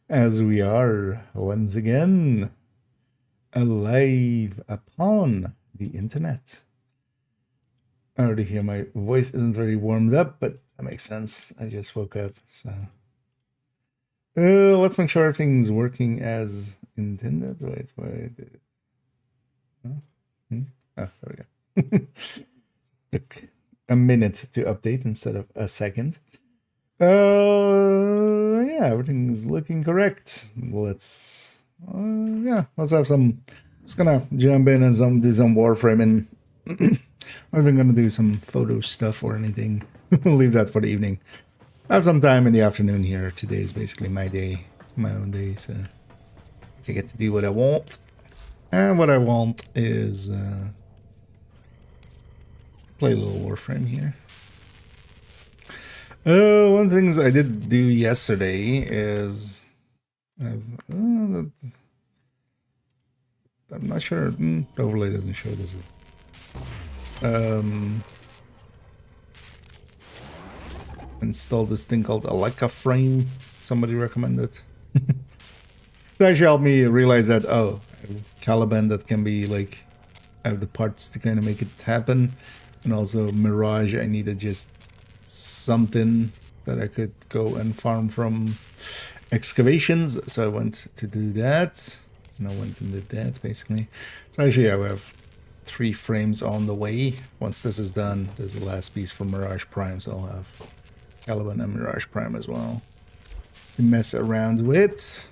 As we are once again alive upon the internet. I already hear my voice isn't very warmed up, but that makes sense. I just woke up, so let's make sure everything's working as intended. Wait. Oh, there we go. Took a minute to update instead of a second. Yeah, everything's looking correct. Let's have some. Just gonna jump in and do some Warframing. I'm not even gonna do some photo stuff or anything. We'll leave that for the evening. I have some time in the afternoon here. Today is basically my day, my own day, so I get to do what I want. And what I want is play a little Warframe here. One of the things I did do yesterday is I'm not sure. The overlay doesn't show this. Install this thing called Warframe. Somebody recommended. It actually helped me realize that I have Caliban that can be like, I have the parts to kind of make it happen, and also Mirage. I needed just something that I could go and farm from excavations, so I went to do that, and I went and did that basically. So actually I have 3 frames on the way. Once this is done, there's the last piece for Mirage Prime, so I'll have Caliban and Mirage Prime as well to mess around with.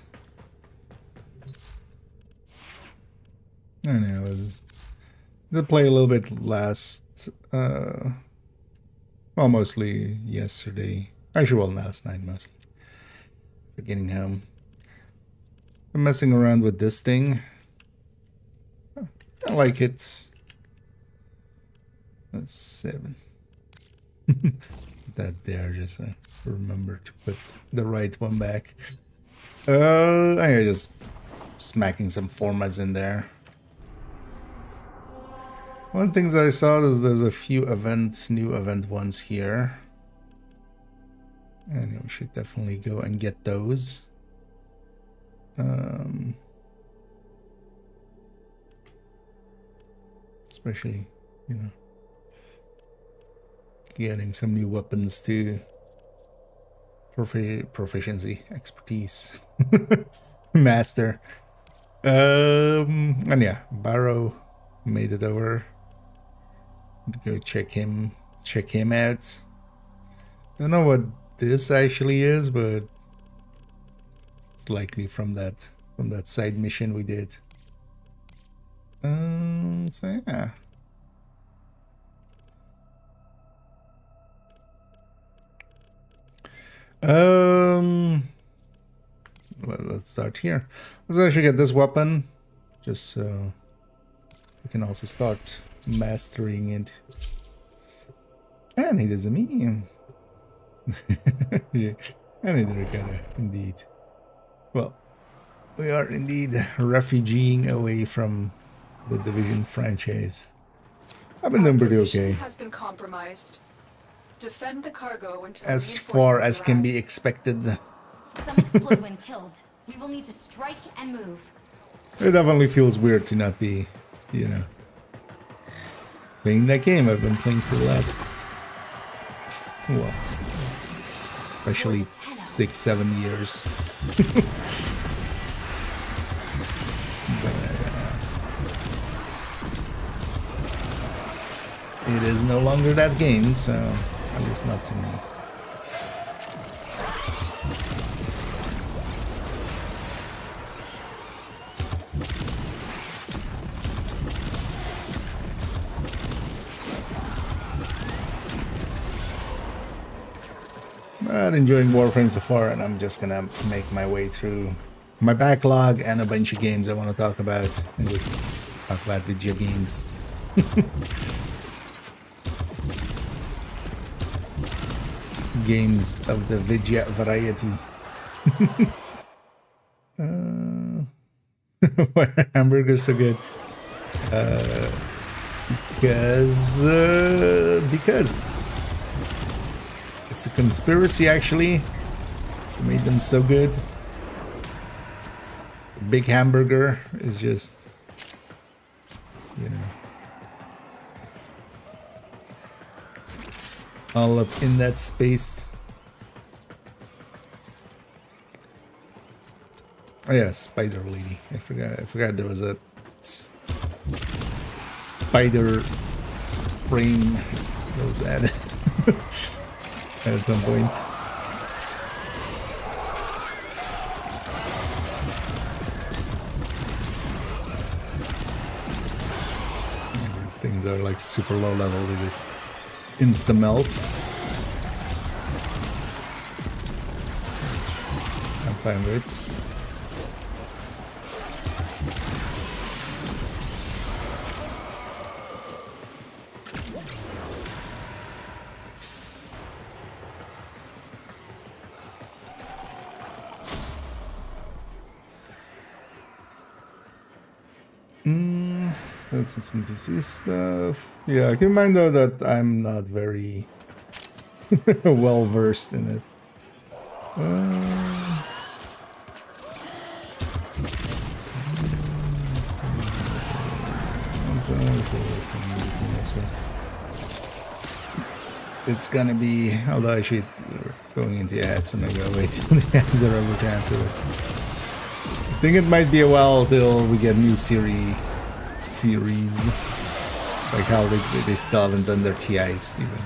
I know, I was to play a little bit last well, mostly yesterday. Actually, well, last night mostly. For getting home. I'm messing around with this thing. I like it. That's 7. That there, just remember to put the right one back. I'm just smacking some formats in there. One thing that I saw is there's a few events, new event ones here. And we should definitely go and get those. Especially, you know, getting some new weapons to proficiency, expertise, master. And yeah, Baro made it over. Go check him out. Don't know what this actually is, but it's likely from that side mission we did. So yeah. Let's start here. Let's actually get this weapon, just so we can also start mastering it. And it is a meme. Yeah, and it kinda, indeed. Well, we are indeed refugeeing away from the Division franchise. I've been doing pretty okay. Has been compromised. Defend the cargo until as far as can be expected. Some explode when killed. We will need to strike and move. It definitely feels weird to not be, you know, playing that game I've been playing for the last, well, especially 6-7 years. But, it is no longer that game, so at least not to me. But enjoying Warframe so far, and I'm just gonna make my way through my backlog and a bunch of games I want to talk about, and just talk about video games. Games of the video variety. Why are hamburgers so good? Because it's a conspiracy, actually. Made them so good. The big hamburger is just, you know, all up in that space. Oh yeah, spider lady. I forgot there was a spider frame that was added at some point. And these things are like super low level, they just insta melt. I'm fine with it. That's some PC stuff. Yeah, keep in mind though that I'm not very well versed in it. It's gonna be, although I should going into ads, so maybe I'll wait till the ads are over to answer it. I think it might be a while till we get new series, like how they still haven't done their TIs even.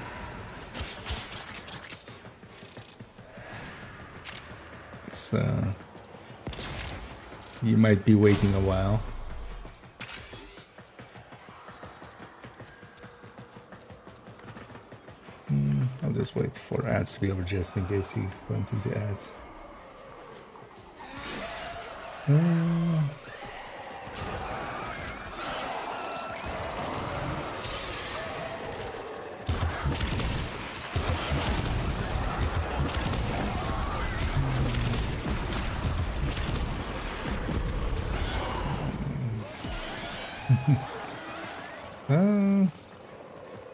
It's you might be waiting a while. I'll just wait for ads to be over just in case you went into ads.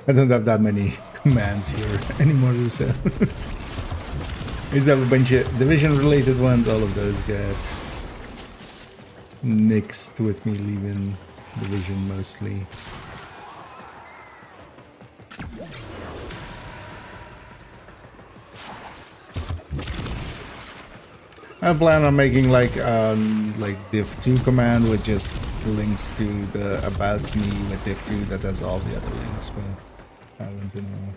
I don't have that many commands here anymore, so I just have a bunch of division-related ones. All of those got nixed with me leaving division mostly. I plan on making like div2 command with just links to the about me with div2 that has all the other links, but I haven't, you know.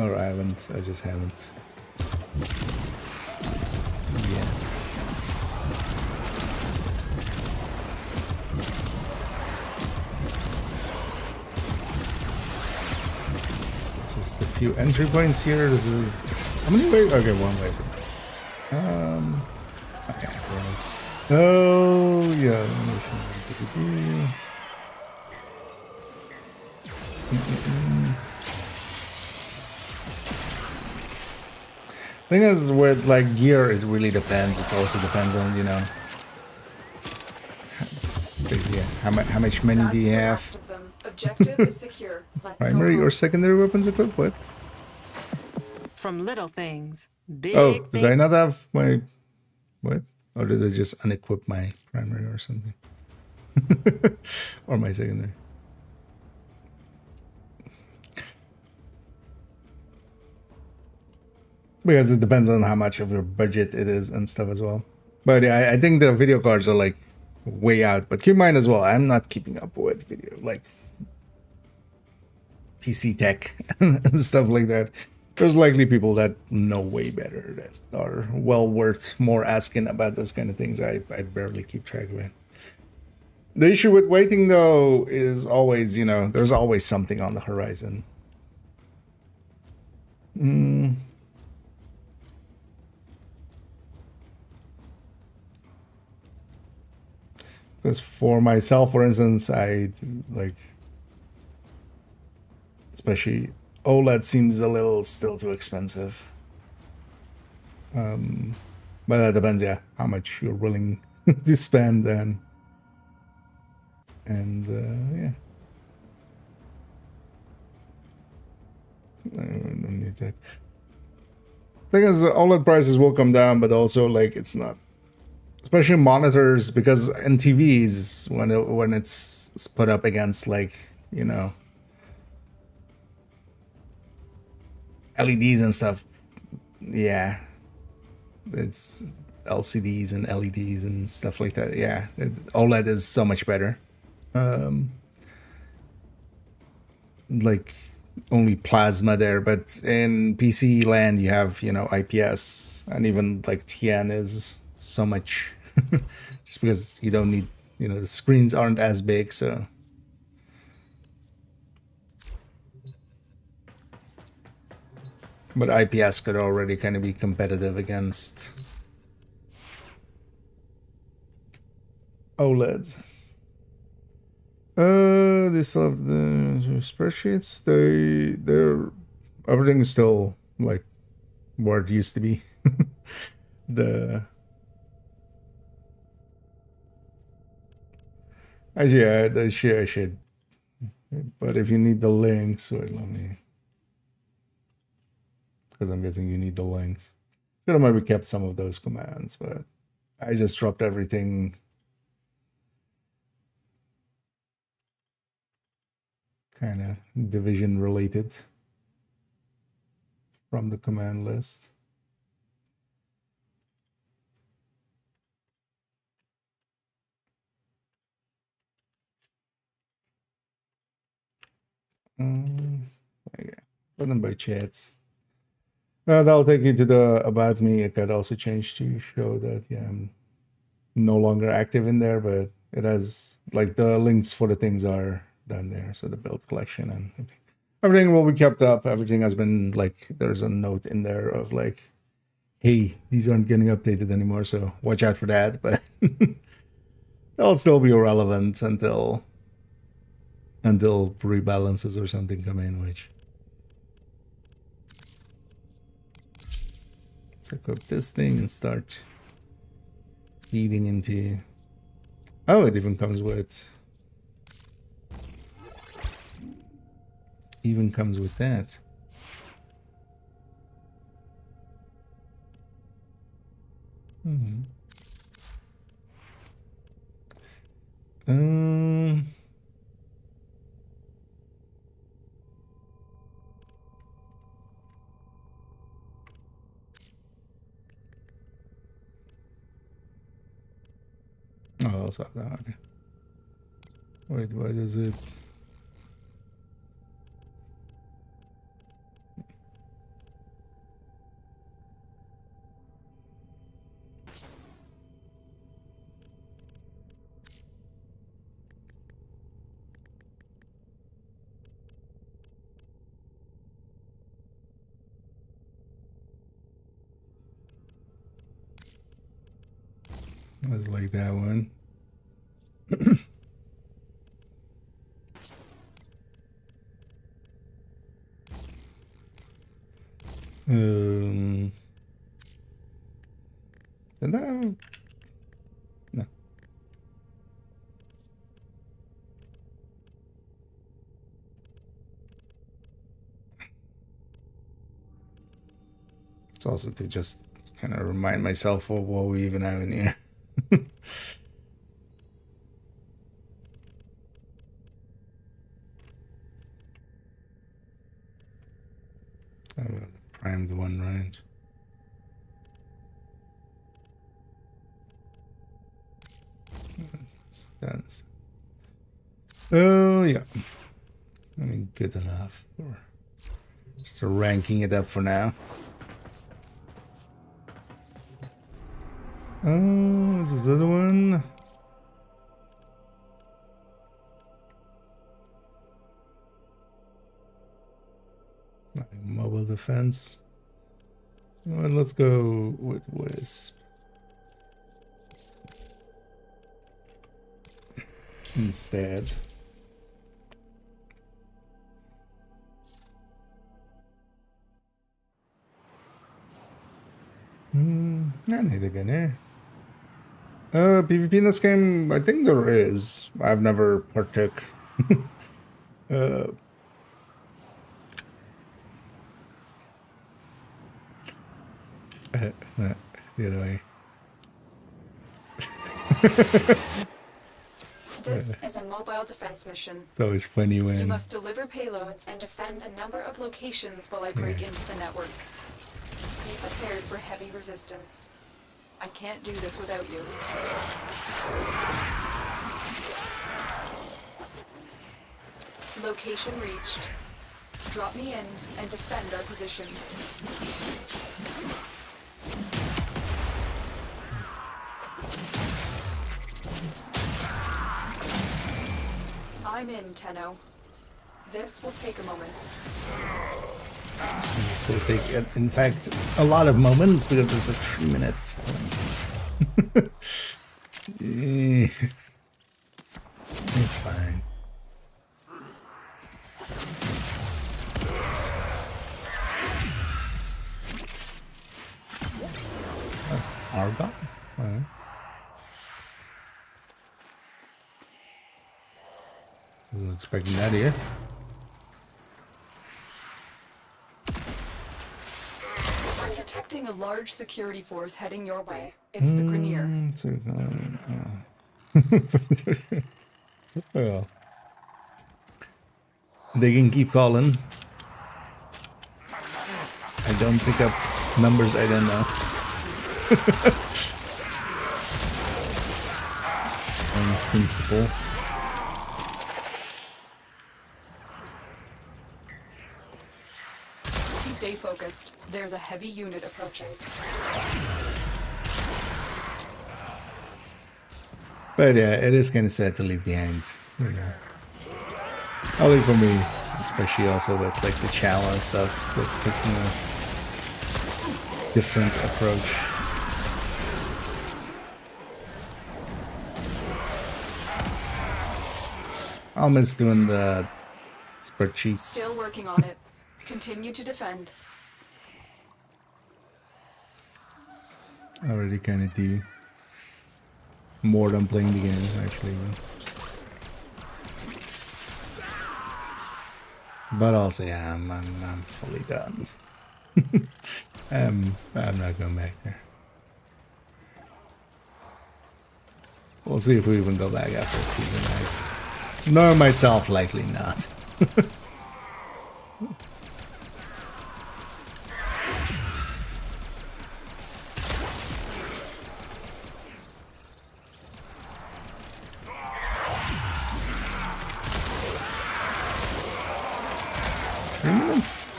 Or I haven't, I just haven't yet. Just a few entry points here. This is how many waves? Okay, one wave. Okay, right. Oh yeah. Thing is, with like gear, it really depends. It also depends on, you know, basically how much money do you have? Objective is secure. Let's Primary go or home. secondary weapons equipped? What? From little things, big Oh, did things. I not have my what? Or did I just unequip my primary or something? Or my secondary? Because it depends on how much of your budget it is and stuff as well. But yeah, I think the video cards are like way out. But keep in mind as well, I'm not keeping up with video, like PC tech and stuff like that. There's likely people that know way better, that are well worth more asking about those kind of things. I barely keep track of it. The issue with waiting though is always, you know, there's always something on the horizon. Because for myself, for instance, I like, especially OLED seems a little still too expensive. But that depends, yeah, how much you're willing to spend then. And yeah. I don't need to. Thing is, OLED prices will come down, but also like it's not, especially monitors, because in TVs when it's put up against like, you know, LEDs and stuff. Yeah, it's LCDs and LEDs and stuff like that. Yeah, OLED is so much better. Like only plasma there, but in PC land you have, you know, IPS, and even like TN is so much just because you don't need, you know, the screens aren't as big, so but IPS could already kind of be competitive against OLED. They still have the spreadsheets. They're everything is still like where it used to be. The actually, I should. But if you need the links, wait, let me. Because I'm guessing you need the links. Should have maybe kept some of those commands, but I just dropped everything. Kind of division related from the command list. Okay. Put them by chats. That'll take you to the about me. It got also changed to show that, yeah, I'm no longer active in there, but it has like the links for the things are down there. So the build collection and everything will be kept up. Everything has been like, there's a note in there of like, hey, these aren't getting updated anymore, so watch out for that. But they'll still be relevant until rebalances or something come in, which let's equip this thing and start feeding into. Oh, it even comes with that. Oh, I also have that. Okay. Wait, why does it? I was like that one. And that, no. It's also to just kind of remind myself of what we even have in here. I have the primed one, right? That's, oh yeah, I mean, good enough for just ranking it up for now. Oh, what's this other one? Mobile defense. Well, let's go with Wisp instead. Not again here. PvP in this game, I think there is. I've never partook. The other way. This is a mobile defense mission. It's always funny You when must deliver payloads and defend a number of locations while I break into the network. Be prepared for heavy resistance. I can't do this without you. Location reached. Drop me in and defend our position. I'm in, Tenno. This will take a moment. this will take, in fact, a lot of moments because it's a 3-minute. It's fine. Argon? Alright. Wasn't expecting that here. I'm detecting a large security force heading your way. It's the Grenier. Well, they can keep calling. I don't pick up numbers I don't know. On principle. Stay focused. There's a heavy unit approaching. But yeah, it is kind of sad to leave behind. You know. At least for me, especially also with like the Chow and stuff, with taking a different approach. I'll miss doing the spreadsheets. Still working on it. Continue to defend. I already kind of do more than playing the game, actually. But also, yeah, I'm fully done. I'm not going back there. We'll see if we even go back after a season. I know myself, likely not. 3 minutes?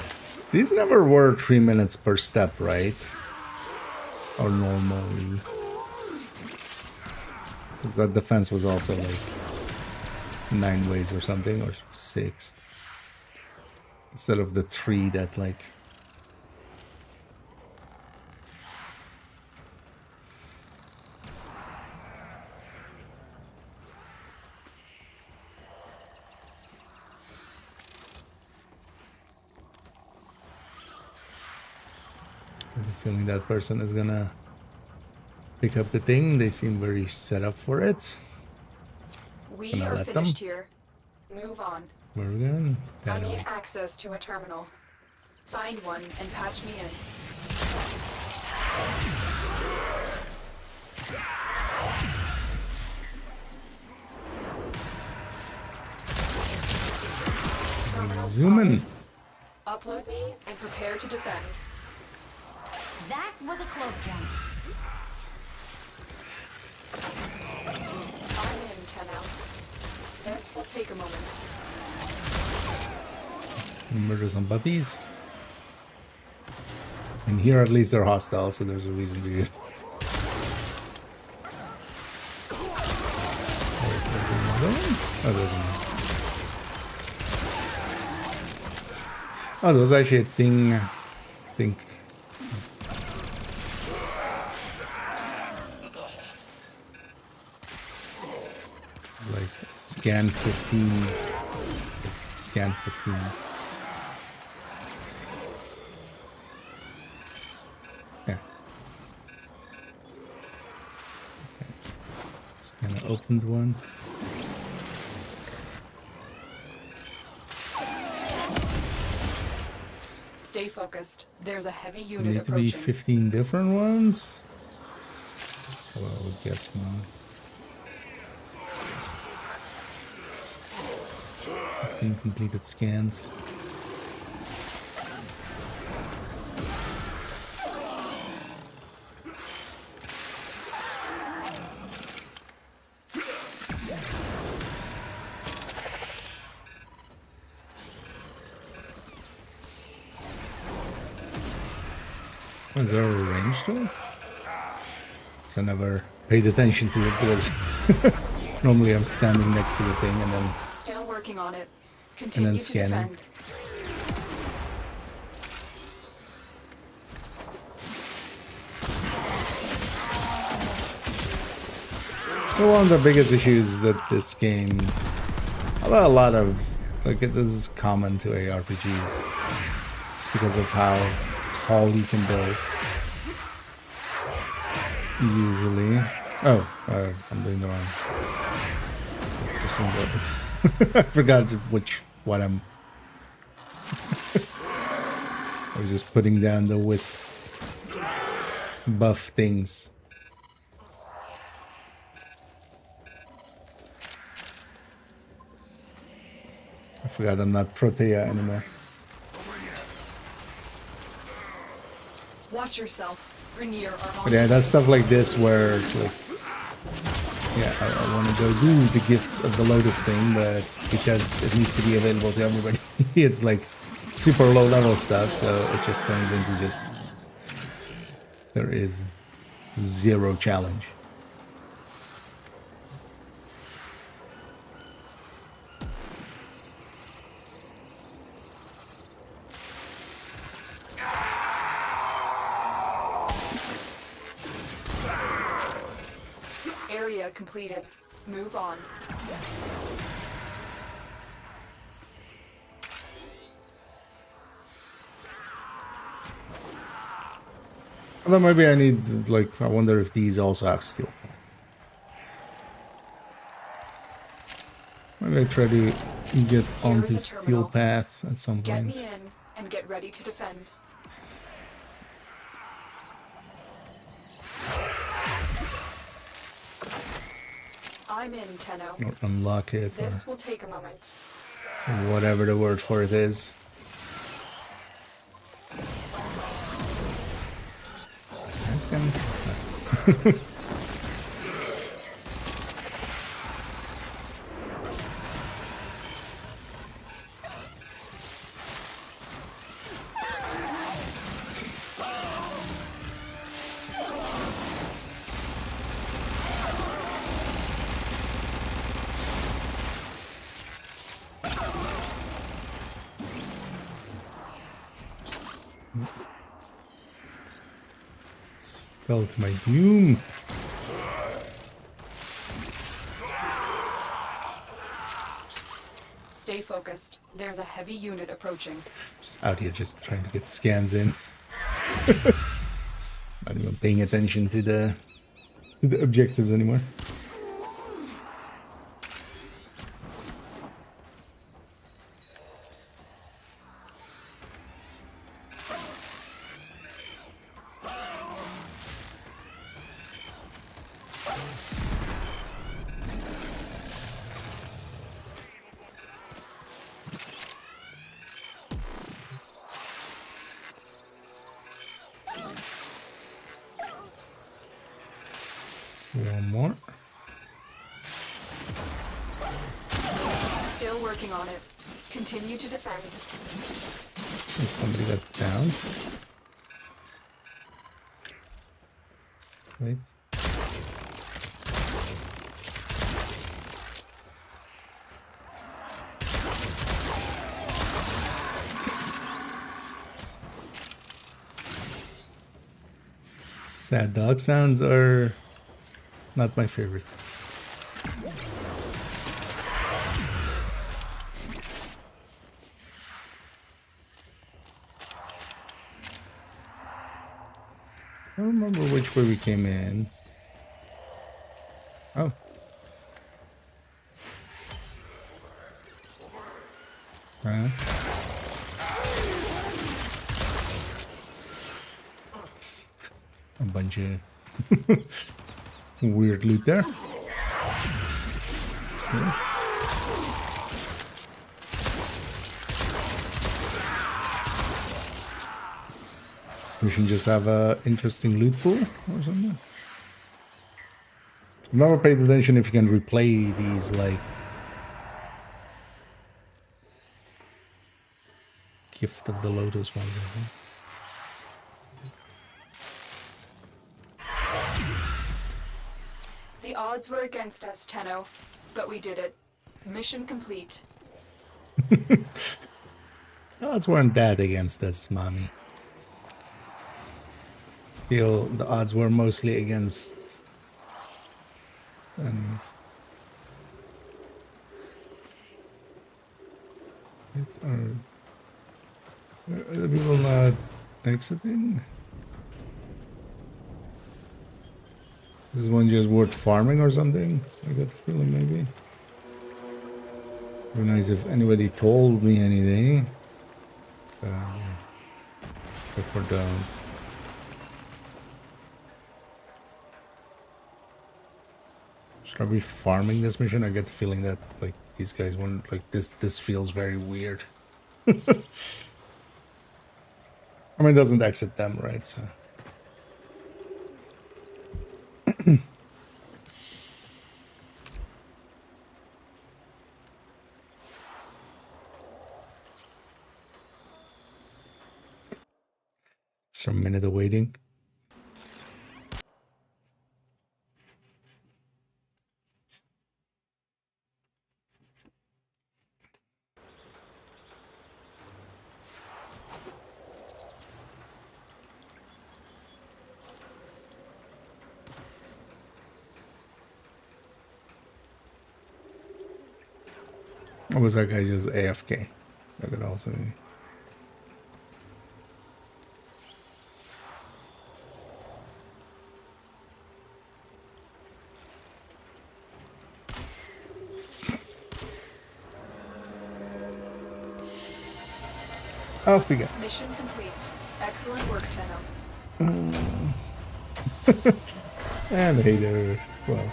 These never were 3 minutes per step, right? Or normally. Because that defense was also like 9 waves or something, or 6. Instead of the 3 that like... I have a feeling that person is gonna pick up the thing. They seem very set up for it. We Gonna are let finished them? here. Move on. Where are we going? I That need way. access to a terminal. Find one and patch me in. Zoom in. Upload me and prepare to defend. That was a close one. I'm in, Tenno. This will take a moment. Murder some puppies. And here at least they're hostile, so there's a reason to get. There's another one? Oh, there's another. Oh, there was actually a thing. I think. Like scan 15. Scan 15. Yeah. It's kind of opened one. Stay focused. focused. There's a heavy Does it unit need to be approaching. 15 different ones? Well, I would guess not. 15 completed scans. Was there a range to it? So I never paid attention to it because normally I'm standing next to the thing and then Still working on it. Continue to scanning. defend. So one of the biggest issues is that this game, although a lot of, like this is common to ARPGs, it's because of how tall you can build. Usually. Oh, I'm doing the wrong. I forgot what I'm. I was just putting down the wisp buff things. I forgot I'm not Protea anymore. Watch yourself. Rainier are on. But yeah, that's stuff like this where, like, yeah, I want to go do the gifts of the Lotus thing, but because it needs to be available to everybody, it's like super low level stuff, so it just turns into just, there is zero challenge. Area completed. Move on. Although maybe I need, like, I wonder if these also have steel. Maybe I try to get onto a Steel terminal. Path at some Get point. me in and get ready to defend. I'm in, Tenno. Or unlock it, or This will take a moment. whatever the word for it is. That's gonna... Fell to my doom. Stay focused. There's a heavy unit approaching. Just out here just trying to get scans in. Not even paying attention to the objectives anymore. One more. Still working on it. Continue to defend. And somebody got downed. Wait. Sad dog sounds are not my favorite. I don't remember which way we came in. Oh. A bunch of weird loot there. Yeah. We should just have a interesting loot pool or something. I've never paid attention if you can replay these, like, Gift of the Lotus ones, I think. The odds were against us, Tenno, but we did it. Mission complete. Odds weren't that against us, mommy. Feel the odds were mostly against enemies. Are the people not exiting? Is this one just worth farming or something? I got the feeling maybe. Be nice if anybody told me anything. If we don't. Should I be farming this mission? I get the feeling that like these guys want like this feels very weird. I mean, it doesn't exit them, right? So some minute of waiting. Or was that guy just AFK? That could also be. Off we go. Mission complete. Excellent work, Tenno. And hey there. Well,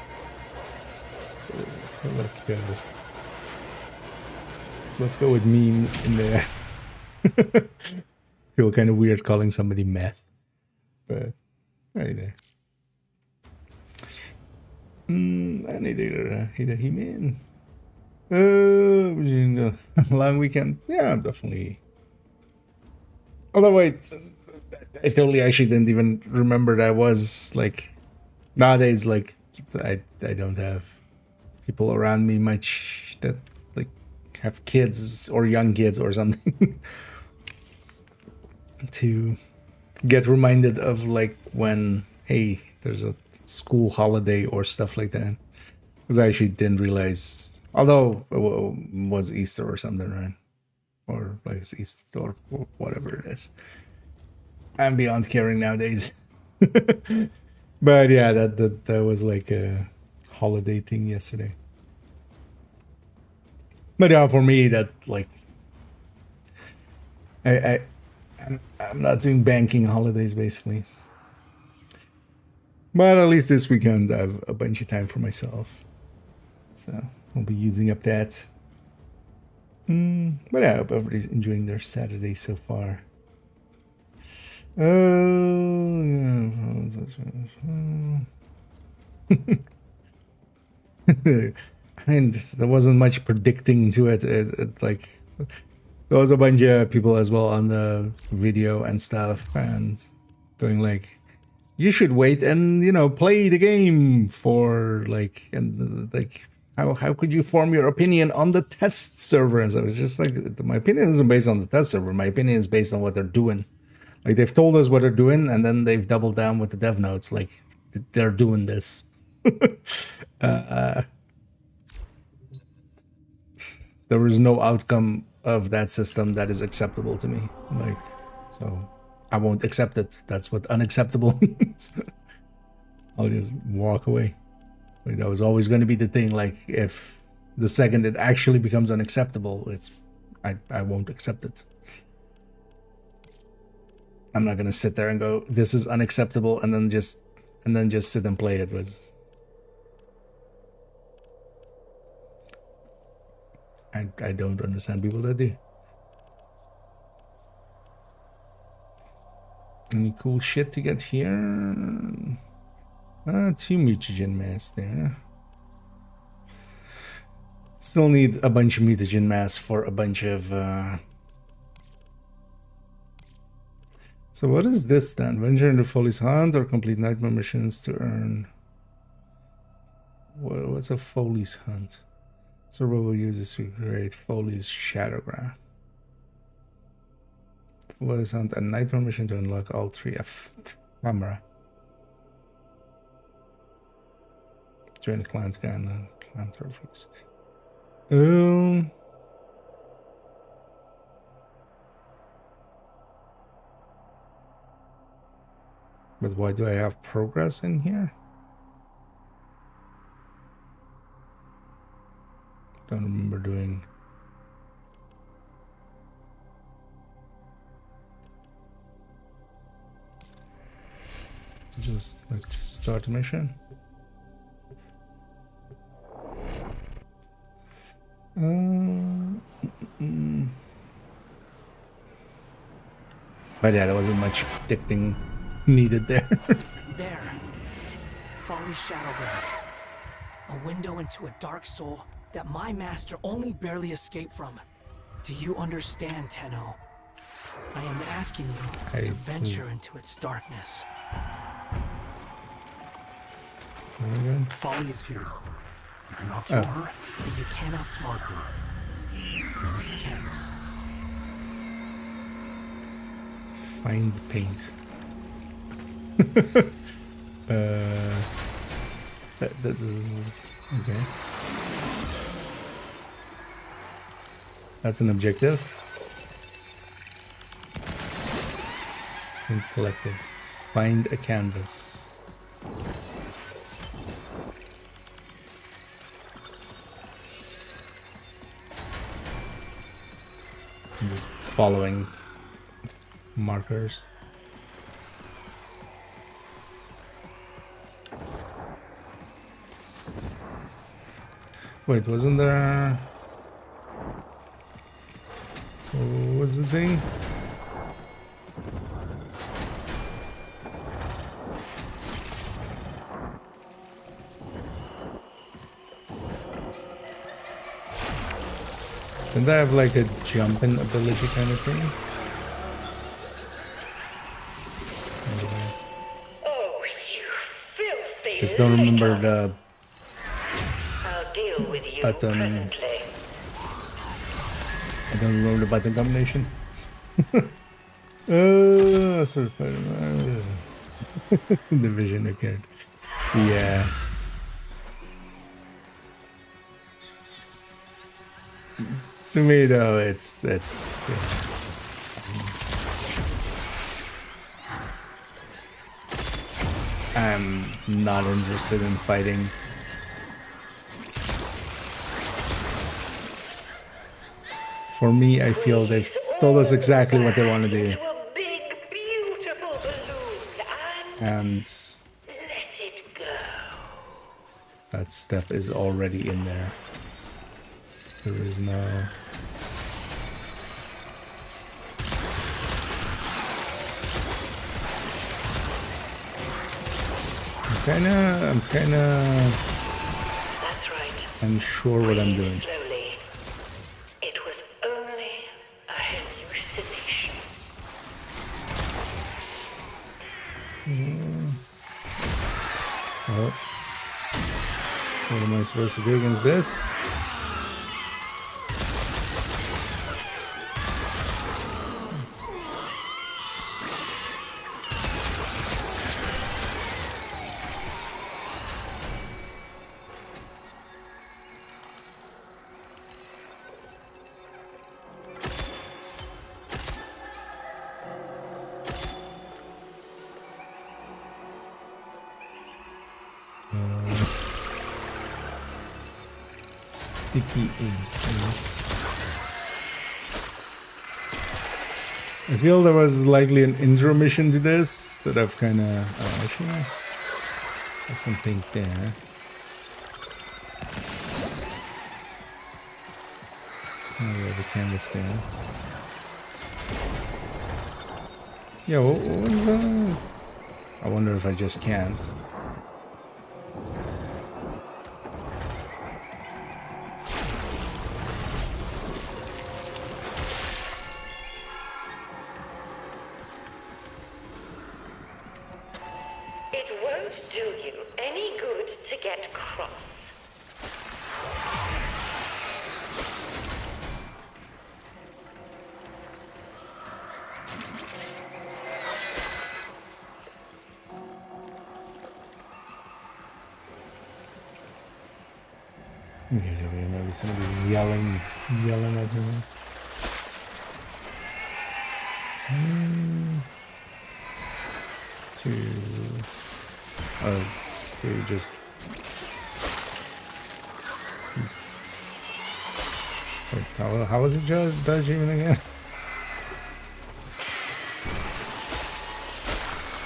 let's go. Let's go with meme in there. Feel kind of weird calling somebody meth, but hey there. And hey there, he-man. Long weekend. Yeah, definitely. Although I totally actually didn't even remember that was like nowadays. Like I don't have people around me much that like have kids or young kids or something to get reminded of like when hey there's a school holiday or stuff like that. Because I actually didn't realize, although it was Easter or something, right? Or like it's Easter or whatever it is. I'm beyond caring nowadays. But yeah, that was like a holiday thing yesterday. But yeah, for me that like I'm not doing banking holidays basically. But at least this weekend I have a bunch of time for myself. So I'll be using up that. But I hope everybody's enjoying their Saturday so far. And there wasn't much predicting to it. It like there was a bunch of people as well on the video and stuff, and going like, you should wait and play the game for like and like. How could you form your opinion on the test server? And so it's just like, my opinion isn't based on the test server. My opinion is based on what they're doing. Like they've told us what they're doing, and then they've doubled down with the dev notes. Like they're doing this. There is no outcome of that system that is acceptable to me. Like, so I won't accept it. That's what unacceptable means. I'll just walk away. Like that was always going to be the thing. Like if the second it actually becomes unacceptable, I won't accept it. I'm not gonna sit there and go, this is unacceptable, and then just sit and play it. Was I don't understand people that do. Any cool shit to get here? 2 mutagen mass there. Still need a bunch of mutagen mass for a bunch of So what is this then? Venture into Folly's Hunt or complete nightmare missions to earn... What's a Folly's Hunt? Survival uses to create Folly's Shadowgraph. Folly's Hunt and nightmare mission to unlock all 3 camera. Join the clan's gun clan trophies. But why do I have progress in here? Don't remember doing. Just like start a mission. But yeah, there wasn't much predicting needed there. There. Folly's Shadowgraph. A window into a dark soul that my master only barely escaped from. Do you understand, Tenno? I am asking you to venture into its darkness. Folly is here. You cannot kill her. But you can outsmart her. Yes, you can. Find paint. That is okay. That's an objective. And collect this. Find a canvas. I'm just following markers. Wait, wasn't there... What was the thing? Didn't I have like a jumping ability kind of thing? Oh, you filthy Just don't remember the I'll deal with you button. presently. I don't remember the button combination. Sort of the vision occurred. Yeah. To me though, it's I'm not interested in fighting. For me, I feel they've told us exactly what they want to do. Into a big, beautiful balloon And let it go. that stuff is already in there. There is no... I'm kinda That's right. unsure what I'm doing. Slowly. It was only a hallucination. Oh. What am I supposed to do against this? Sticky ink. I feel there was likely an intro mission to this that I've kind of... Oh, actually, have some pink there. Oh, yeah, the canvas there. Yeah, what was that? I wonder if I just can't. It won't do you any good to get cross. Okay, maybe somebody's yelling at me. Two. Oh, we just. Wait, how was it dodge even again?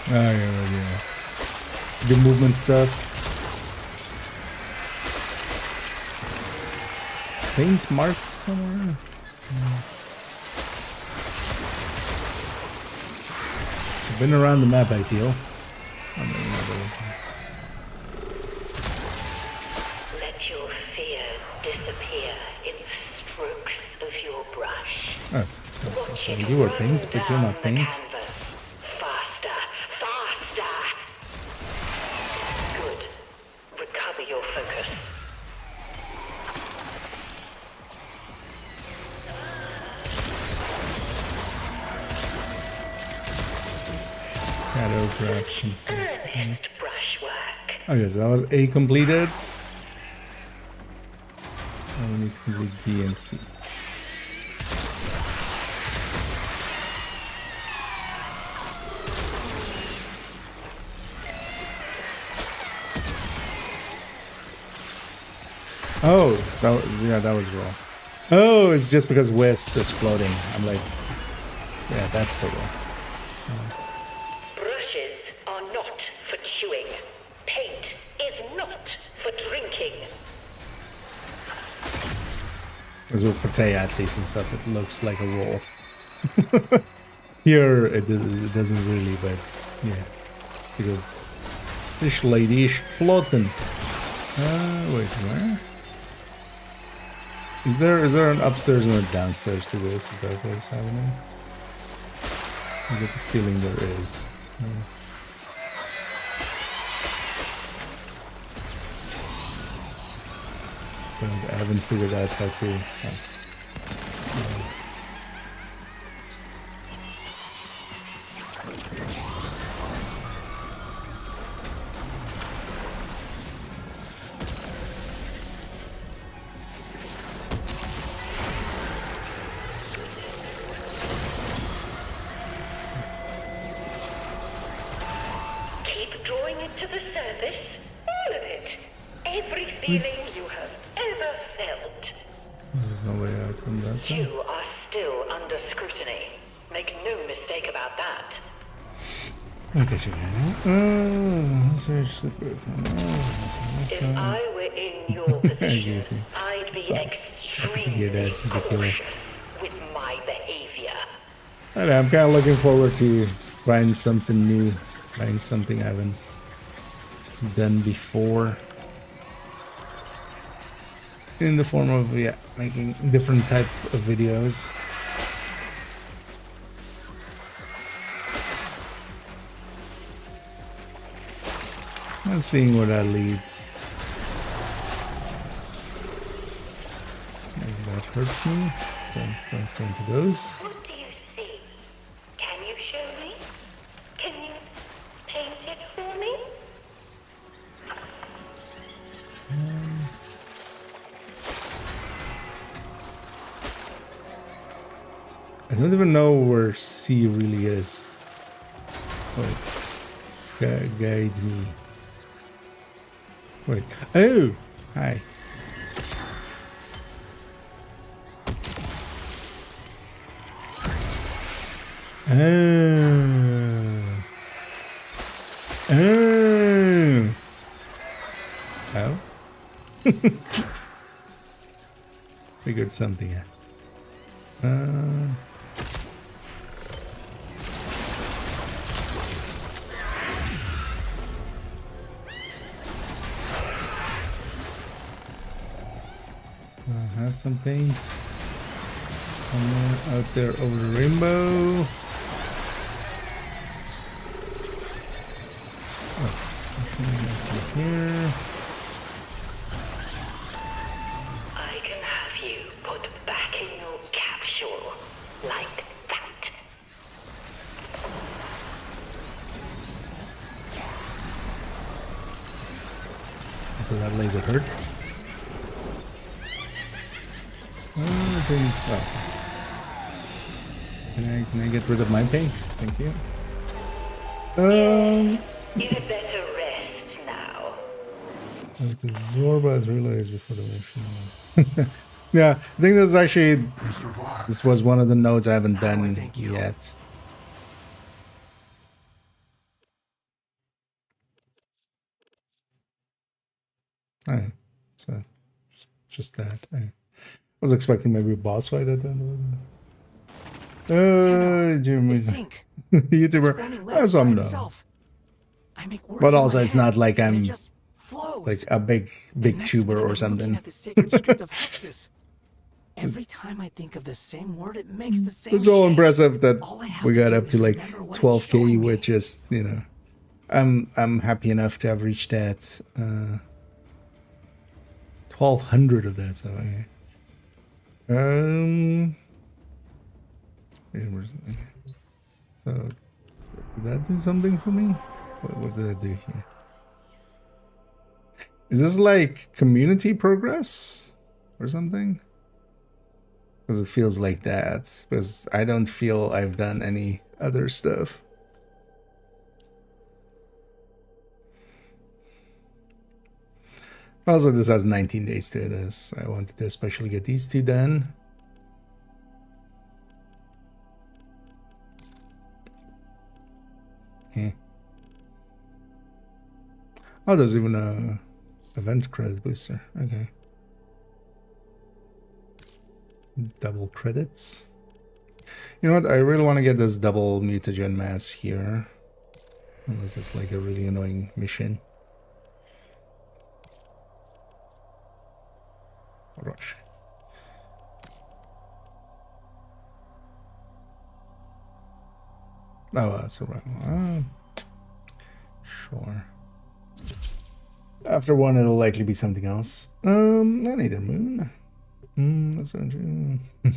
Oh, yeah. The movement stuff. Is paint marked somewhere? I've been around the map, I feel. Let your fears disappear in the strokes of your brush. Oh, Watch so it you were run paint, but you're down not the paint. canvas. Faster, faster. Good. Recover your focus. Shadow craft. Earnest brushwork. Okay, so that was A completed. Now we need to complete B and C. Oh, that was wrong. Oh, it's just because Wisp is floating. I'm like, yeah, that's the one. Brushes are not for chewing. Paint is not for drinking. As with Protea at least and stuff, it looks like a roll. Here it doesn't really, but yeah, because this lady is floating. Wait, where? Is there an upstairs and a downstairs to this? Is that what's happening? I get the feeling there is. But I haven't figured out how to. Keep drawing it to the surface. All of it. Every feeling you have ever felt. There's no way out from that side. You are still under scrutiny. Make no mistake about that. Okay, so If I were in your position, I'd be hear that, extremely cautious with my behavior. I'm kind of looking forward to trying something new, trying something I haven't done before. In the form of, yeah, making different type of videos. And seeing where that leads. Maybe that hurts me. Don't go into those. What do you see? Can you show me? Can you paint it for me? I don't even know where C really is. Wait. Guide me. Wait. Oh! Hi. Oh. Figured something out. I have some paint somewhere out there over the rainbow. Some here. I can have you put back in your capsule like that. So that laser hurt. I think, can I get rid of my paint? Thank you. You had better rest now. The Zorba is realized before the mission. Yeah, I think this is actually, We survived. this was one of the nodes I haven't done thank you. yet. Oh, so just that. I was expecting maybe a boss fight at the end of it. Jimmy, This ink, YouTuber. forming That's letters what by I'm done. itself. I make words But in also my it's head, not like and it I'm just flows. like a big Next tuber minute, or I'm looking something. at the sacred script of hexes. Every time I think of the same word, it makes the same It's all shape. impressive that All I have we to got do up is to like remember what it's 12k, showing me. which is, you know, I'm happy enough to have reached that 1200 of that. So okay. So did that do something for me? What did I do here? Is this like community progress or something? Because it feels like that. Because I don't feel I've done any other stuff. Also, this has 19 days to this. I wanted to especially get these two done. Yeah. Oh, there's even a event credit booster. Okay. Double credits. You know what? I really want to get this double mutagen mass here. Unless it's like a really annoying mission. Rush. Oh, that's a right. Sure. After one, it'll likely be something else. Not either moon. That's what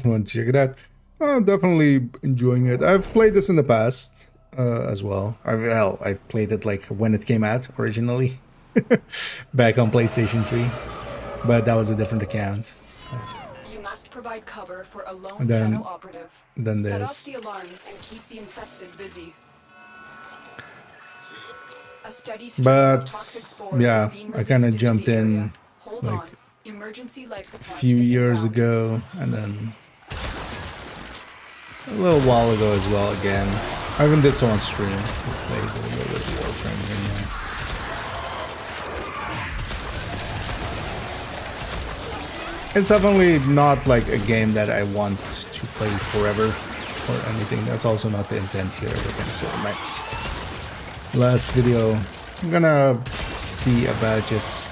want to check it out. Oh, definitely enjoying it. I've played this in the past as well. I've played it like when it came out originally, back on PlayStation 3, but that was a different account. You must provide cover for a lone And then- channel operative. Then Set off there's the alarms and keep the infested busy. A steady stream of toxic But spores yeah, is being I kind of released into jumped the in area. Hold like on. Emergency life a supply few is years inbound. ago, and then a little while ago as well. Again, I even did so on stream. Played a little bit with Warframe in there. It's definitely not like a game that I want to play forever or anything. That's also not the intent here, as I kind of said in my last video. I'm gonna see about just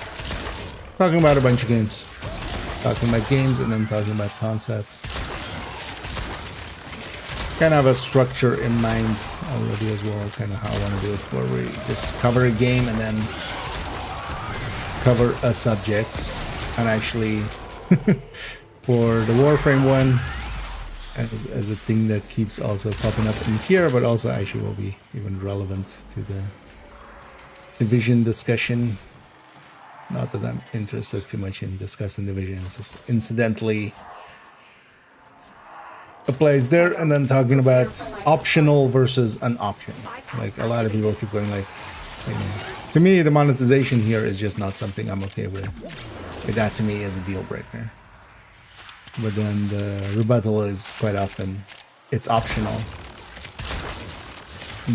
talking about a bunch of games. Just talking about games and then talking about concepts. Kind of have a structure in mind already as well, kind of how I want to do it, where we just cover a game and then cover a subject. And actually, for the Warframe one, as a thing that keeps also popping up in here, but also actually will be even relevant to the Division discussion. Not that I'm interested too much in discussing Division, it's just incidentally applies there, and then talking about optional versus an option. Like a lot of people keep going like, you know, to me the monetization here is just not something I'm okay with. Like that to me is a deal breaker. But then the rebuttal is quite often it's optional.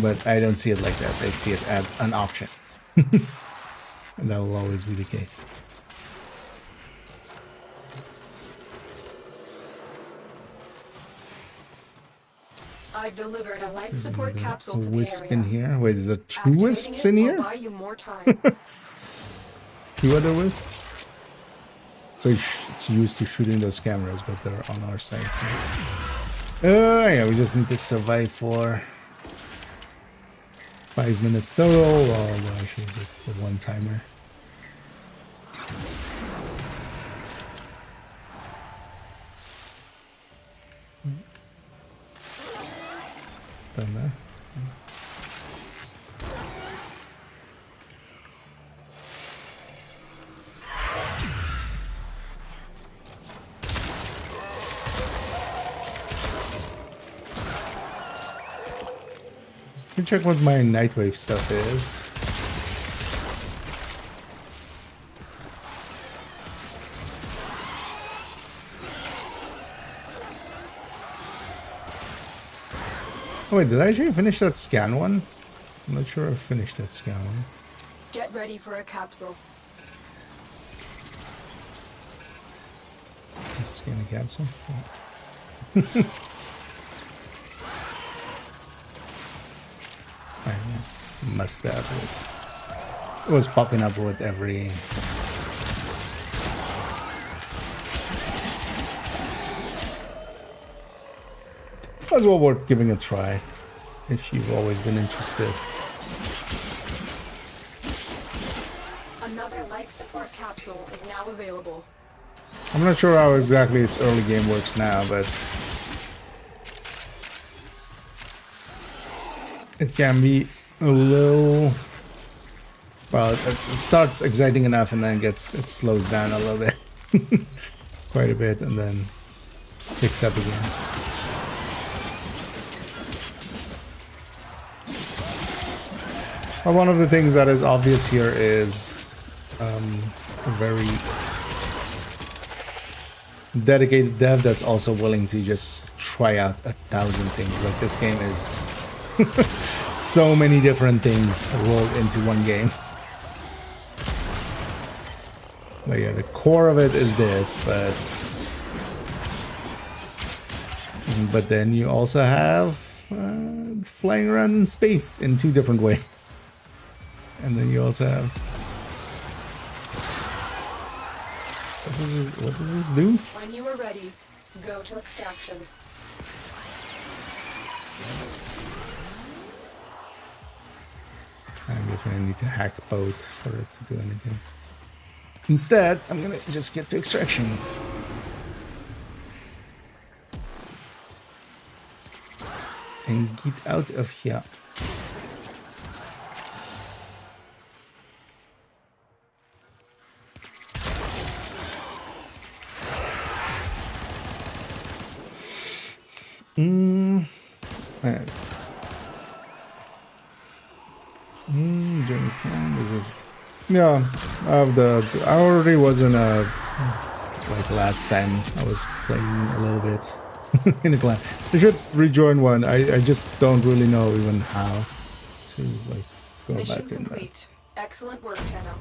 But I don't see it like that. I see it as an option. And that will always be the case. I've delivered a life support capsule to the Wisp area. in here. Wait, is there 2 Activating wisps it in will here? buy you more time. 2 other wisps? So it's used to shooting those cameras, but they're on our side. Yeah, we just need to survive for 5 minutes total. Oh, actually, just the one timer. Done there. Let me check what my Nightwave stuff is. Oh wait, did I actually finish that scan one? I'm not sure I finished that scan one. Get ready for a capsule. Scan a capsule. Must have was popping up with every. As well worth giving a try if you've always been interested. Another life support capsule is now available. I'm not sure how exactly its early game works now, but it can be a little. Well, it starts exciting enough and then it slows down a little bit, quite a bit, and then picks up again. Well, one of the things that is obvious here is a very dedicated dev that's also willing to just try out 1,000 things. Like, this game is so many different things rolled into one game. But yeah, the core of it is this, but then you also have flying around in space in 2 different ways. And then you also have... What does this do? When you are ready, go to extraction. I guess I need to hack both for it to do anything. Instead, I'm gonna just get to extraction. And get out of here. Alright. Yeah, I already wasn't like last time I was playing a little bit in a clan. I should rejoin one. I just don't really know even how to like go Mission back in complete. Excellent work, Tenno.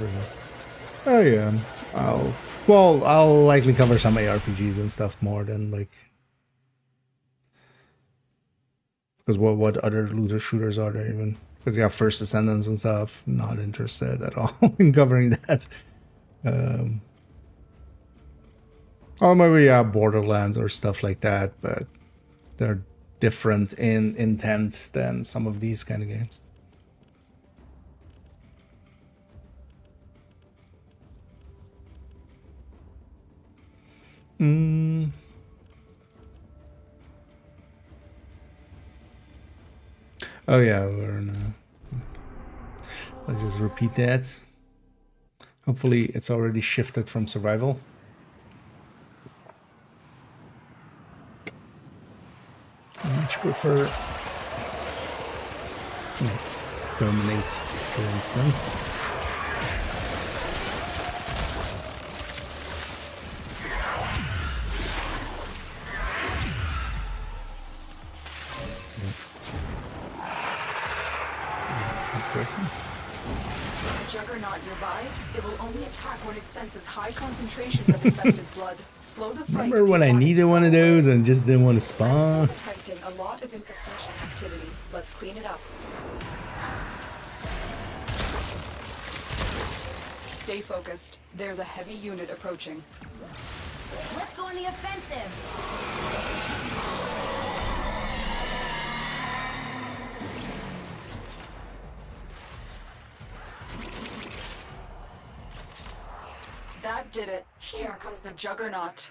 that. Oh yeah, I'll likely cover some ARPGs and stuff more than like, because what other looter shooters are there even? Because you have First Descendants and stuff. Not interested at all in covering that. Or maybe Borderlands or stuff like that, but they're different in intent than some of these kind of games. Oh yeah, we're in let's just repeat that. Hopefully it's already shifted from survival. I much prefer exterminate, for instance. interesting. A juggernaut nearby, it will only attack when it senses high concentrations of infested blood. Slow the fight. Remember when I needed one of those and just didn't want to I'm still spawn? detecting a lot of infestation activity. Let's clean it up. Stay focused. There's a heavy unit approaching. Let's go on the offensive. That did it. Here comes the juggernaut.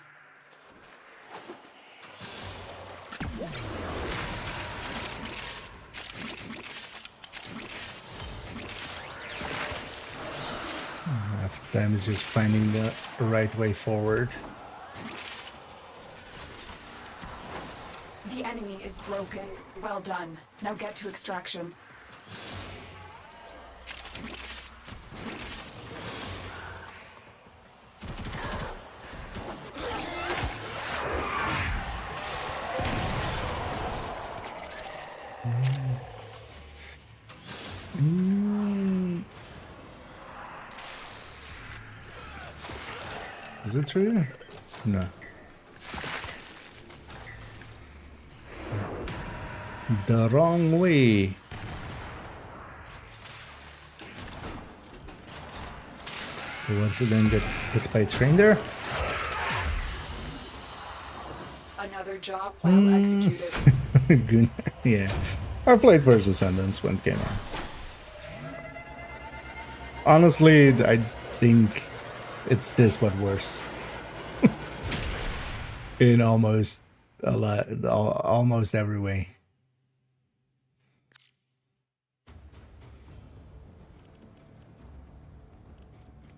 Half the time is just finding the right way forward. The enemy is broken. Well done. Now get to extraction. Is it through here? No. The wrong way. So once again get hit by a train there. Another job well executed. Good. Yeah. I played first Ascendance when it came out. Honestly, I think it's this but worse. In almost a lot, almost every way.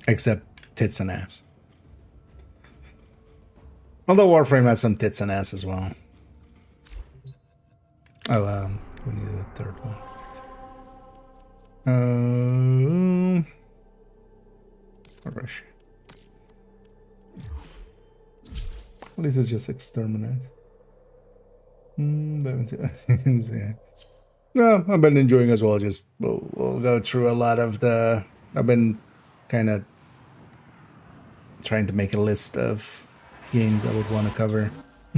Except tits and ass. Although Warframe has some tits and ass as well. Oh, we need a third one. Rush. At least it's just exterminate. Yeah. No, I've been enjoying as well. Just we'll go through a lot of the. I've been kind of trying to make a list of games I would want to cover.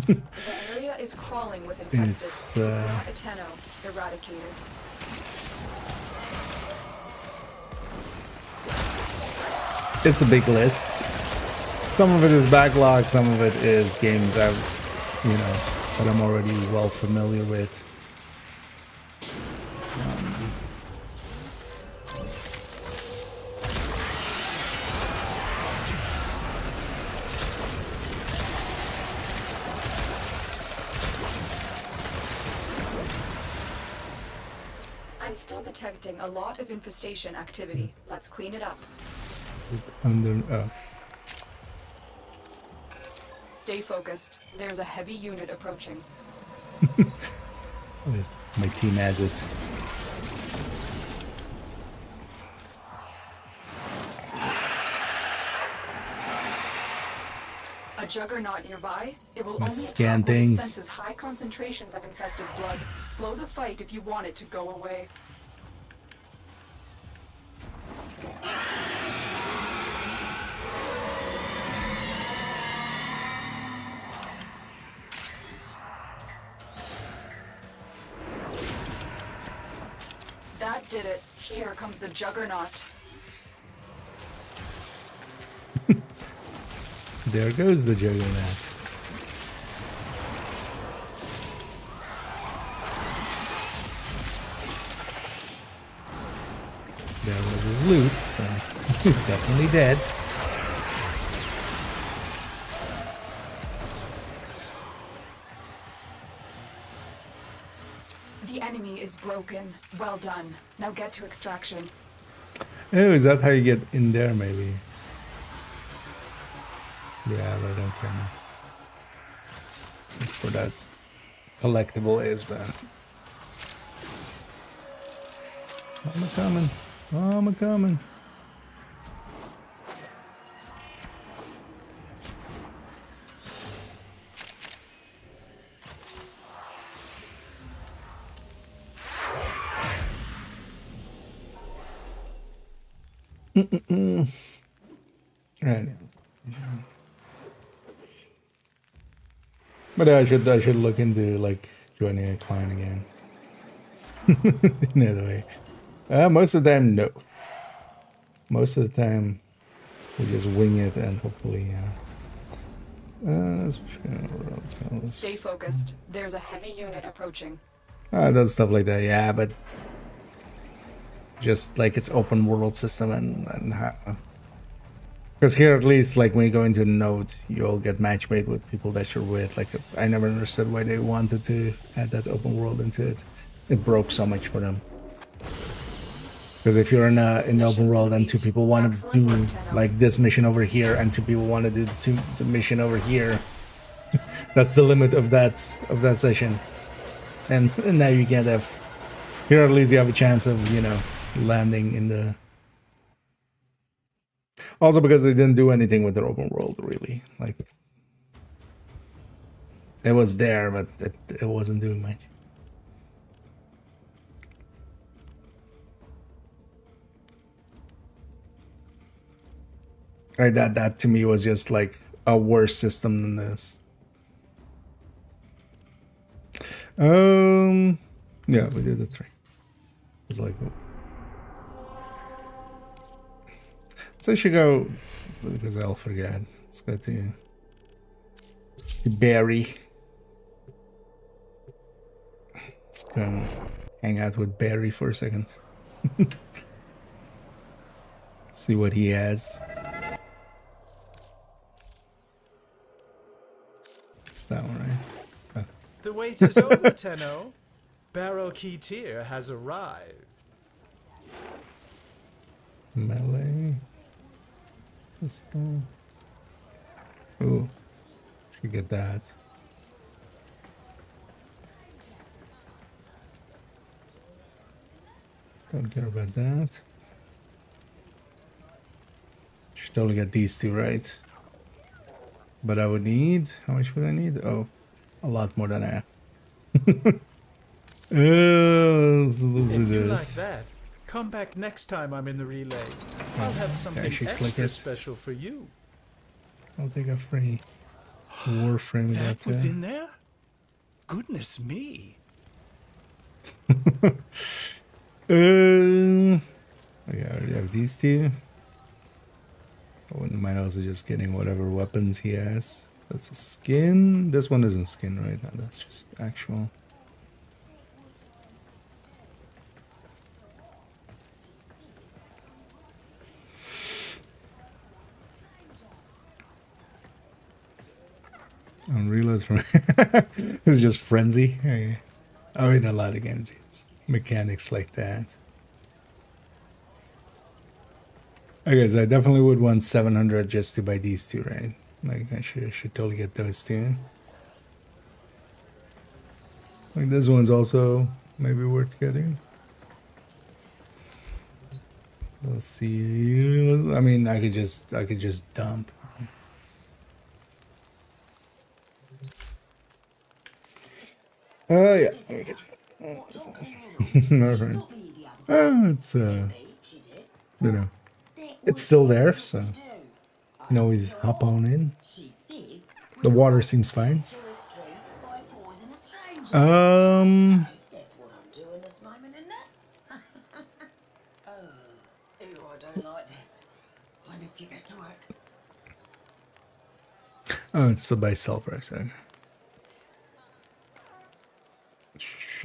The area is crawling with infested. It's, It's not a Tenno. Eradicated. It's a big list. Some of it is backlog, some of it is games that I'm already well familiar with. I'm still detecting a lot of infestation activity. Let's clean it up. Is it under? Oh. Stay focused. There's a heavy unit approaching. At least my team has it. A juggernaut nearby. It will I only scan attack when it things. senses high concentrations of infested blood. Slow the fight if you want it to go away. That did it. Here comes the juggernaut. There goes the juggernaut. There was his loot, so he's definitely dead. The enemy is broken. Well done. Now get to extraction. Oh, is that how you get in there, maybe? Yeah, but I don't care now. That's where that collectible is, man. I'm a-coming. I'm a-coming. Right. But I should look into like joining a client again. Either way. Most of the time, no. Most of the time, we just wing it and hopefully. Stay focused. There's a heavy unit approaching. Does stuff like that, yeah, but just like it's open world system and because here at least like when you go into a node, you'll get matchmade with people that you're with. Like I never understood why they wanted to add that open world into it. It broke so much for them. Because if you're in the open world and two people want to do like this mission over here and two people want to do the mission over here, that's the limit of that session. And now you can't have. Here at least you have a chance of, you know, landing in the. Also because they didn't do anything with their open world really. Like it was there, but it wasn't doing much. Like that to me was just like a worse system than this. Yeah, we did the 3. It was like, so I should go because I'll forget. Let's go to Barry. Let's go hang out with Barry for a second. See what he has. It's that one, right? Oh. The wait is over, Tenno. Baro Keetir has arrived. Melee. Pistol. Ooh. Should get that. Don't care about that. Should totally get these two, right? But I would need... How much would I need? Oh, a lot more than I have. Let's do If you like this. that, come back next time I'm in the relay. I'll have something should click extra it. special for you. I'll take a free Warframe with That was that. in there? Goodness me. Okay, I already have these two. I wouldn't mind also just getting whatever weapons he has. That's a skin. This one isn't skin, right? No, that's just actual. Unreal is from it's just frenzy. Okay. I mean, a lot of games use mechanics like that. Okay, so I definitely would want 700 just to buy these two, right? Like I should totally get those two. Like this one's also maybe worth getting. Let's see. I mean, I could just dump. Yeah. Oh, that's nice. Alright. It's you know, it's still there, so you can always hop on in. The water seems fine. Oh, it's a buy sell price. Okay.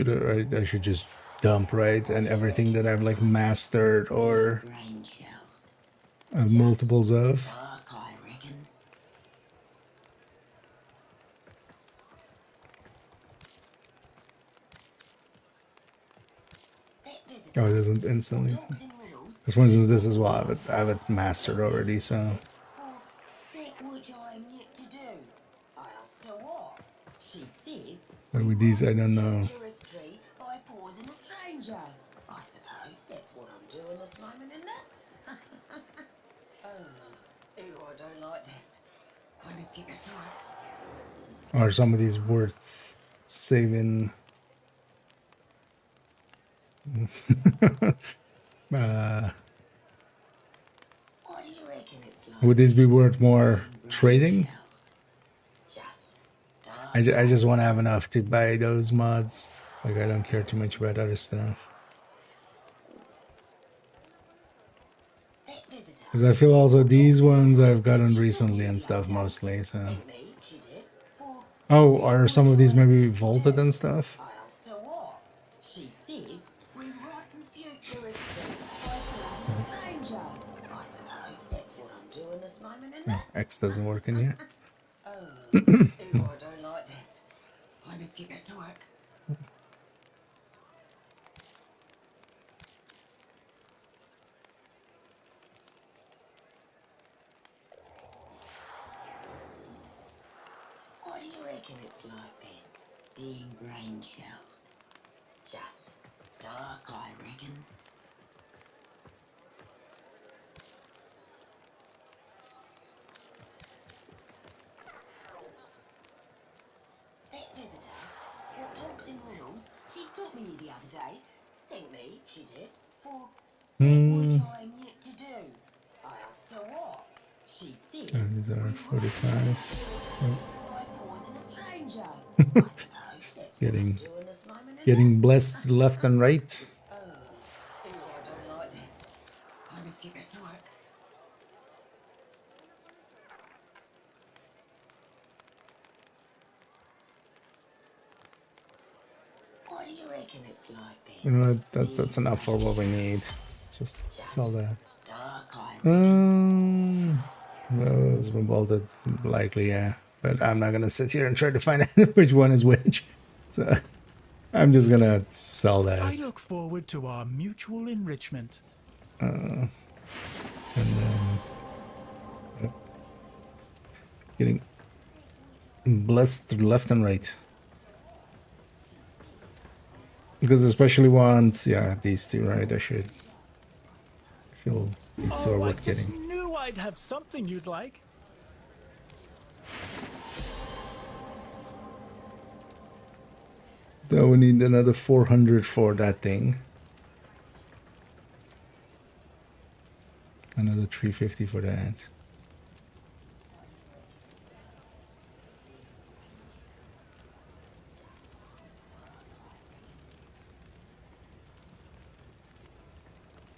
I should just dump, right? And everything that I've like mastered or have multiples of. Oh, it doesn't instantly. Because for instance, this as well, I have it mastered already, so. But with these, I don't know. Are some of these worth saving? Would this be worth more trading? I just want to have enough to buy those mods. Like, I don't care too much about other stuff. Because I feel also these ones I've gotten recently and stuff mostly, so... Oh, are some of these maybe vaulted and stuff? No, X doesn't work in here. What do you reckon it's like then, being brain shell? Just dark, I reckon. That visitor, what talks in riddles, she stopped me the other day. Thank me, she did, for what I need to do. I asked her what. She said... Oh, these are 45s. Just getting blessed left and right. What do you reckon it's like then? You know what? That's enough for what we need. Just sell that. Those were bolted, likely, yeah. But I'm not gonna sit here and try to find out which one is which. So I'm just gonna sell that. I look forward to our mutual enrichment. And then getting blessed left and right. Because I especially want, yeah, these two, right? I feel these two are worth getting. I just knew I'd have something you'd like. Though we need another 400 for that thing. Another 350 for that.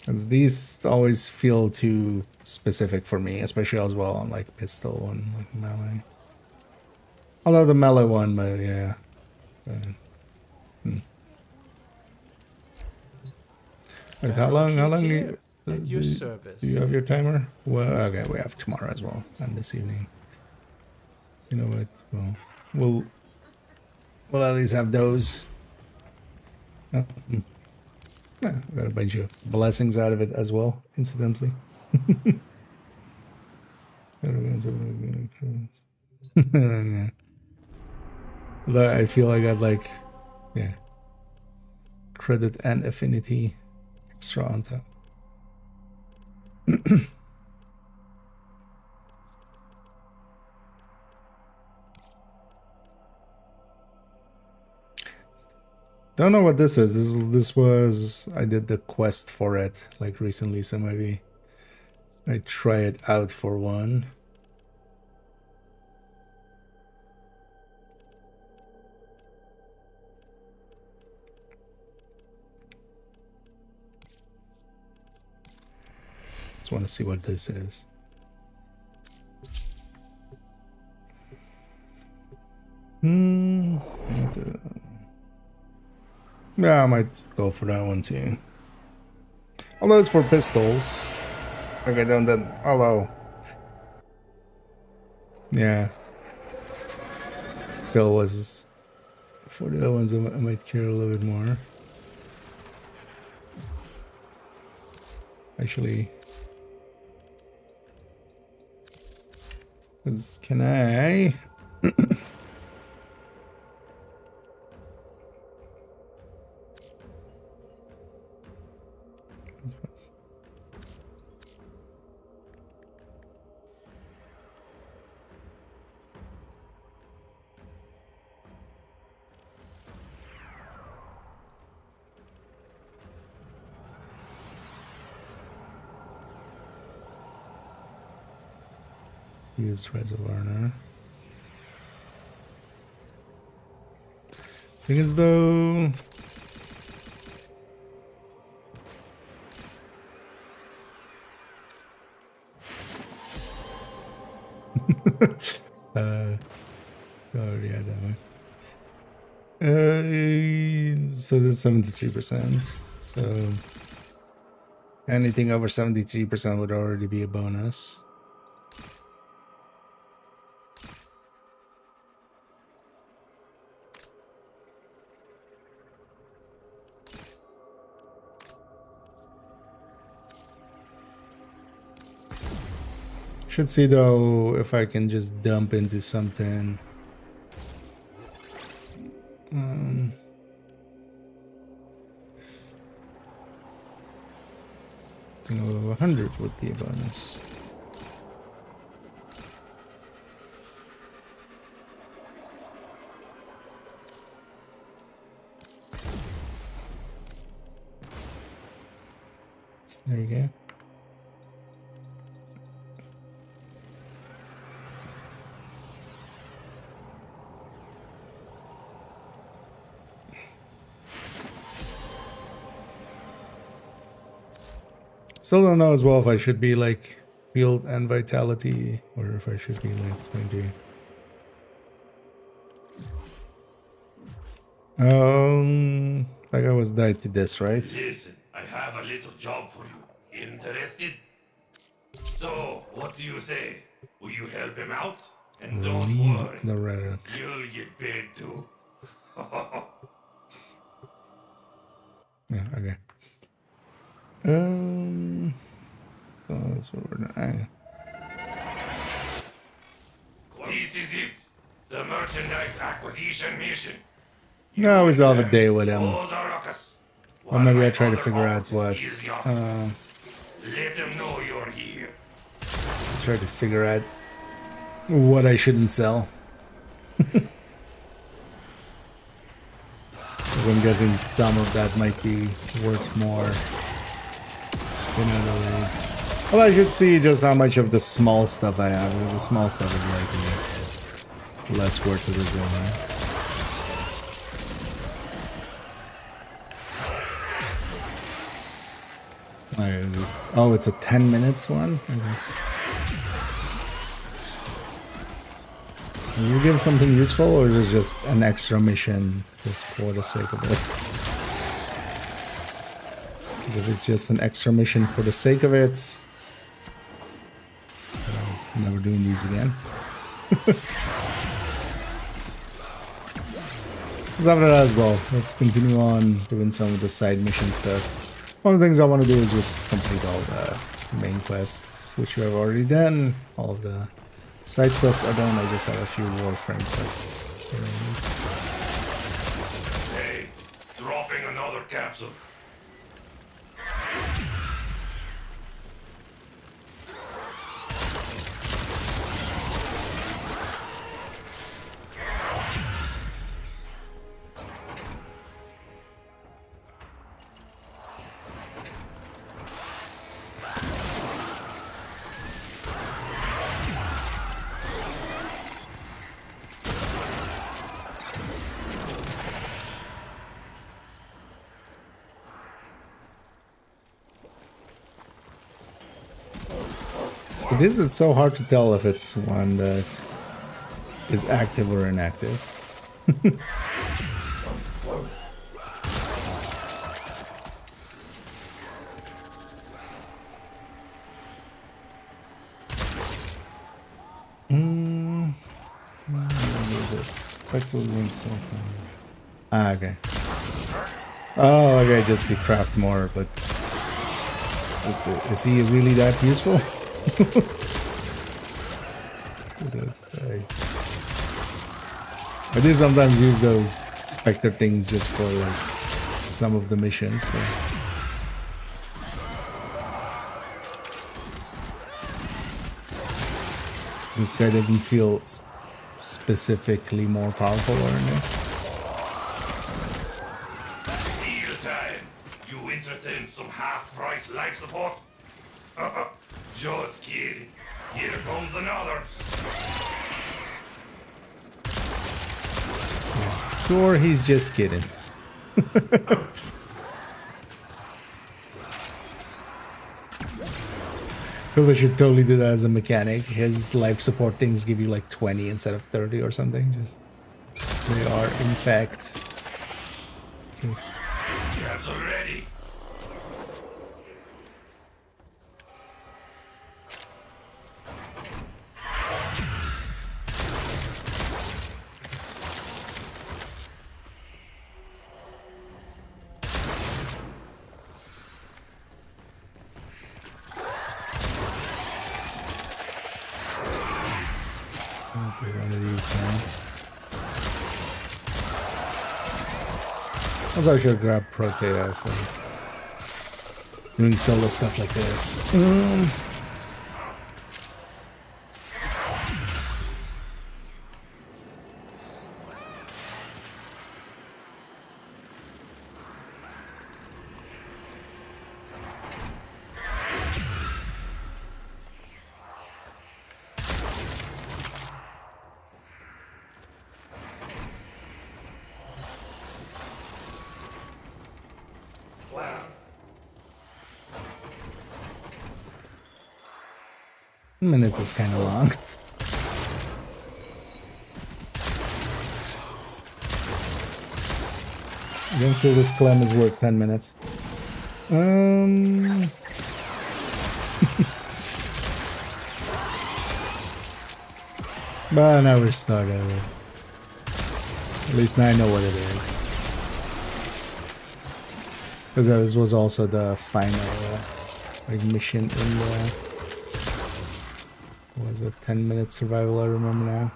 Because these always feel too specific for me, especially as well on like pistol and like melee. Although the melee one, but yeah. Wait, how long do you, at your service. do you have your timer? Well, okay, we have tomorrow as well, and this evening. You know what? Well, we'll at least have those. Oh, yeah, we got a bunch of blessings out of it as well, incidentally. I feel I got like, yeah, credit and affinity extra on top. Don't know what this is. This was, I did the quest for it like recently, so maybe I try it out for one. Just want to see what this is. Yeah, I might go for that one too. Although it's for pistols. Okay, then, although. Yeah. Bill was, for the other ones I might care a little bit more. Actually. Can I? Used reservoir now. Thing is though. Oh yeah, that one. So this is 73%. So anything over 73% would already be a bonus. Should see though if I can just dump into something. You know, 100 would be a bonus. There you go. Still don't know as well if I should be like field and vitality or if I should be like 20. Like I was died to this, right? Listen, I have a little job for you. Interested? So, what do you say? Will you help him out? And don't Leave worry, the rhetoric. you'll get paid too. Yeah, okay. So we're not. This is it. The merchandise acquisition mission. No, we still have a day with him. Ozarakas. Or maybe I try to figure out what. Let them know you're here. Try to figure out what I shouldn't sell. I'm guessing some of that might be worth more than other ways. Well, I should see just how much of the small stuff I have, because the small stuff is likely less worth it as well, right? Oh, it's a 10 minutes one? Okay. Does this give something useful, or is it just an extra mission just for the sake of it? Because if it's just an extra mission for the sake of it, I'm never doing these again. Let's have that as well. Let's continue on doing some of the side mission stuff. One of the things I want to do is just complete all the main quests, which we have already done. All of the side quests are done. I just have a few Warframe quests. Hey, dropping another capsule. It's so hard to tell if it's one that is active or inactive. Ah, okay. Oh, okay, just to craft more, but is he really that useful? I do sometimes use those Spectre things just for like some of the missions, but this guy doesn't feel specifically more powerful or anything. Deal time. You interested in some half-price life support? Just kidding. Here comes another. sure he's just kidding. Phil should totally do that as a mechanic. His life support things give you like 20 instead of 30 or something. Just they are in fact just Cabs are ready. one of these now. Also, I should grab Protea for doing solo stuff like this. Minutes is kind of long. I don't feel this clam is worth 10 minutes. But now we're started. At least now I know what it is. Because this was also the final like mission in the... Was it 10-minute survival? I remember now.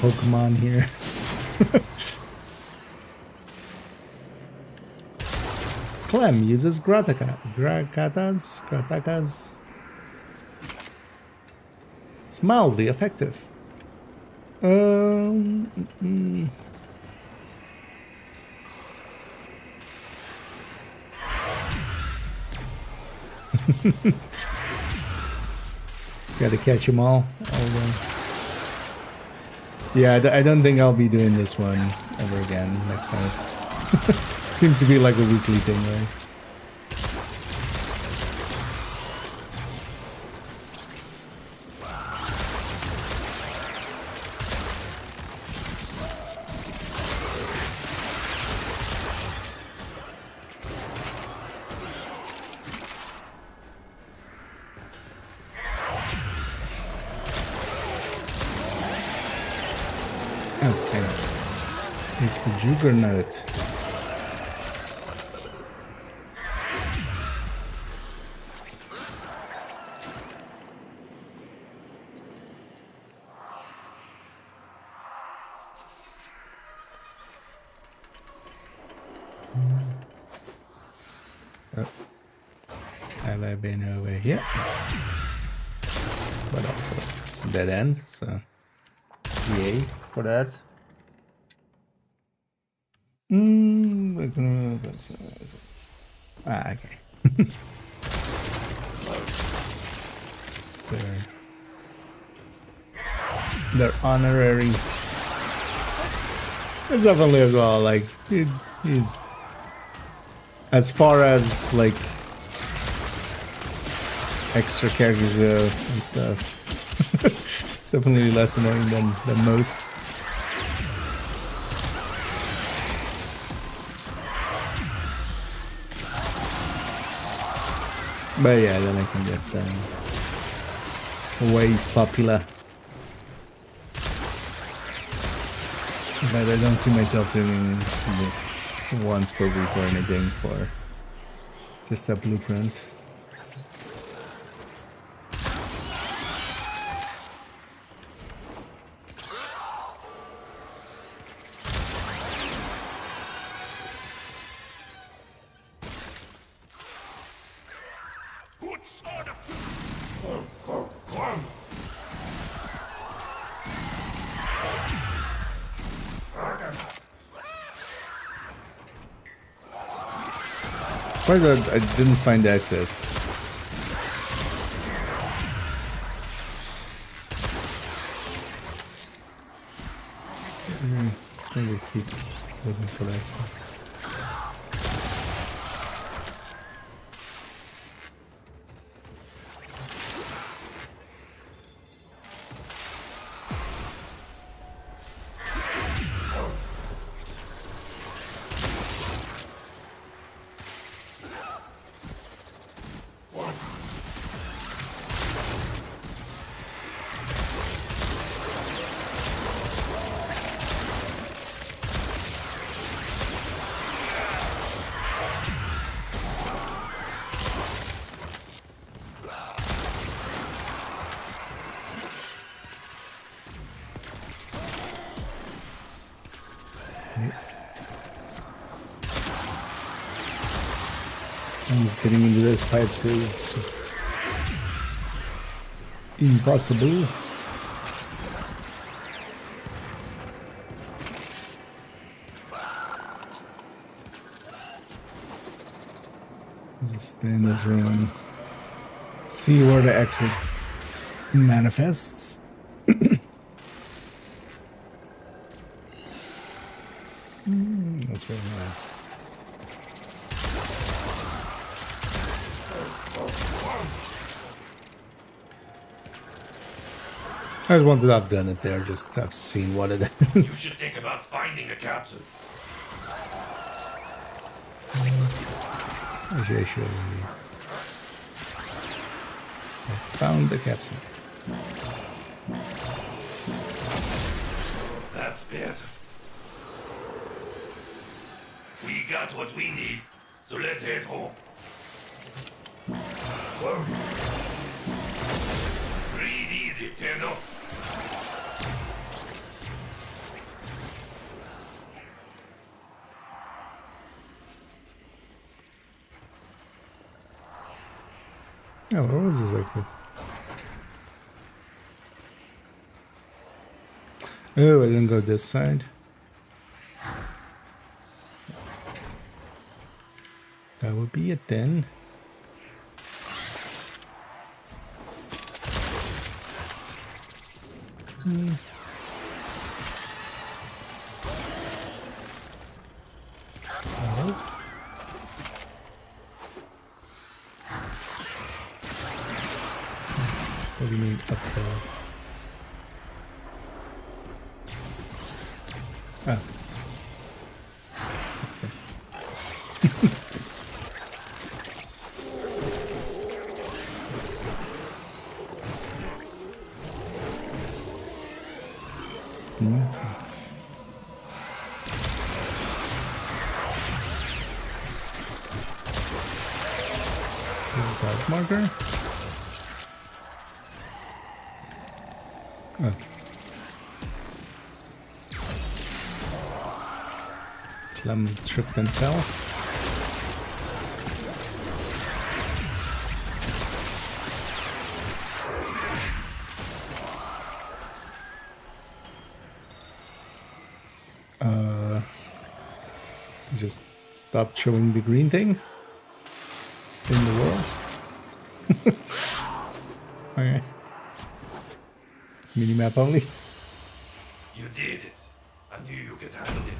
Pokemon here. Clem uses gratakas. It's mildly effective. Gotta catch them all. Yeah, I don't think I'll be doing this one ever again next time. Seems to be like a weekly thing, right? Okay. It's a juggernaut. Oh. Have I been over here? But also it's a dead end, so yay for that. Okay. They're honorary. It's definitely as well, like, he's as far as like extra characters and stuff. It's definitely less annoying than most. But yeah, then I can get ways popular. But I don't see myself doing this once per week or anything for just a blueprint. surprised that I didn't find the exit. Let's maybe keep looking for the exit. Getting into those pipes is just impossible. Just stay in this room and see where the exit manifests. That's very nice. I just wanted to have done it there, just to have seen what it is. You should think about finding a capsule. Actually, I should. I found the capsule. That's better. We got what we need, so let's head home. Breathe easy, Tenno. Oh, where was this exit? Oh, I didn't go this side. That would be it then. What do you mean up there? Ah. Sneaky. Is that marker? Oh. Clem tripped and fell. Just stop showing the green thing in the world. Okay. Minimap only. You did it. I knew you could handle it.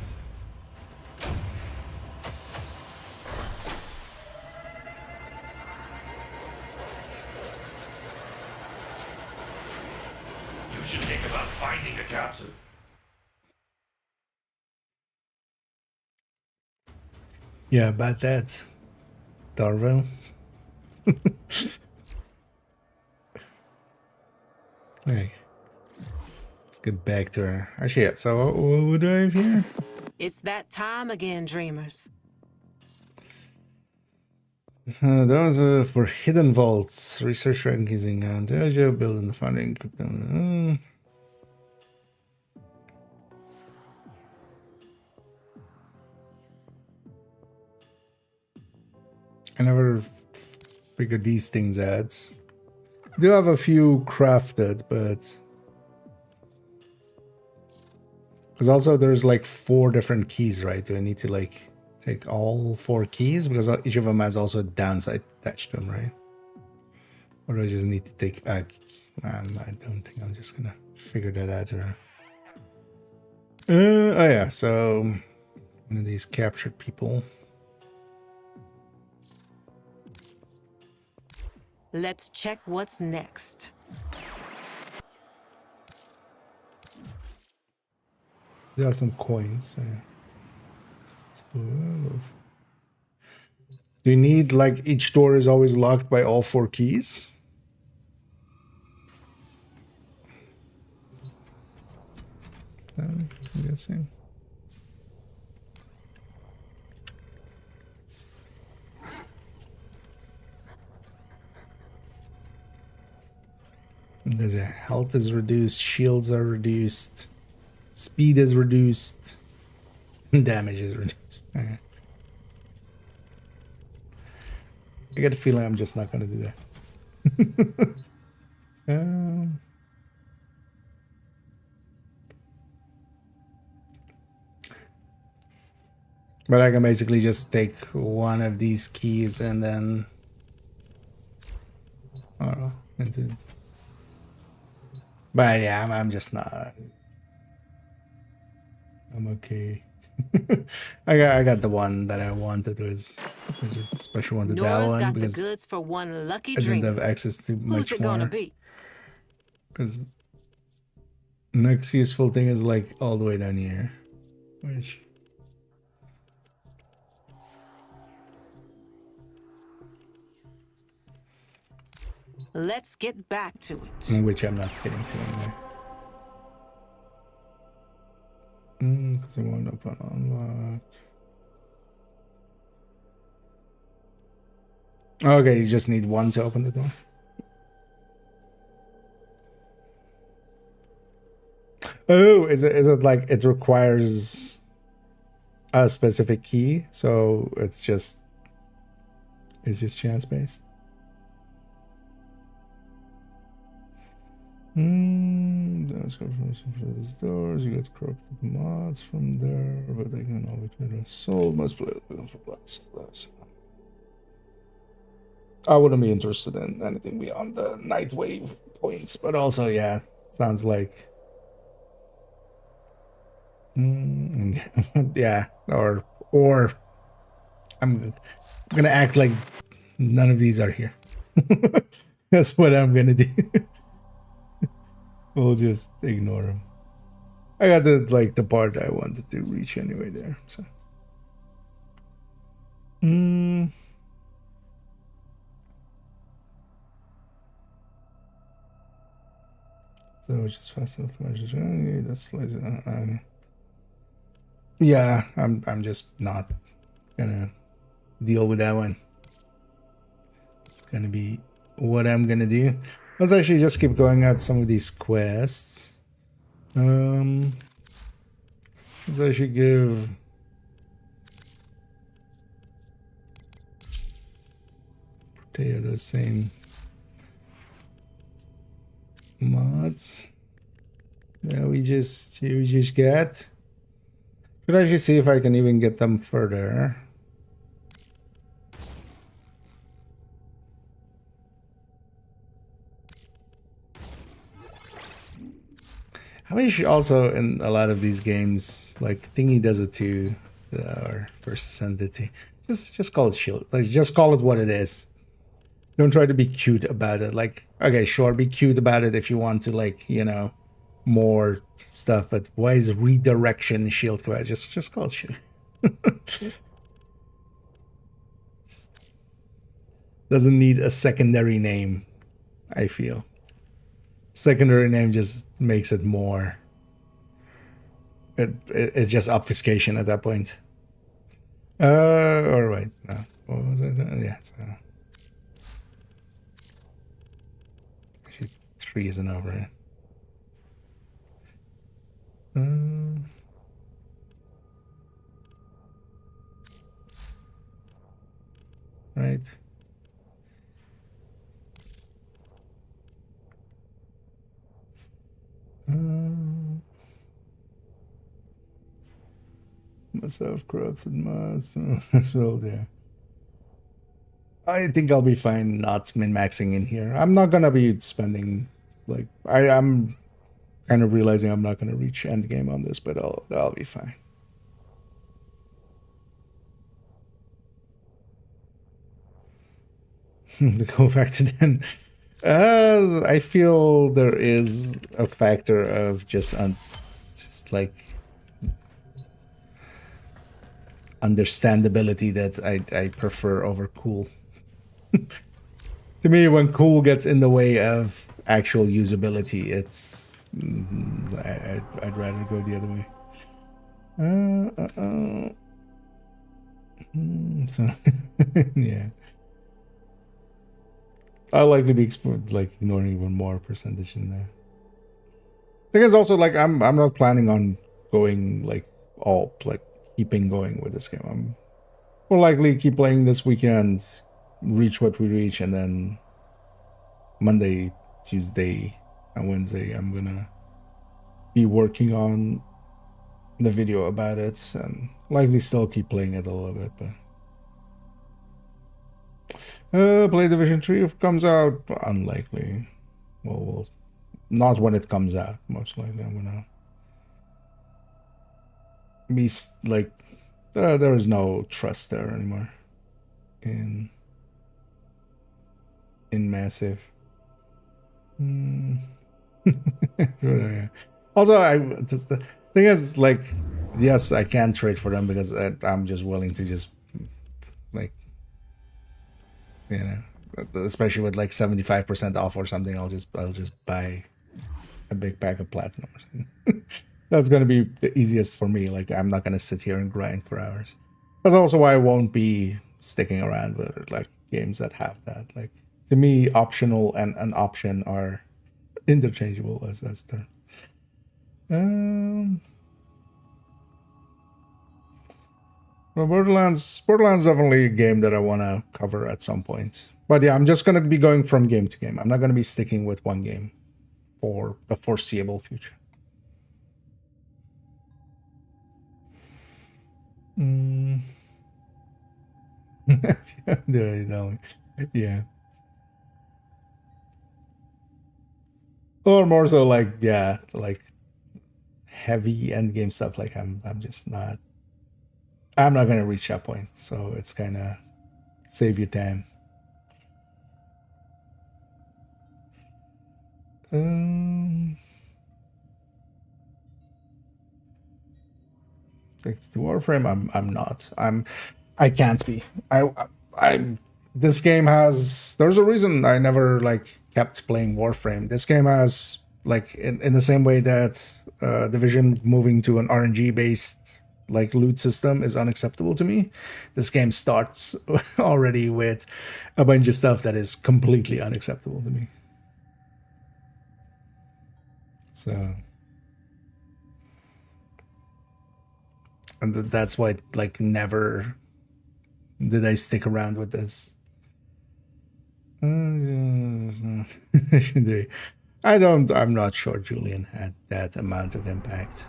You should think about finding a capsule. Yeah, about that, Darwin. Okay. Let's get back to her. Actually, yeah, so what do I have here? It's that time again, dreamers. Those are for hidden vaults. Research rankings on Dojo, building the funding. I never figured these things out. I do have a few crafted, but because also there's like 4 different keys, right? Do I need to like take all 4 keys because each of them has also a downside attached to them, right? Or do I just need to take a key? I don't think I'm just gonna figure that out. Oh yeah, so one of these captured people. Let's check what's next. There are some coins. So, do you need, like, each door is always locked by all 4 keys? I'm guessing. Because health is reduced, shields are reduced, speed is reduced, damage is reduced. Okay. I get a feeling I'm just not gonna do that. But I can basically just take one of these keys and then, I don't know, into. But yeah, I'm just not. I'm okay. I got the one that I wanted, which is a special one to that Nora's one got the because goods for one lucky I didn't dreamer. have access to Who's much it gonna more. be? Because next useful thing is like all the way down here, which. Let's get back to it. Which I'm not getting to anyway. Because I want to put unlocked. Okay, you just need one to open the door. Oh, is it like it requires a specific key, so it's just chance based? That's confirmation for these doors. You get corrupted mods from there, but they can always be sold. Must play for bloods. I wouldn't be interested in anything beyond the night wave points, but also, yeah, sounds like. Yeah, or I'm gonna act like none of these are here. That's what I'm gonna do. We'll just ignore them. I got the part I wanted to reach anyway there. So. So it's just fast enough to measure. That's yeah, I'm just not gonna deal with that one. It's gonna be what I'm gonna do. Let's actually just keep going at some of these quests. Let's actually give Protea those same mods that we just get. Could actually see if I can even get them further. I wish also in a lot of these games, like Thingy does it too, or First Ascended. Just call it shield. Like just call it what it is. Don't try to be cute about it. Like, okay, sure, be cute about it if you want to, like, you know, more stuff. But why is redirection shield command? Just call it shield. Doesn't need a secondary name, I feel. Secondary name just makes it more. It's just obfuscation at that point. All right. No. What was it? Yeah. So. Actually, 3 isn't over. Right. Myself corrupted mass. So yeah. I think I'll be fine not min-maxing in here. I'm not gonna be spending like I'm kind of realizing I'm not gonna reach end game on this, but I'll be fine. The go factor then. I feel there is a factor of just like understandability that I prefer over cool. To me, when cool gets in the way of actual usability, it's I'd rather go the other way. So yeah. I'll likely be like ignoring even more percentage in there. Thing is also like I'm not planning on going like all like keeping going with this game. I'm more likely keep playing this weekend, reach what we reach, and then Monday, Tuesday, and Wednesday I'm gonna be working on the video about it and likely still keep playing it a little bit, but play Division 3 if it comes out. Unlikely. Well, not when it comes out. Most likely, I'm gonna be like, there is no trust there anymore. In Massive. Also, the thing is, like, yes, I can trade for them because I'm just willing to just like. You know, especially with like 75% off or something, I'll just buy a big pack of platinum or something. That's gonna be the easiest for me. Like I'm not gonna sit here and grind for hours. That's also why I won't be sticking around with like games that have that. Like to me, optional and an option are interchangeable as term. Well, Borderlands definitely a game that I want to cover at some point. But yeah, I'm just going to be going from game to game. I'm not going to be sticking with one game for the foreseeable future. Yeah. Or more so like, yeah, like heavy end game stuff. Like I'm not going to reach that point. So it's kind of save your time. Like the Warframe, I'm not. I can't be. This game has. There's a reason I never like kept playing Warframe. This game has like in the same way that Division moving to an RNG based like loot system is unacceptable to me. This game starts already with a bunch of stuff that is completely unacceptable to me. So, and that's why like never did I stick around with this. I'm not sure Julian had that amount of impact.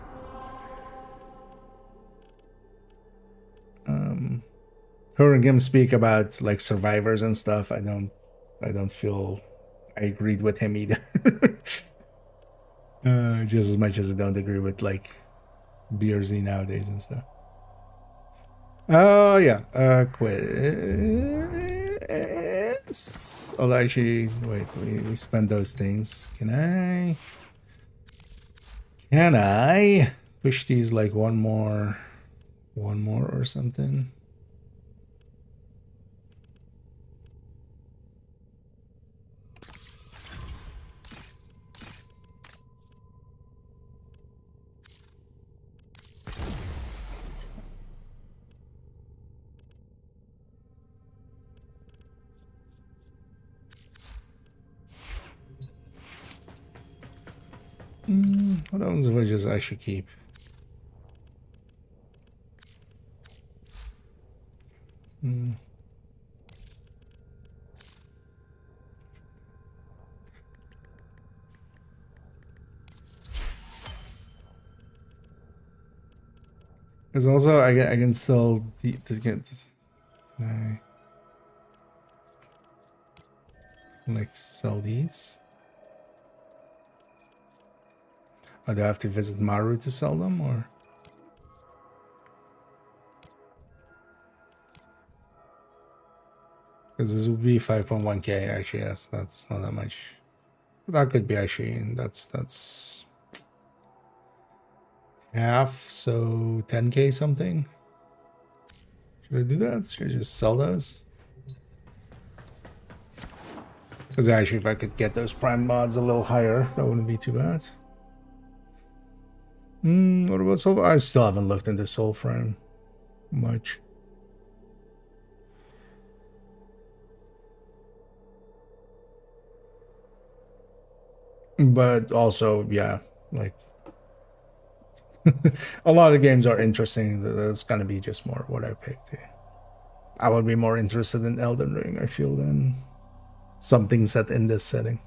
Hearing him speak about like survivors and stuff, I don't feel I agreed with him either. Just as much as I don't agree with like BRZ nowadays and stuff. Oh yeah, quests. Although actually, wait, we spent those things. Can I push these like one more or something? What happens if I just actually keep? Because also I can still like sell these. Oh, do I have to visit Maru to sell them, or? Because this would be 5.1k actually. Yes, that's not that much. That could be actually, that's half, so 10k something. Should I do that? Should I just sell those? Because actually, if I could get those prime mods a little higher, that wouldn't be too bad. What about Soul? I still haven't looked into Soulframe much. But also, yeah, like a lot of games are interesting. That's gonna be just more what I picked. I would be more interested in Elden Ring, I feel, than something set in this setting.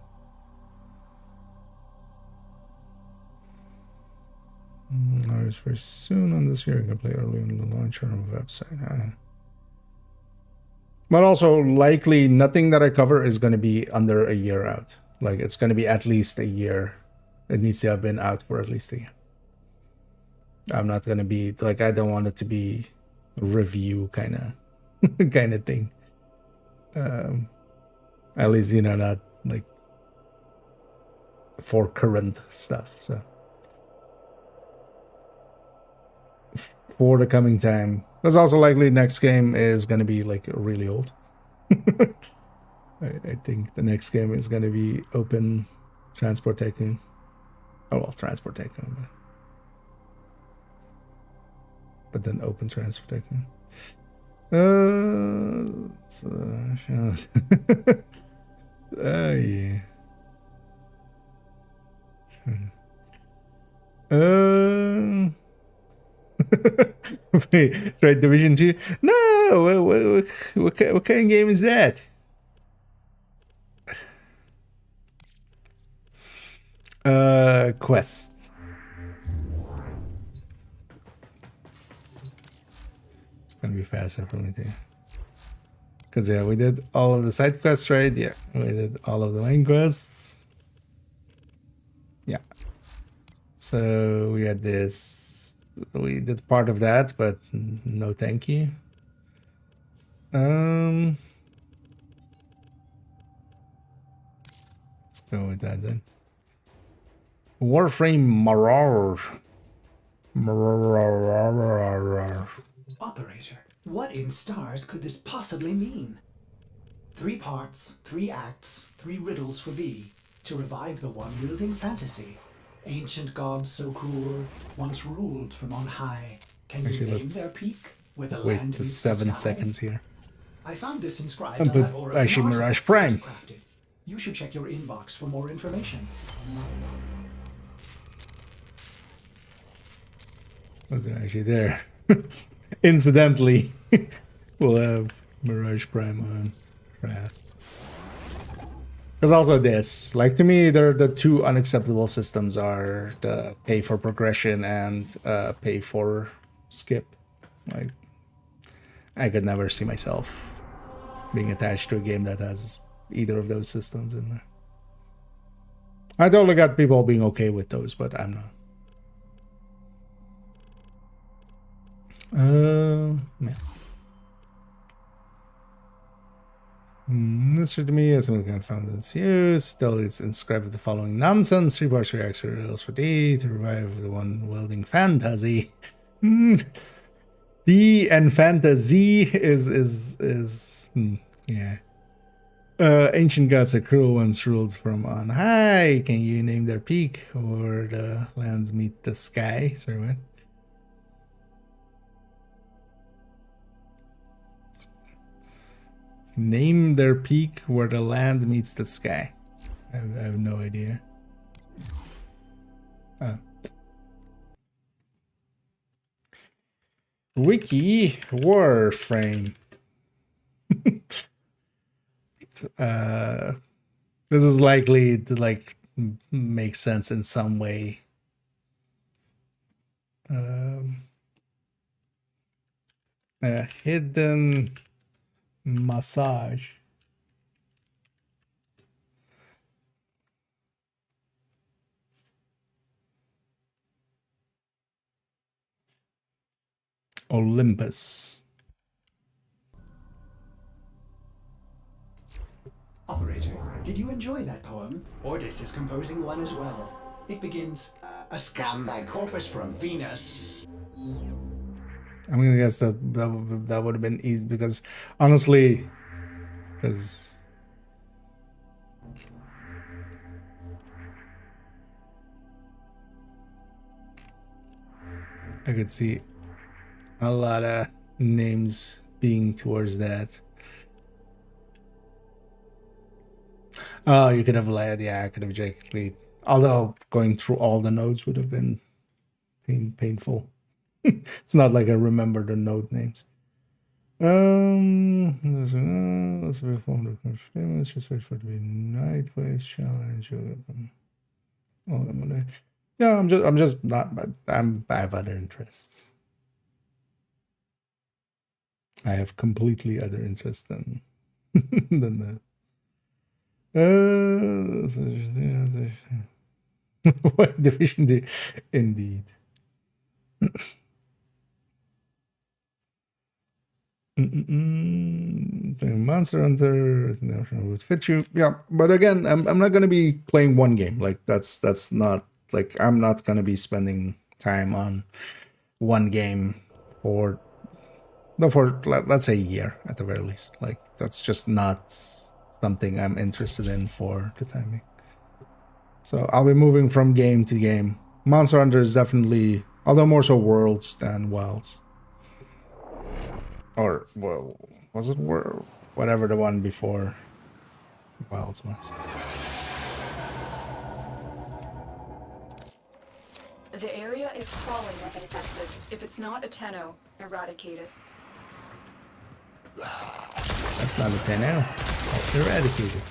It's very soon on this year. You can play early on the launcher on the website. But also, likely nothing that I cover is going to be under a year out. Like, it's going to be at least a year. It needs to have been out for at least a year. I'm not going to be, like, I don't want it to be a review kind of thing. At least, you know, not like for current stuff. So for the coming time, because also likely next game is going to be like really old. I think the next game is going to be open Transport Tycoon. Oh well, Transport Tycoon, but then open Transport Tycoon. Oh yeah. Wait, right, Division 2? No, what kind of game is that? Quest. It's gonna be faster for me too. Because yeah, we did all of the side quests, right? Yeah, we did all of the main quests. Yeah. So we had this. We did part of that, but no thank you. Let's go with that then. Warframe Marauder. Operator, what in stars could this possibly mean? 3 parts, 3 acts, 3 riddles for thee, to revive the one wielding fantasy. Ancient gods so cruel, once ruled from on high. Can you Actually, name let's their peak, where the wait land the meets 7 the sky? seconds here. I found this inscribed And on put that Oracle actually artifact Mirage that Prime. was crafted. You should check your inbox for more information. What's actually there? Incidentally, we'll have Mirage Prime on craft. Because also this, like to me, the 2 unacceptable systems are the pay for progression and pay for skip. Like, I could never see myself being attached to a game that has either of those systems in there. I totally got people being okay with those, but I'm not. Yeah. This to me as someone can found its use. Still, it's inscribed with the following nonsense: 3 parts reactors for D to revive the one wielding fantasy. D and fantasy is yeah. Ancient gods are cruel ones ruled from on high. Can you name their peak or the lands meet the sky? Sorry, what? Name their peak where the land meets the sky. I have no idea. Oh. Wiki Warframe. This is likely to like make sense in some way. A hidden massage. Olympus. Operator, did you enjoy that poem? Ordis is composing one as well. It begins, a scumbag corpus from Venus. I'm gonna guess that would have been easy because honestly, because I could see a lot of names being towards that. Oh, you could have led, yeah, I could have directly. Although going through all the nodes would have been painful. It's not like I remember the node names. Let's reform the famous. Just wait for it to be night waves challenge. Oh, yeah, I'm just not. But I have other interests. I have completely other interests than that. What division do indeed. Monster Hunter would fit you, yeah. But again, I'm not gonna be playing one game. Like that's not like I'm not gonna be spending time on one game for let's say a year at the very least. Like that's just not something I'm interested in for the time being. So I'll be moving from game to game. Monster Hunter is definitely, although more so Worlds than Wilds. Or, well, was it World? Whatever the one before Wilds was. The area is crawling with infested. If it's not a Tenno, eradicate it. That's not a Tenno. That's eradicated.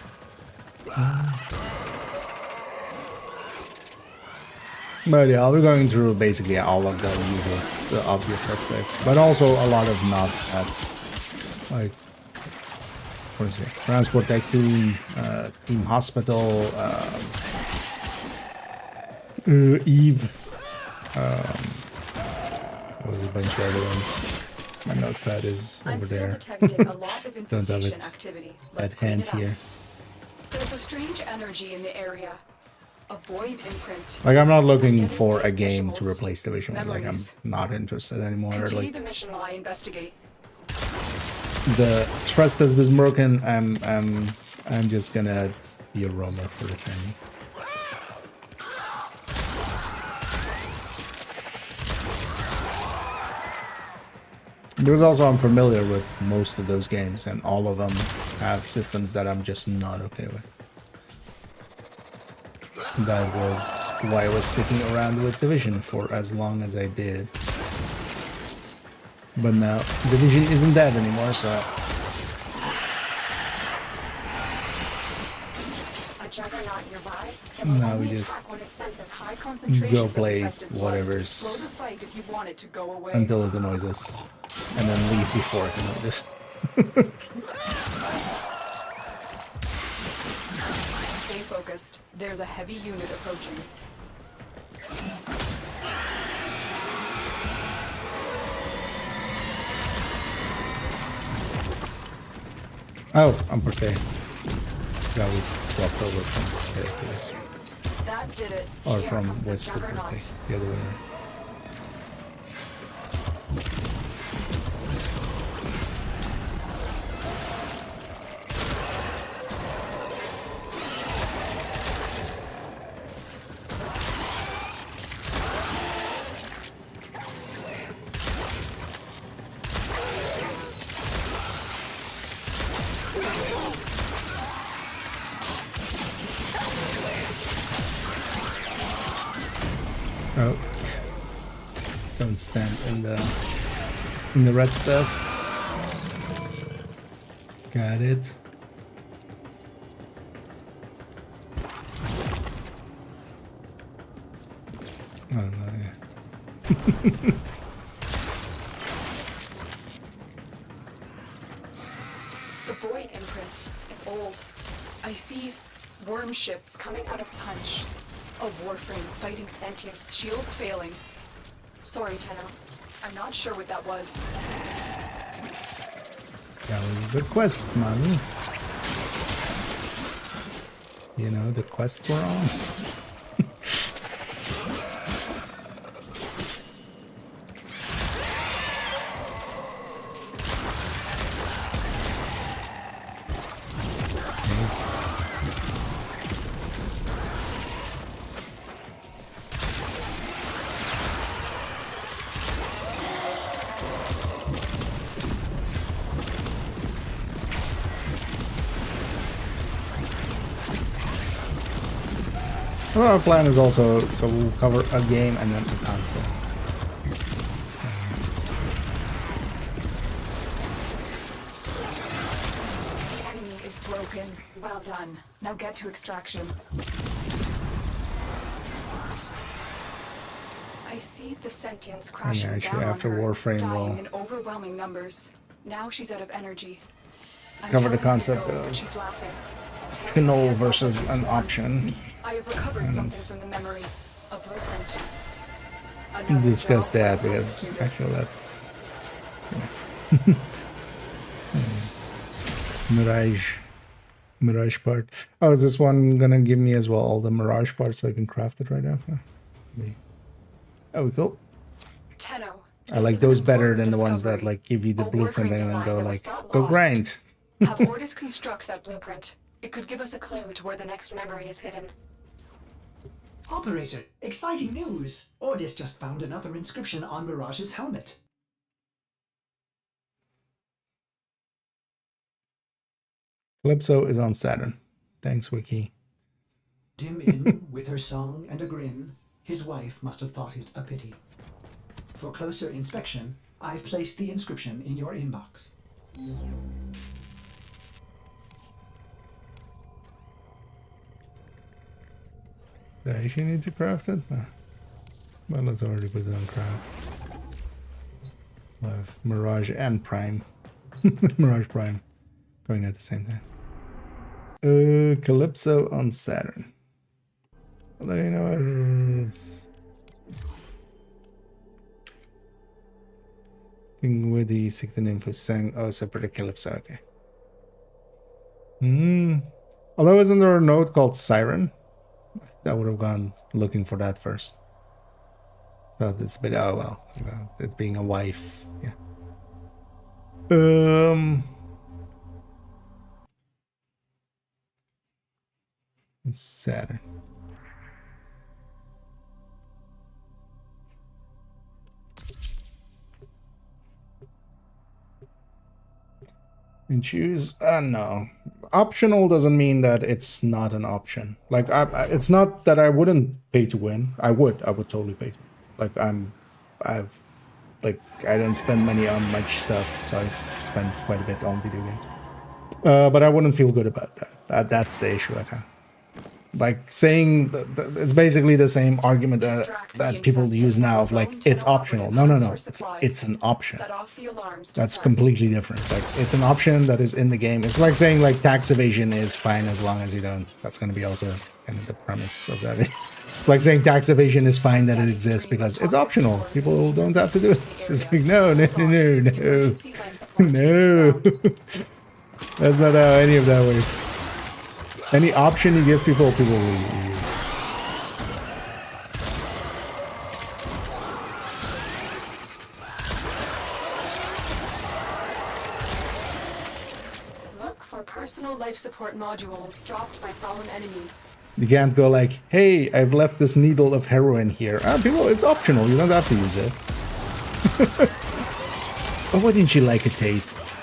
But yeah, I'll be going through basically all of the usual, the obvious suspects, but also a lot of not that, like, what is it? Transport Tycoon, Team Hospital, Eve, what was a bunch of other ones. My notepad is over there. Detecting a lot of Don't have infestation it activity. at hand here. There's a strange energy in the area. A void imprint. Like, I'm not looking for a game to replace Division 1. Like, I'm not interested anymore. Continue Like, the mission while I investigate. the trust has been broken. I'm just gonna be a roamer for the time. Because also I'm familiar with most of those games, and all of them have systems that I'm just not okay with. That was why I was sticking around with Division for as long as I did. But now Division isn't that anymore, so now we just go play whatever's until it annoys us, and then leave before it annoys us. Stay focused. There's a heavy unit approaching. Oh, I'm prepared. Yeah, we swapped over from there to this. That did it. Or from West to Birthday, the other way around. Oh, don't stand in the red stuff. Got it. Oh no, yeah. old. I see worm ships coming out of Punch. A Warframe fighting sentience, shields failing. Sorry, Tenno. I'm not sure what that was. That was the quest, mommy. You know, the quest we're on. Well, our plan is also, so we'll cover a game and then a concept. So. The enemy is broken. Well done. Now get to extraction. I see the sentience crashing actually, down after on her, Warframe, dying we'll in overwhelming numbers. Now she's out of energy. I'm cover the telling her to concept go, of but she's laughing. skinnle versus an option. I have recovered And something from the memory. A blueprint. Another discuss job that well because executed. I feel that's, you know. Mirage part. Oh, is this one gonna give me as well all the Mirage parts so I can craft it right after? Oh, cool. Tenno, I like this is an those better important than the ones that discovery. like give you the A blueprint Warframe and then design go that was like, thought go lost. grind. Have Ordis construct that blueprint. It could give us a clue to where the next memory is hidden. Operator, exciting news! Ordis just found another inscription on Mirage's helmet. Calypso is on Saturn. Thanks, Wiki. Dim in, with her song and a grin, his wife must have thought it a pity. For closer inspection, I've placed the inscription in your inbox. Does she need to craft it? No. Well, let's already put it on craft. We'll have Mirage and Prime. Mirage Prime going at the same time. Calypso on Saturn. Well, you know what it is. Thing with the 16 info sang. Oh, separate Calypso. Okay. Although isn't there a node called Siren? That would have gone looking for that first. But it's a bit, oh well, it being a wife, yeah. It's Saturn. And choose, no. Optional doesn't mean that it's not an option. Like, it's not that I wouldn't pay to win. I would totally pay to win. Like, I don't spend money on much stuff, so I spend quite a bit on video games. But I wouldn't feel good about that. That's the issue I have. Like, saying, it's basically the same argument that people use now of, like, it's optional. No. It's an option. That's completely different. Like, it's an option that is in the game. It's like saying, like, tax evasion is fine as long as you don't. That's going to be also kind of the premise of that. It's like saying tax evasion is fine that it exists because it's optional. People don't have to do it. It's just like, no. No. That's not how any of that works. Any option you give people will use. Look for personal life support modules dropped by fallen enemies. You can't go like, hey, I've left this needle of heroin here. People, it's optional. You don't have to use it. But wouldn't you like a taste?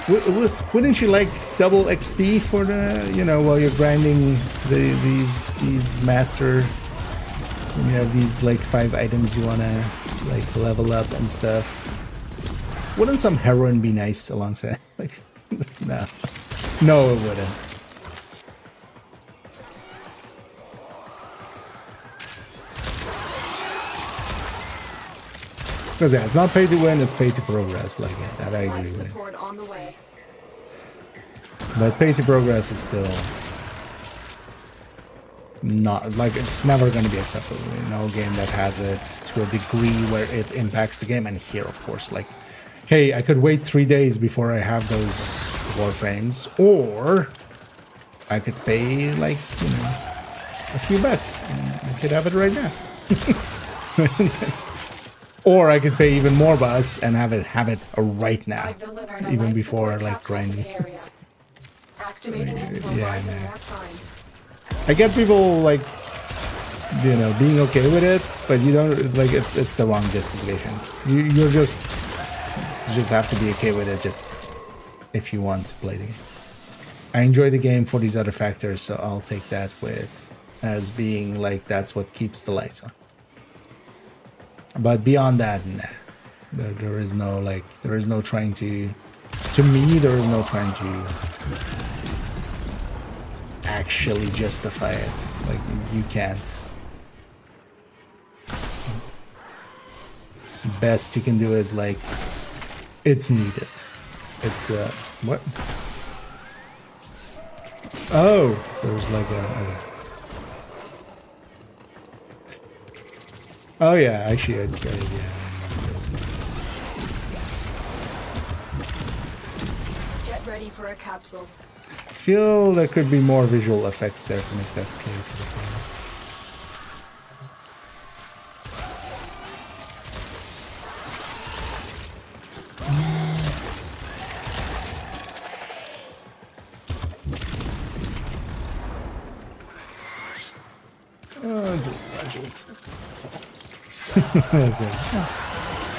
Wouldn't you like double XP for the, you know, while you're grinding these master, when you have these like 5 items you wanna like level up and stuff? Wouldn't some heroin be nice alongside? Like, no, it wouldn't. Because yeah, it's not pay to win, it's pay to progress. Like that, I agree with. Support on the way. But pay to progress is still not, like, it's never going to be acceptable. No game that has it to a degree where it impacts the game. And here, of course, like, hey, I could wait 3 days before I have those Warframes, or I could pay, like, you know, a few bucks and I could have it right now. Or I could pay even more bucks and have it right now, even before, like, grinding. Activating it will buy them more time. I get people, like, you know, being okay with it, but you don't, like, it's the wrong justification. You just have to be okay with it, just if you want to play the game. I enjoy the game for these other factors, so I'll take that with as being like that's what keeps the lights on. But beyond that, nah. There is no, like, there is no trying to me, there is no trying to actually justify it. Like, you can't. Best you can do is, like, it's needed. It's, what? Oh, there's like a, okay. Oh yeah, actually I did, yeah. Get ready for a capsule. I feel there could be more visual effects there to make that clear for the player.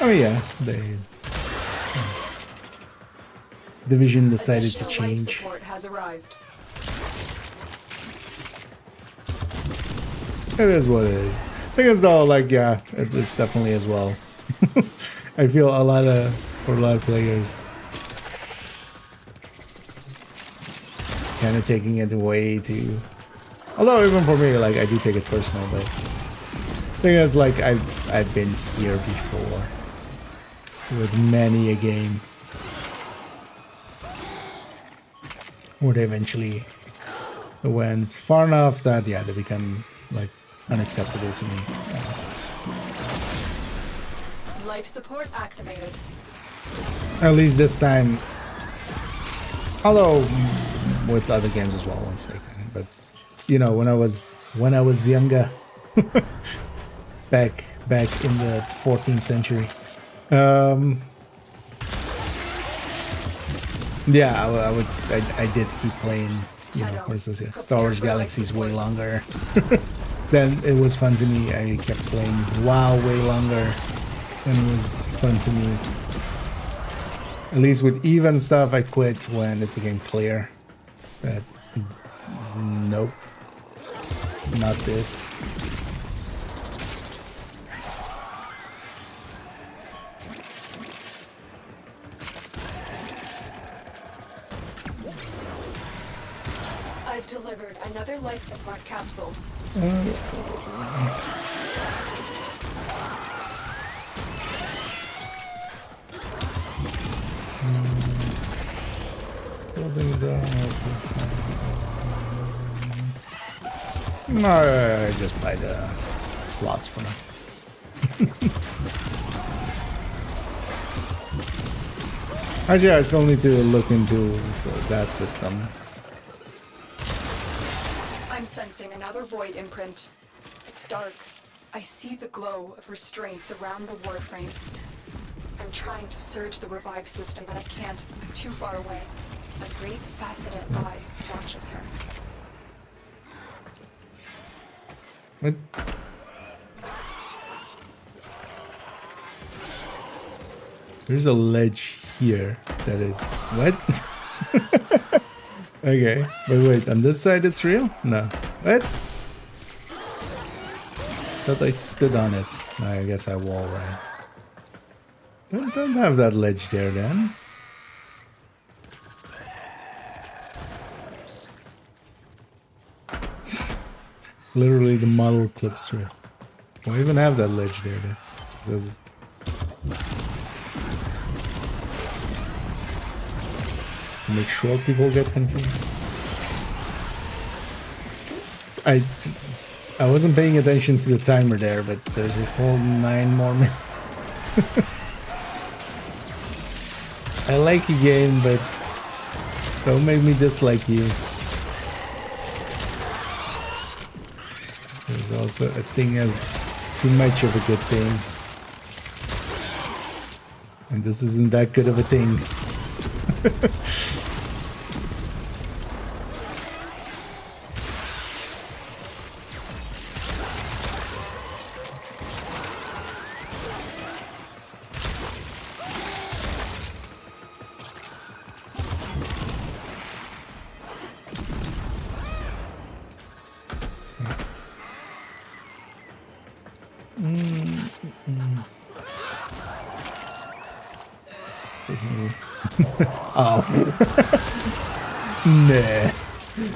Oh yeah, Division decided to change. Life support has arrived. It is what it is. Thing is though, like, yeah, it's definitely as well. I feel for a lot of players kind of taking it way too. Although even for me, like, I do take it personal, but thing is, like, I've been here before with many a game where they eventually went far enough that, yeah, they become, like, unacceptable to me. Life support activated. At least this time, although with other games as well, once again, but you know, when I was younger, back in the 14th century, yeah, I did keep playing, you know, what is this, yeah, Star Wars Galaxies way longer. Then it was fun to me. I kept playing WoW way longer, and it was fun to me. At least with even stuff, I quit when it became clear that nope, not this. I've delivered another life support capsule. No, I just buy the slots for now. Actually, I still need to look into that system. I'm sensing another void imprint. It's dark. I see the glow of restraints around the Warframe. I'm trying to surge the revive system, but I can't. I'm too far away. A great faceted eye watches her. What? There's a ledge here that is... What? Okay, but wait, on this side it's real? No. What? Thought I stood on it. I guess I wall ran. Don't have that ledge there then. Literally the model clips through. Why even have that ledge there then? Just Just to make sure people get confused. I wasn't paying attention to the timer there, but there's a whole 9 more minutes. I like you, game, but don't make me dislike you. There's also a thing as too much of a good thing. And this isn't that good of a thing. Nah,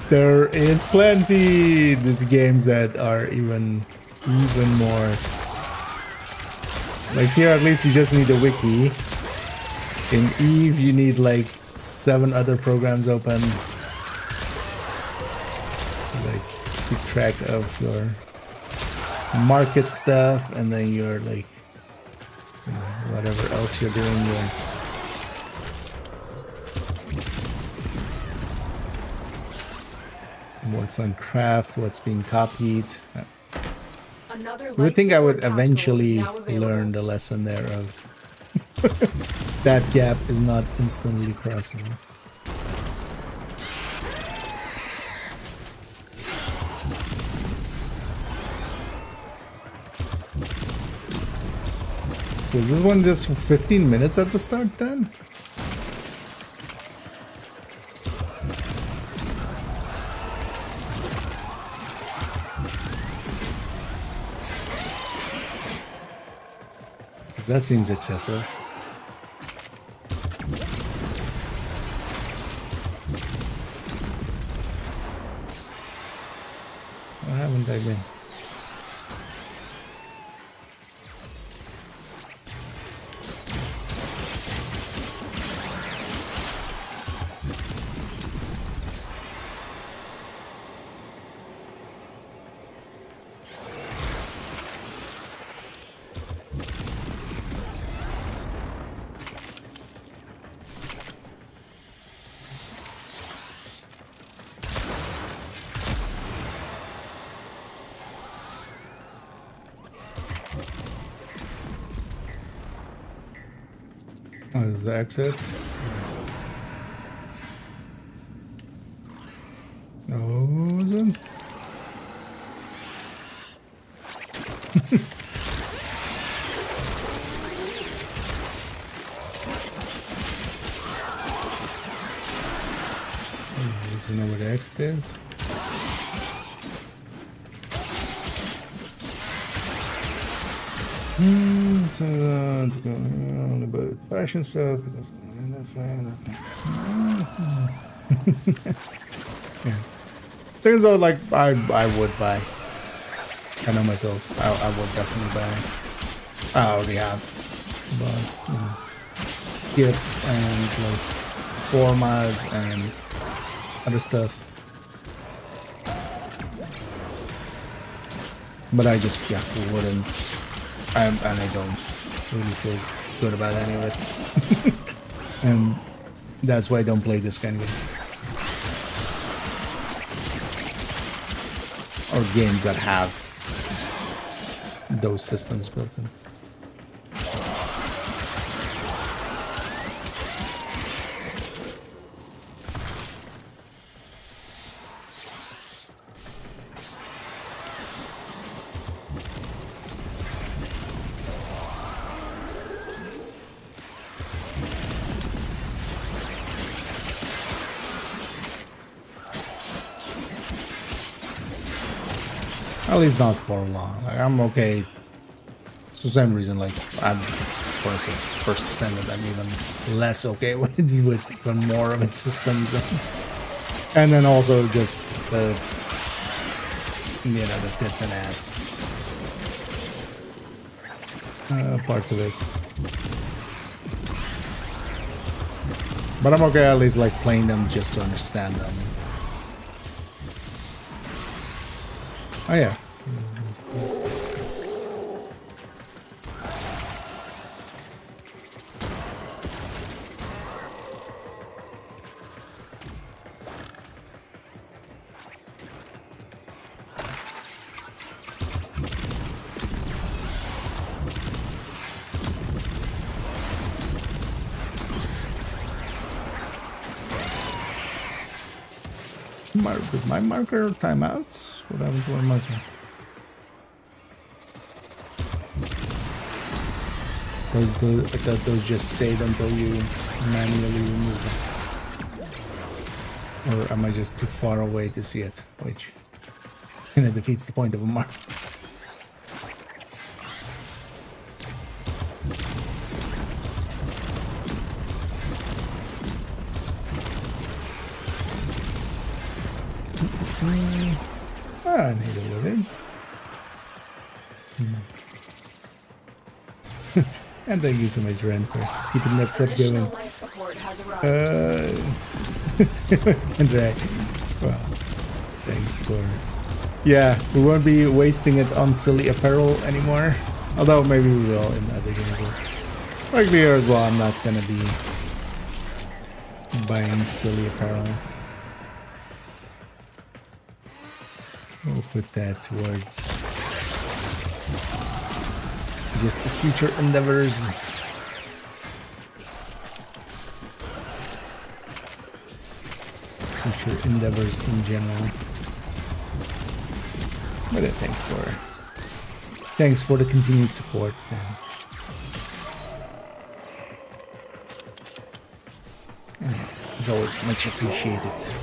there is plenty of games that are even more. Like here, at least you just need a wiki. In Eve, you need like 7 other programs open. Like keep track of your market stuff, and then your like whatever else you're doing. What's on craft, what's being copied. You would think I would eventually learn the lesson there of that gap is not instantly crossable. So is this one just 15 minutes at the start then? That seems excessive. Why haven't I been? Oh, is the exit? No, isn't. Does we know where the exit is? So to go on about fashion stuff because yeah. Things out like I would buy. I know myself. I would definitely buy. I already have, but you know, skips and like formas and other stuff. But I just wouldn't. And I don't really feel good about any of it. And that's why I don't play this kind of game. Or games that have those systems built in. At least not for long. Like, I'm okay. For the same reason, like I'm first Ascended, I'm even less okay with even more of its systems, and then also just the the tits and ass parts of it. But I'm okay at least like playing them just to understand them. Oh yeah. Did my marker timeouts? What happened to my marker? I thought those just stayed until you manually remove them. Or am I just too far away to see it? Which kind of defeats the point of a marker. I need a little bit. And thank you so much, Ren, for keeping that set going. Life support has arrived. Andre, well, thanks for... Yeah, we won't be wasting it on silly apparel anymore. Although maybe we will in other games. Like here as well, I'm not gonna be buying silly apparel. We'll put that towards just the future endeavors. Just the future endeavors in general. But yeah, thanks for the continued support, man. And yeah, it's always much appreciated.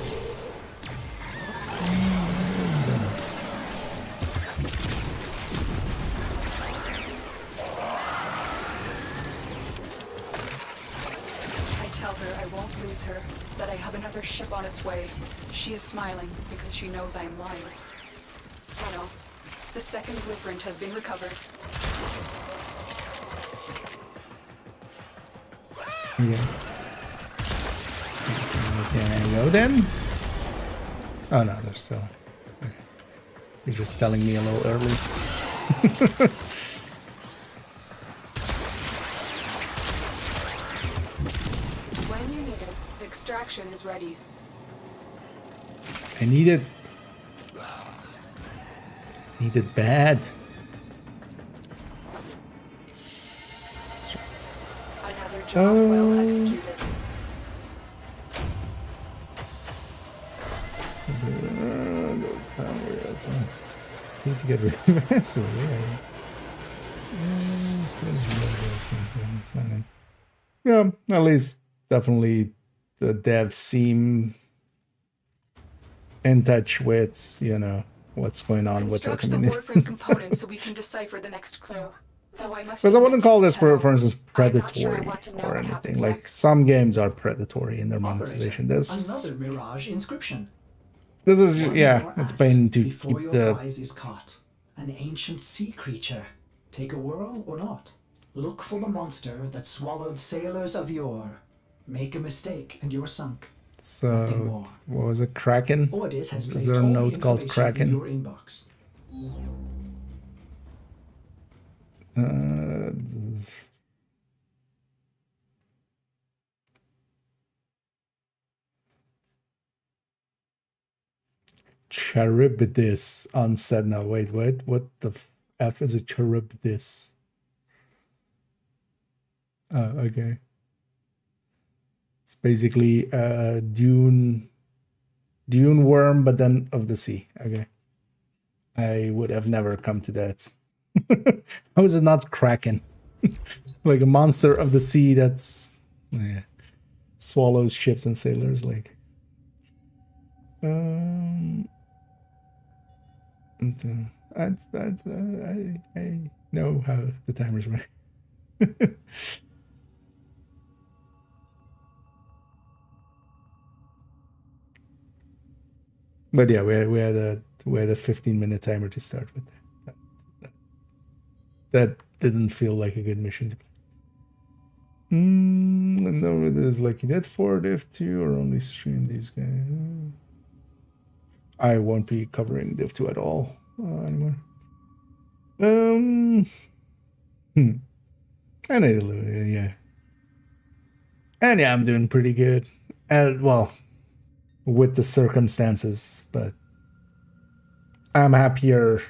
Her that I have another ship on its way. She is smiling because she knows I am lying. I know. The second blueprint has been recovered. Yeah. Can I go then? Oh no, there's still... Okay. You're just telling me a little early. Extraction is ready. I need it. Need it bad. That's right. Another job well executed. Goes down there. Need to get rid of it. So yeah, at least definitely the devs seem in touch with, you know, what's going on with their community. Construct the Warframe components so we can decipher the next clue. Though I must Because I wouldn't call this, for admit, instance, predatory I'm not sure I want to know or what anything. happens Like, next. some games are predatory in their monetization. This Another Mirage inscription. is, One yeah, more it's act been to before keep your the... prize is caught. An ancient sea creature. Take a whirl or not. Look for the monster that swallowed sailors of yore. Make a mistake and you're sunk. So, what was it, Kraken? Ordis has Is placed there a all the note called information in Kraken? your inbox. Charybdis on Sedna. Wait, what the F is a Charybdis? Oh, okay. It's basically a dune worm, but then of the sea. Okay. I would have never come to that. How is it not Kraken? Like a monster of the sea that's swallows ships and sailors. Like, I know how the timers work. But yeah, we had a 15-minute timer to start with. That didn't feel like a good mission to play. And over this, like Dev 4, Dev 2, or only stream these guys. I won't be covering Dev 2 at all anymore. And yeah. And yeah, I'm doing pretty good. And well, with the circumstances, but I'm happier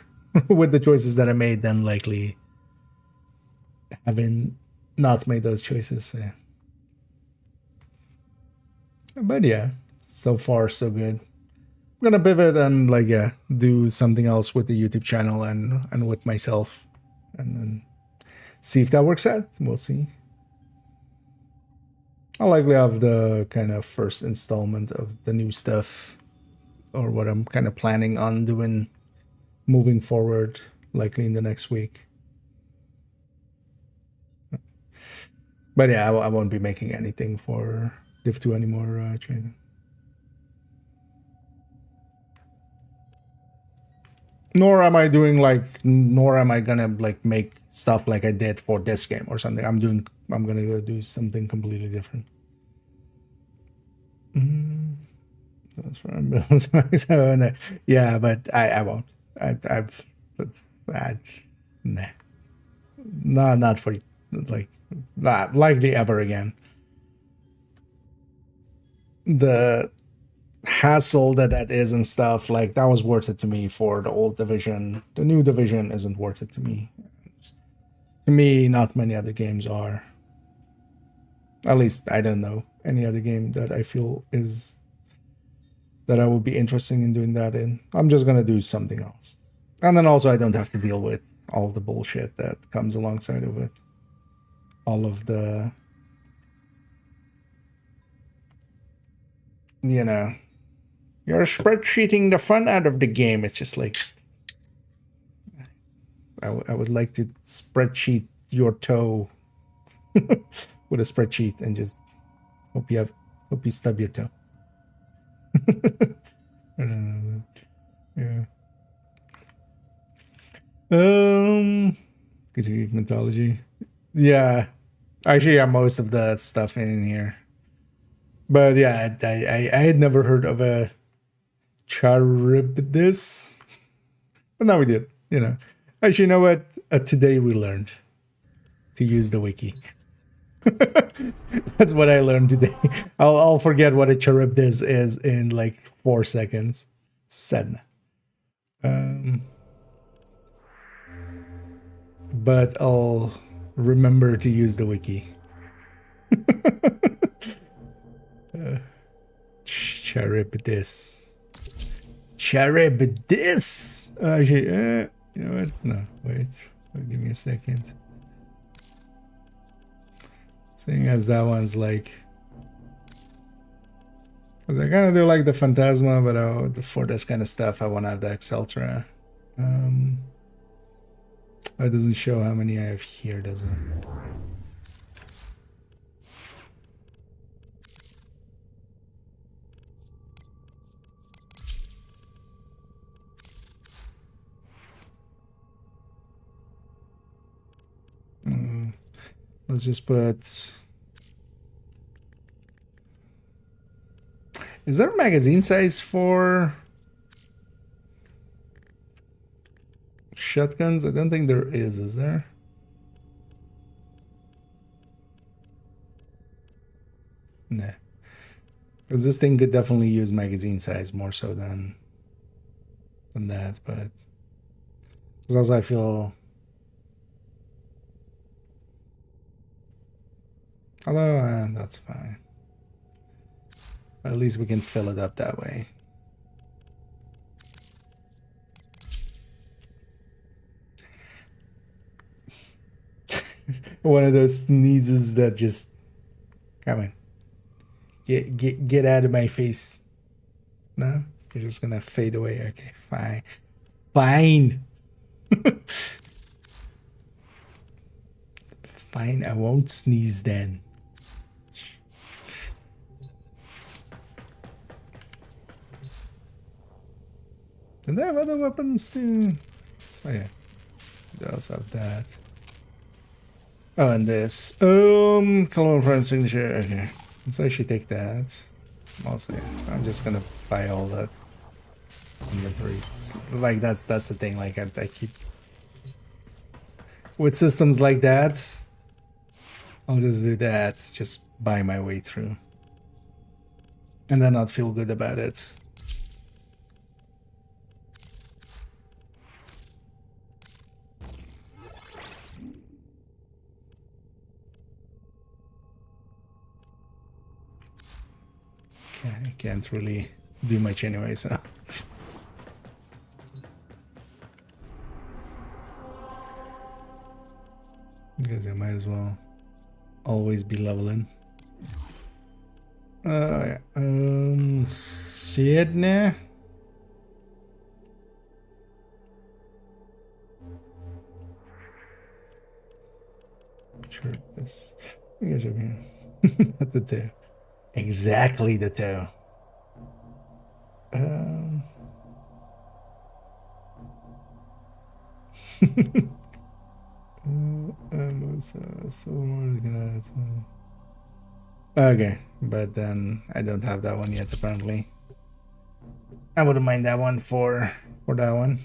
with the choices that I made than likely having not made those choices. So. But yeah, so far so good. I'm gonna pivot and like yeah, do something else with the YouTube channel and with myself, and then see if that works out. We'll see. I'll likely have the kind of first installment of the new stuff, or what I'm kind of planning on doing moving forward, likely in the next week. But yeah, I won't be making anything for Div 2 anymore, training. Nor am I gonna like make stuff like I did for this game or something. I'm gonna go do something completely different. That's for so, no. Yeah, but I won't. Nah. No, not for like not likely ever again. The hassle that is and stuff, like that was worth it to me for the old division. The new division isn't worth it to me. To me, not many other games are. At least I don't know any other game that I feel is that I would be interested in doing that in. I'm just gonna do something else. And then also I don't have to deal with all the bullshit that comes alongside of it. All of the, you know, you're spreadsheeting the fun out of the game. It's just like, I would like to spreadsheet your toe with a spreadsheet and just hope you stub your toe. I don't know. Yeah. Greek mythology. Yeah. Actually, yeah, most of the stuff in here. But yeah, I had never heard of a Charybdis. But now we did, you know. Actually, you know what? Today we learned to use the wiki. That's what I learned today. I'll forget what a Charybdis is in like 4 seconds. Sen. But I'll remember to use the wiki. Charybdis. Charybdis. Actually, you know what? No, wait. Give me a second. Seeing as that one's like, because I kind of do like the Phantasma, but for this kind of stuff, I want to have the Exceltra. It doesn't show how many I have here, does it? Let's just put... Is there a magazine size for shotguns? I don't think there is there? Nah. Because this thing could definitely use magazine size more so than that, but... Because also I feel... Although, that's fine. At least we can fill it up that way. One of those sneezes that just... Come on. Get out of my face. No? You're just gonna fade away. Okay, fine. Fine. Fine, I won't sneeze then. And they have other weapons too. Oh yeah. They also have that. Oh, and this. Colonel Prime signature. Okay. So I should take that. Also, I'm just gonna buy all that inventory. Like that's the thing. Like I keep with systems like that. I'll just do that. Just buy my way through, and then not feel good about it. I can't really do much anyway, so. Because I might as well always be leveling. Yeah. Shit, nah. Sure, this. You guys are here. At the two. Exactly the two. Okay, but then I don't have that one yet apparently. I wouldn't mind that one for that one.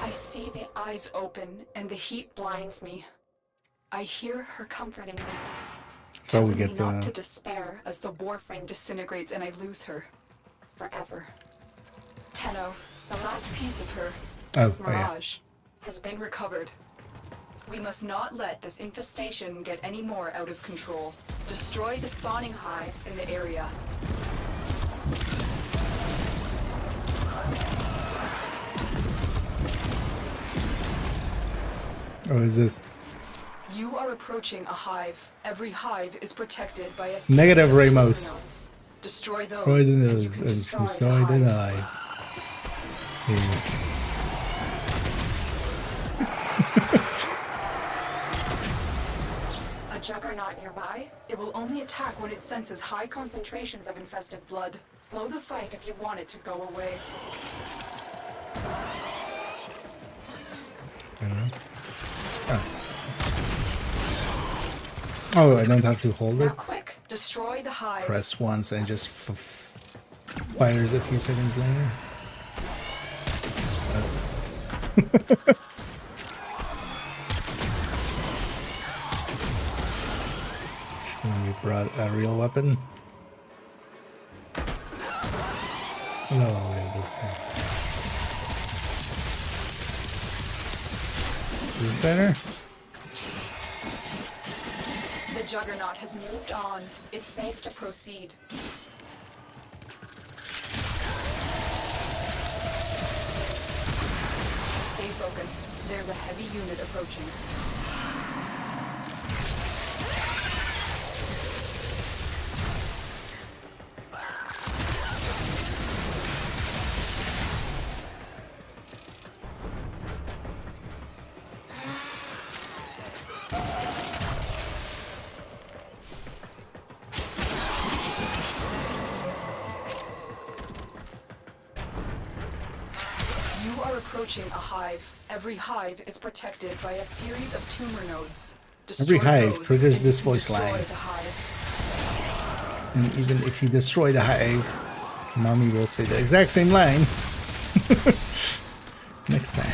I see the eyes open and the heat blinds me. I hear her comforting me. So we telling get me not to despair as the Warframe disintegrates and I lose her forever. Tenno, the last piece of her, Mirage, has been recovered. We must not let this infestation get any more out of control. Destroy the spawning hives in the area. Oh, is this? You are approaching a hive. Every hive is protected by a Negative Ramos. Destroy those. Poison and you those can and destroy destroy the the hive. hive. Yeah. A juggernaut nearby? It will only attack when it senses high concentrations of infested blood. Slow the fight if you want it to go away. Oh, I don't have to hold Now it. quick, destroy the hive. Press once and just fires a few seconds later. We brought a real weapon. No, we have this thing. Is this better? The juggernaut has moved on. It's safe to proceed. Stay focused. There's a heavy unit approaching. You are approaching a hive. Every hive is protected by a series of tumor nodes. Every hive those triggers and this you can voice destroy line. the hive. And even if you destroy the hive, mommy will say the exact same line next time.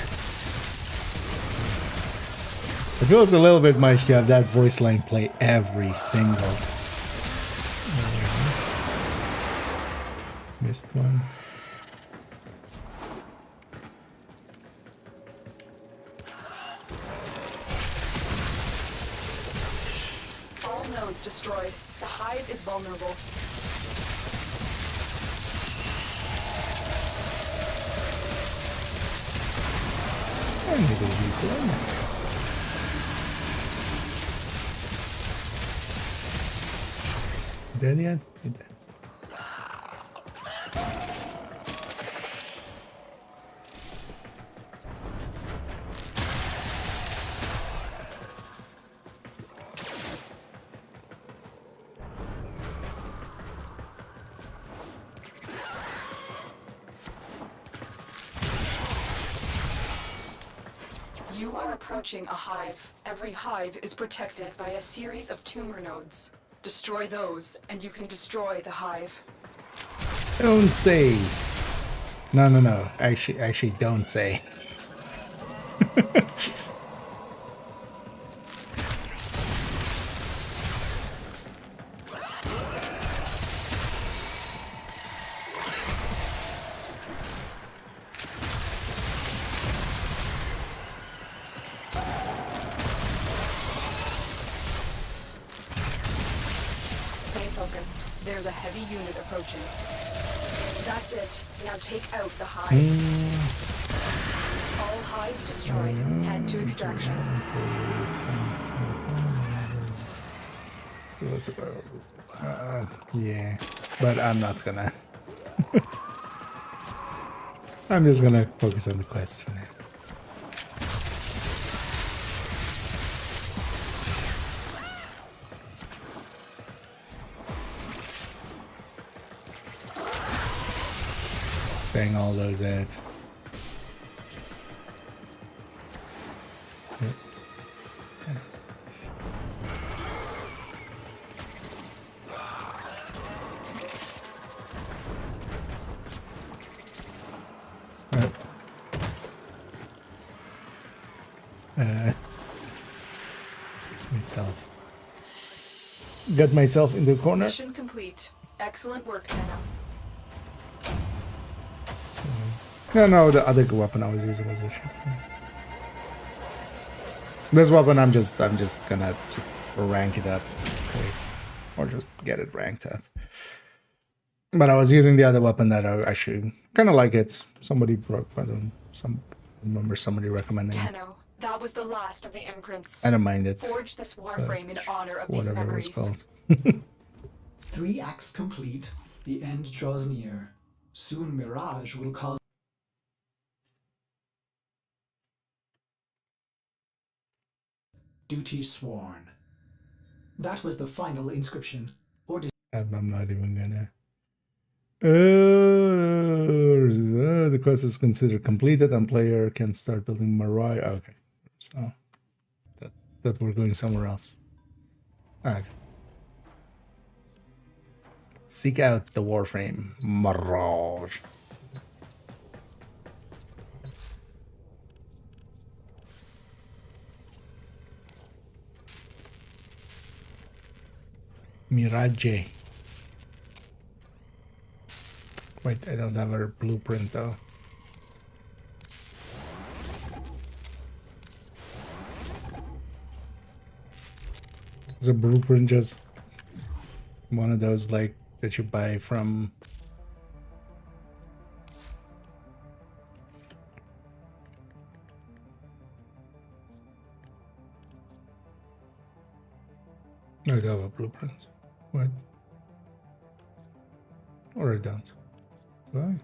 It feels a little bit much to have that voice line play every single. Missed one. All nodes destroyed. The hive is vulnerable. And maybe this one. Dead yet? You're dead. You are approaching a hive. Every hive is protected by a series of tumor nodes. Destroy those, and you can destroy the hive. Don't say. No. Actually, don't say. Stay focused. There's a heavy unit approaching. That's it. Now take out the hive. All hives destroyed. Head to extraction. Yeah, but I'm not gonna. I'm just gonna focus on the quest for now. Let's bang all those out. Got myself in the corner. Mission complete. Excellent work, Anna. No, the other weapon I was using was a shit. This weapon I'm just gonna rank it up, or just get it ranked up. But I was using the other weapon that I actually kind of like it. Somebody broke, I remember somebody recommending it. Tenno, that was the last of the imprints. I don't mind it. Forge this Warframe in honor of these Whatever memories. it's called. 3 acts complete. The end draws near. Soon Mirage will cause. Duty sworn. That was the final inscription. Or did I'm not even gonna. The quest is considered completed and player can start building Mariah. Okay, so that we're going somewhere else. Okay. Seek out the Warframe Mirage. Mirage. Wait, I don't have a blueprint though. Is a blueprint just one of those like that you buy from I do have a blueprint. What? Or I don't. Do I?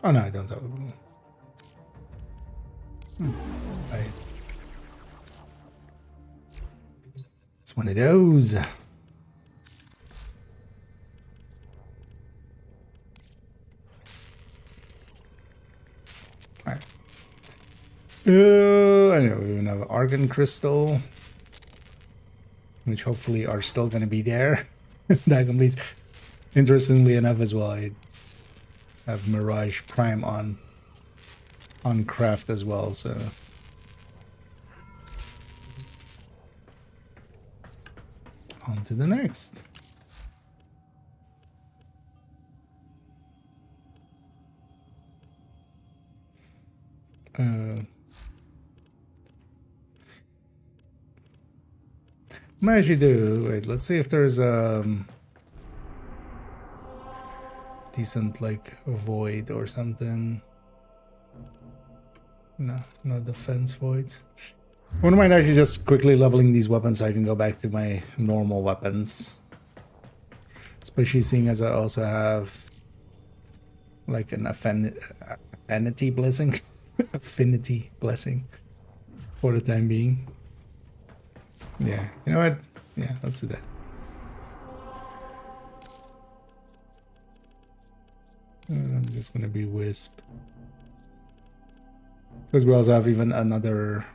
Oh no, I don't have a blueprint. It's one of those. Alright. I know we even have an Argon Crystal, which hopefully are still going to be there. That completes. Interestingly enough as well, I have Mirage Prime on craft as well, so on to the next. Might actually do. Wait, let's see if there's a decent like void or something. No, no defense voids. I wouldn't mind actually just quickly leveling these weapons so I can go back to my normal weapons. Especially seeing as I also have like an affinity blessing. Affinity blessing for the time being. Yeah, you know what? Yeah, let's do that. I'm just gonna be Wisp. Because we also have even another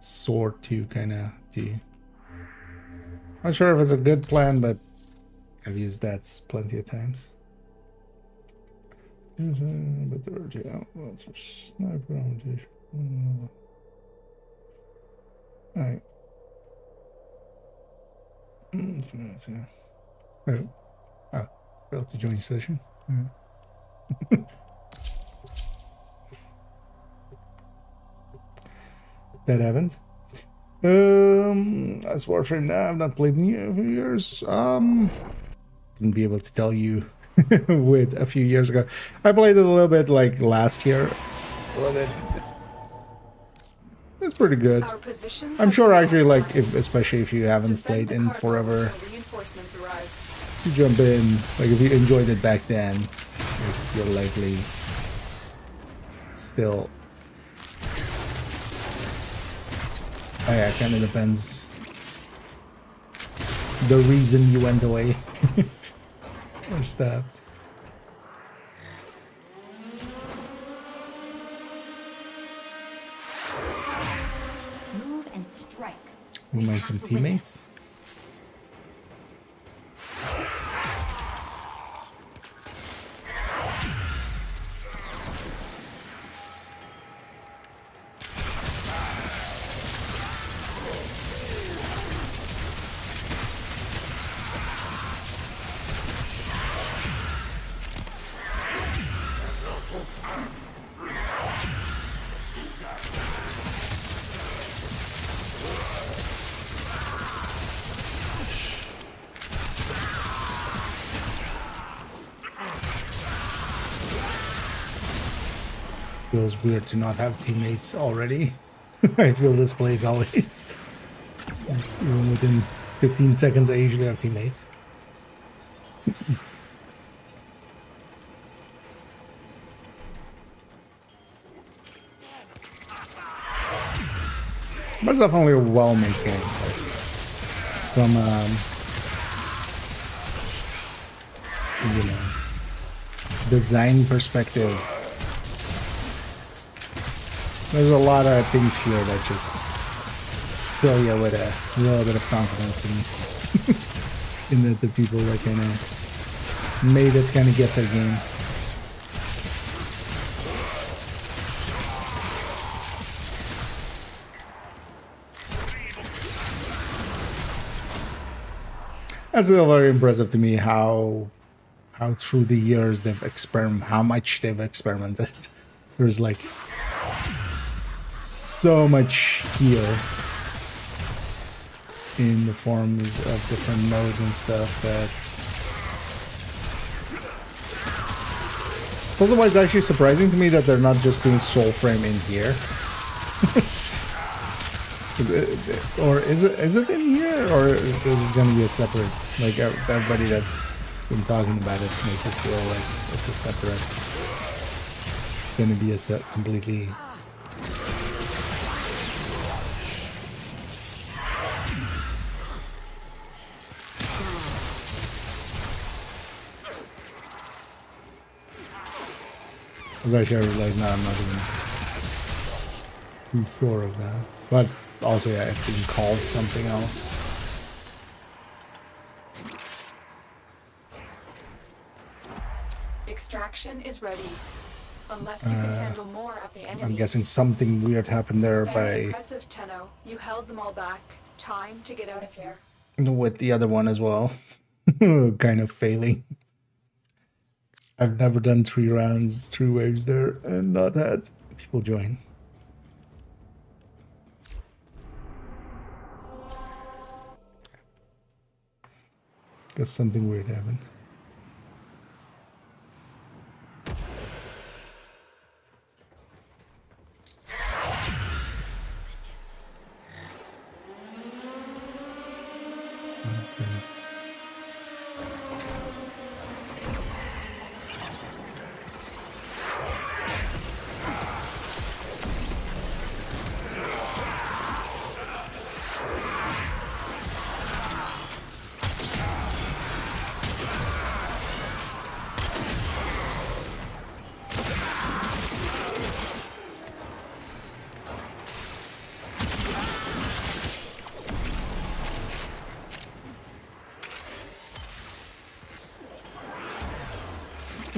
sword to kind of do. Not sure if it's a good plan, but I've used that plenty of times. But there are two outlaws for sniper ammunition. Alright. Oh, failed to join session. That happened. As Warframe now, I've not played in a few years. Couldn't be able to tell you with a few years ago. I played it a little bit like last year. A little bit. It's pretty good. I'm sure actually, like, especially if you haven't played in forever, you jump in, like if you enjoyed it back then, you're likely still. Oh yeah, kind of depends the reason you went away or stabbed. Move and strike. We might some teammates. Feels weird to not have teammates already. I feel this plays always. Even within 15 seconds, I usually have teammates. But it's definitely a well-made game. Like, from you know, design perspective. There's a lot of things here that just fill you with a little bit of confidence in the people that kind of made it kind of get their game. That's still very impressive to me how through the years how much they've experimented. There's like so much here in the forms of different modes and stuff that it's also why it's actually surprising to me that they're not just doing Soulframe in here. Is it in here, or is it gonna be a separate, like everybody that's been talking about it makes it feel like it's a separate, it's gonna be a completely Because actually I realize now I'm not even too sure of that. But also, yeah, it's being called something else. Extraction is ready. Unless you can handle more of the enemy. I'm guessing something weird happened there Very impressive, Tenno. You held them all back. Time to get out of here. With the other one as well. Kind of failing. I've never done 3 rounds, 3 waves there, and not had people join. Guess something weird happened.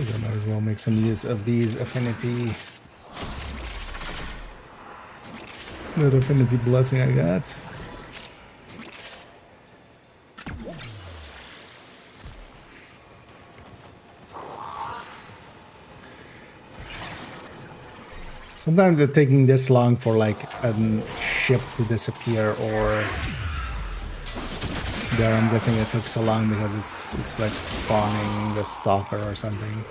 Because I might as well make some use of these affinity. That affinity blessing I got. Sometimes it's taking this long for like a ship to disappear, or there I'm guessing it took so long because it's like spawning the stalker or something.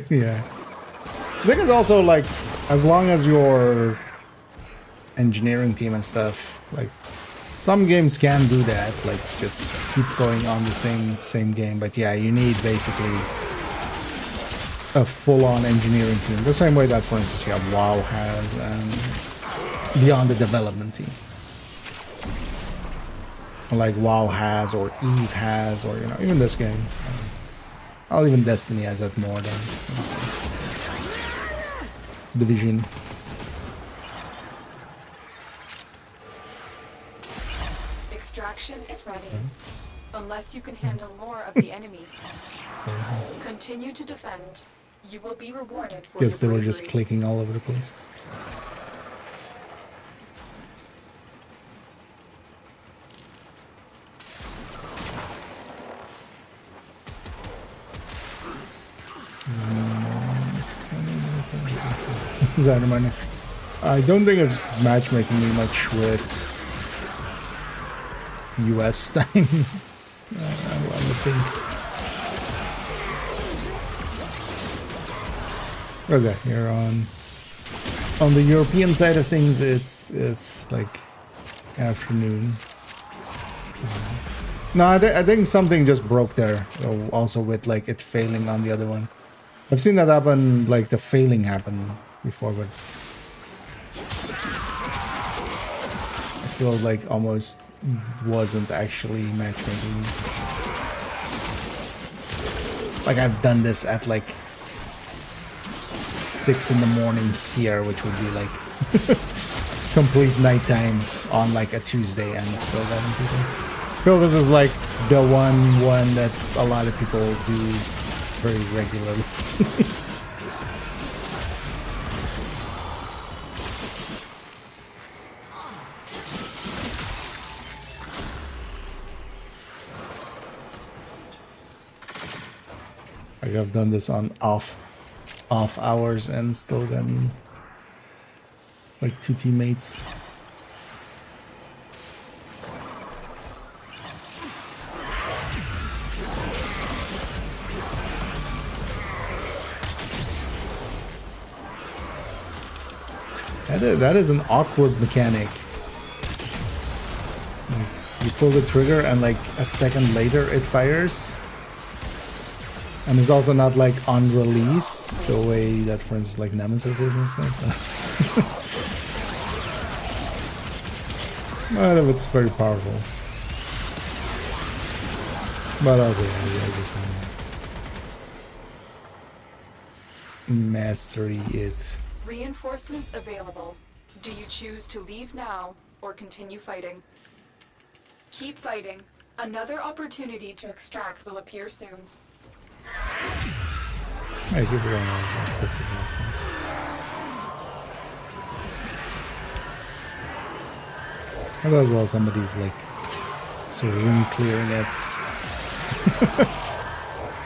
Yeah. I think it's also like, as long as your engineering team and stuff, like some games can do that, like just keep going on the same game. But yeah, you need basically a full-on engineering team. The same way that, for instance, you have WoW has, and beyond the development team. Like WoW has, or Eve has, or, you know, even this game. I'll even Destiny has that more than, for instance, Division. Extraction is ready. Unless you can handle more of the enemy. Continue to defend. You will be rewarded for Guess they your were just bravery. clicking all over the place. I don't think it's matchmaking me much with US time. I would think. What's that? Here on the European side of things, it's like afternoon. No, I think something just broke there. Also with like it failing on the other one. I've seen that happen, like the failing happen before, but I feel like almost it wasn't actually matchmaking. Like I've done this at like 6 in the morning here, which would be like complete nighttime on like a Tuesday, and still having people. I feel this is like the one that a lot of people do very regularly. Like I've done this on off hours and still gotten like 2 teammates. That is an awkward mechanic. You pull the trigger and like a second later it fires. And it's also not like on release the way that, for instance, like Nemesis is and stuff. So. But it's very powerful. But also, yeah, I just want to mastery it. Reinforcements available. Do you choose to leave now or continue fighting? Keep fighting. Another opportunity to extract will appear soon. I keep going on. This is more fun. And as well, somebody's like sort of room clearing it.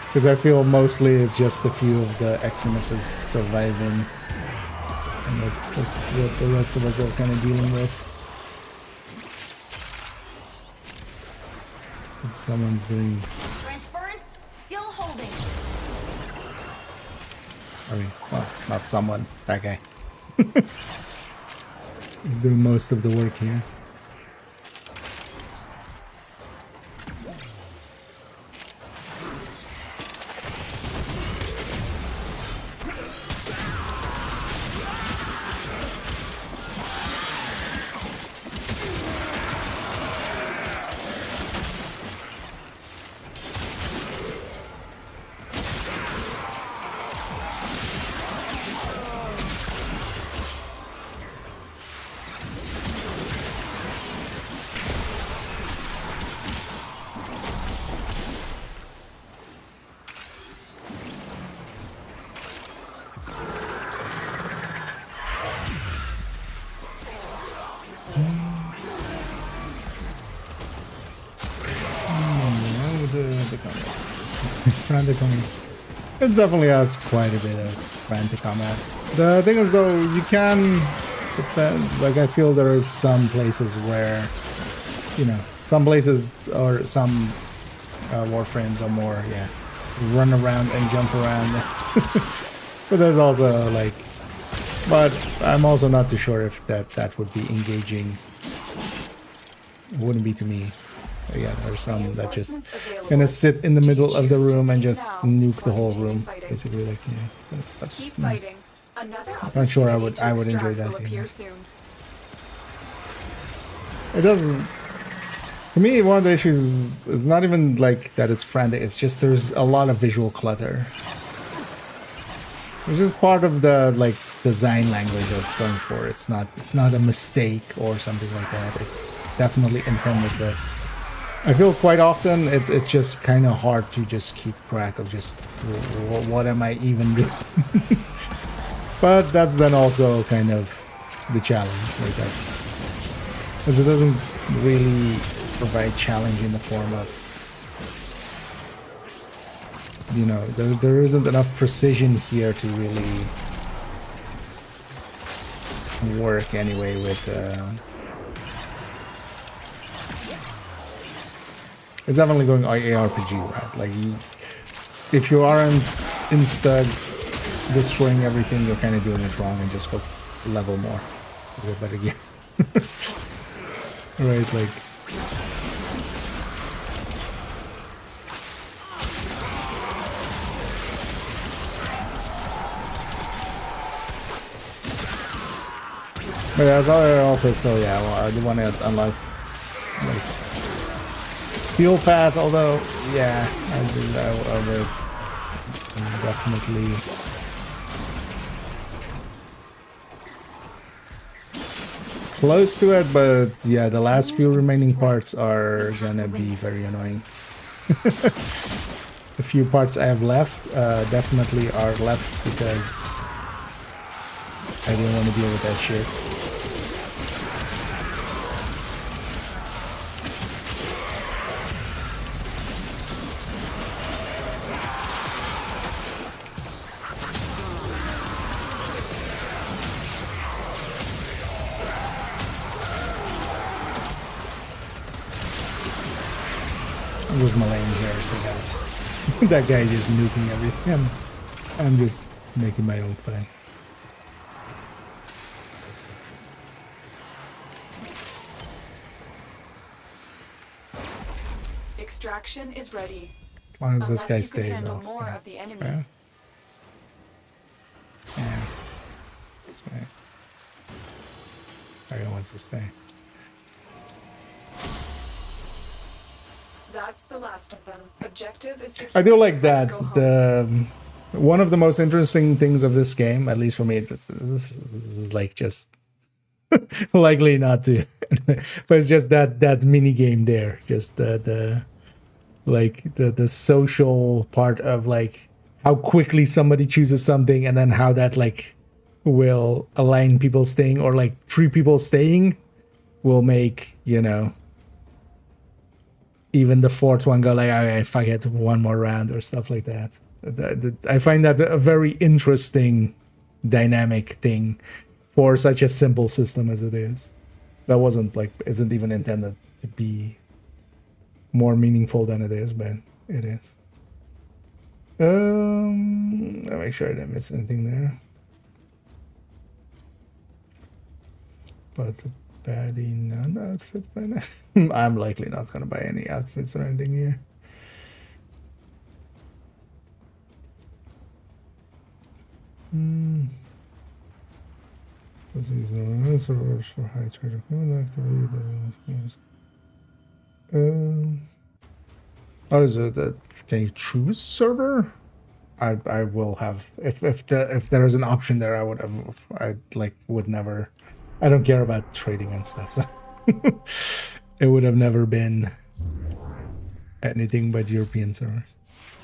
Because I feel mostly it's just a few of the Eximuses surviving. And that's what the rest of us are kind of dealing with. But someone's doing... Transference still holding. I mean, well, not someone. That guy. He's doing most of the work here. frantic combat. It definitely has quite a bit of frantic combat. The thing is though, you can depend, like I feel there is some places where, you know, some places or some Warframes are more, yeah, run around and jump around. But there's also like, but I'm also not too sure if that would be engaging. It wouldn't be to me. Again, there's some that just gonna sit in the middle of the room and just nuke the whole room, basically. Like, yeah. But, Keep fighting. Another not sure I would opportunity to enjoy extract that. will appear soon. It does. To me, one of the issues is not even like that it's frantic. It's just there's a lot of visual clutter. It's just part of the like design language that's going for. It's not a mistake or something like that. It's definitely intended, but I feel quite often it's just kind of hard to just keep track of just what am I even doing. But that's then also kind of the challenge. Like that's because it doesn't really provide challenge in the form of, you know, there isn't enough precision here to really work anyway with it's definitely going ARPG, right? Like if you aren't instead destroying everything, you're kind of doing it wrong, and just go level more with better gear. Right, like but that's also still, yeah, well, I do want to unlock like Steel Path, although yeah, I would definitely close to it, but yeah, the last few remaining parts are gonna be very annoying. The few parts I have left definitely are left because I didn't want to deal with that shit. With Malane here, so that's that guy just nuking everything. I'm just making my own plan. Extraction is ready. As long as this guy Unless you can stays, handle I'll stay. more of the enemy. Yeah. Yeah. That's right. Everyone wants to stay. That's the last of them. Objective is secure. I do like Let's that. go home. The one of the most interesting things of this game, at least for me, this is like just likely not to, but it's just that mini game there, just the social part of like how quickly somebody chooses something, and then how that like will align people staying, or like 3 people staying will make, you know, even the 4th one go like, okay, fuck it, one more round or stuff like that. I find that a very interesting dynamic thing for such a simple system as it is. That isn't even intended to be more meaningful than it is, but it is. I'll make sure I didn't miss anything there. But the baddie none outfit by now. I'm likely not gonna buy any outfits or anything here. This is no servers for high charge of oh, is it that can you choose server? I will have if there is an option there, I would have. Would never. I don't care about trading and stuff, so it would have never been anything but European servers.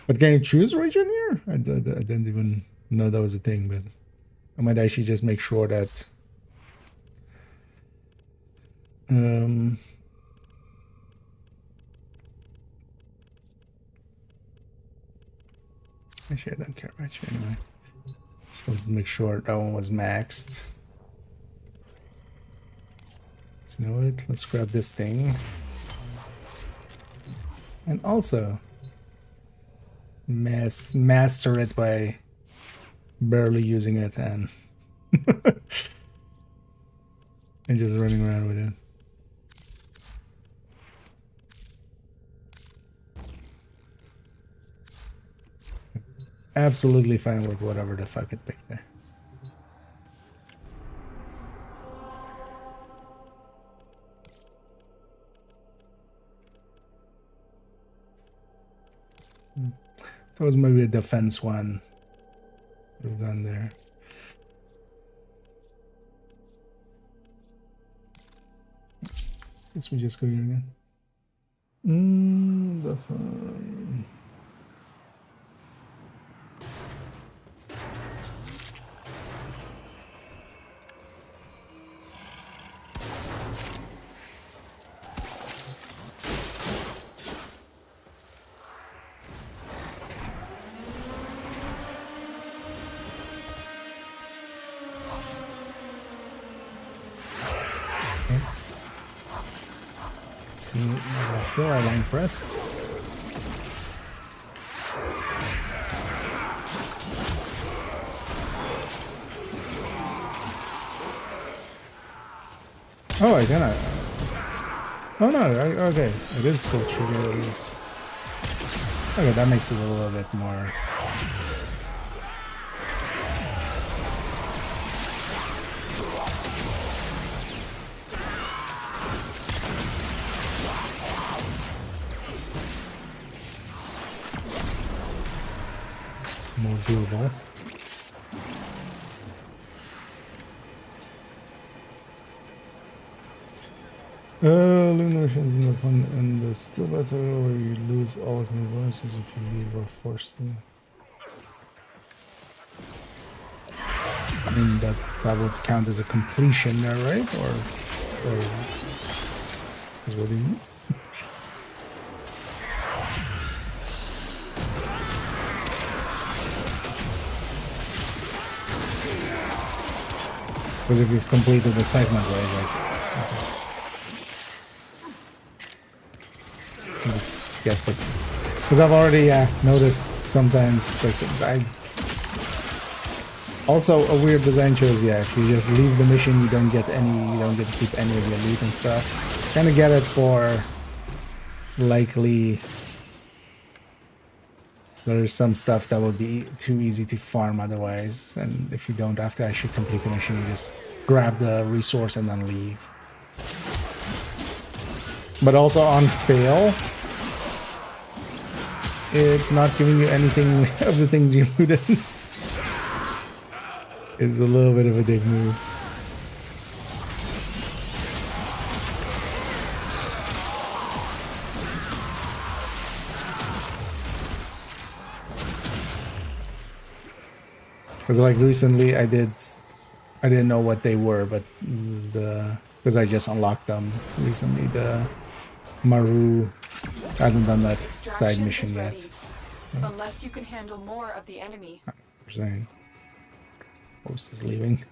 But can you choose region here? I didn't even know that was a thing, but I might actually just make sure that Actually, I don't care much anyway. Just wanted to make sure that one was maxed. So you know what? Let's grab this thing. And also master it by barely using it and and just running around with it. Absolutely fine with whatever the fuck it picked there. That was maybe a defense one. Would have gone there. Guess we just go here again. Defense. Sure, I'm impressed. Oh, I cannot. Oh no, okay. It is still trigger release. Okay, that makes it a little bit more. More doable. Illuminations in the fun and the still better where you lose all of your bonuses if you leave or force them. I mean that would count as a completion there, right? Or is what do you mean? Because if you've completed the segment, right? Like, get it. Because I've already noticed sometimes, like, also a weird design choice. Yeah, if you just leave the mission, you don't get to keep any of your loot and stuff. Kind of get it for likely. There's some stuff that would be too easy to farm otherwise, and if you don't have to actually complete the mission, you just grab the resource and then leave. But also on fail, it not giving you anything of the things you looted is a little bit of a dick move. Because like recently I didn't know what they were, but because I just unlocked them recently, the Maru, I haven't done that side mission yet. Unless you can handle more of the enemy. I'm saying. Host is leaving.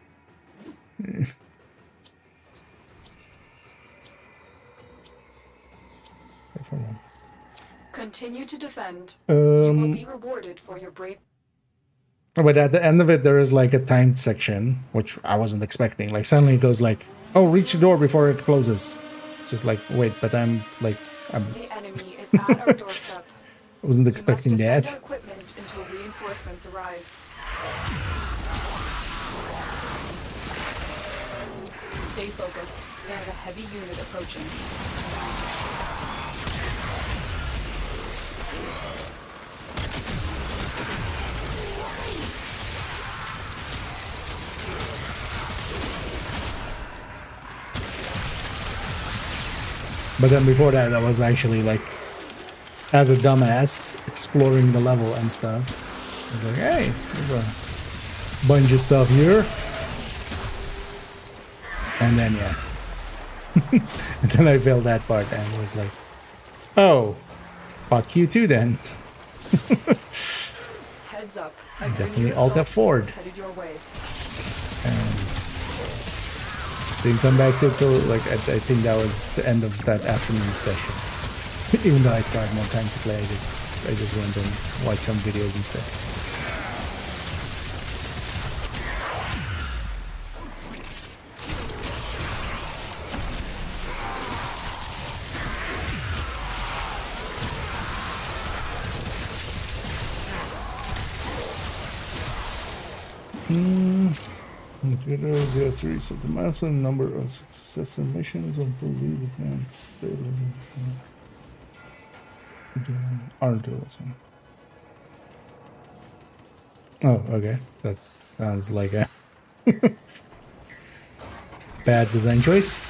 Stay for a moment. Continue to defend. You will be rewarded for your brave. But at the end of it, there is like a timed section, which I wasn't expecting. Like suddenly it goes like, "Oh, reach the door before it closes." Just like, wait, but I'm. The enemy is at our doorstep. I wasn't expecting that. Equipment until reinforcements arrive. Stay focused. There's a heavy unit approaching. But then before that, I was actually like, as a dumbass, exploring the level and stuff. I was like, hey, there's a bunch of stuff here. And then, yeah. And then I failed that part and was like, oh, fuck you too then. Head Heads up. Definitely Alt F4'd. Headed your way. And didn't come back to it till like I think that was the end of that afternoon session. Even though I still had more time to play, I just went and watched some videos instead. There are three, so the massive number of successful missions will believe it and stabilizing. Aren't those one? Oh, okay. That sounds like a bad design choice.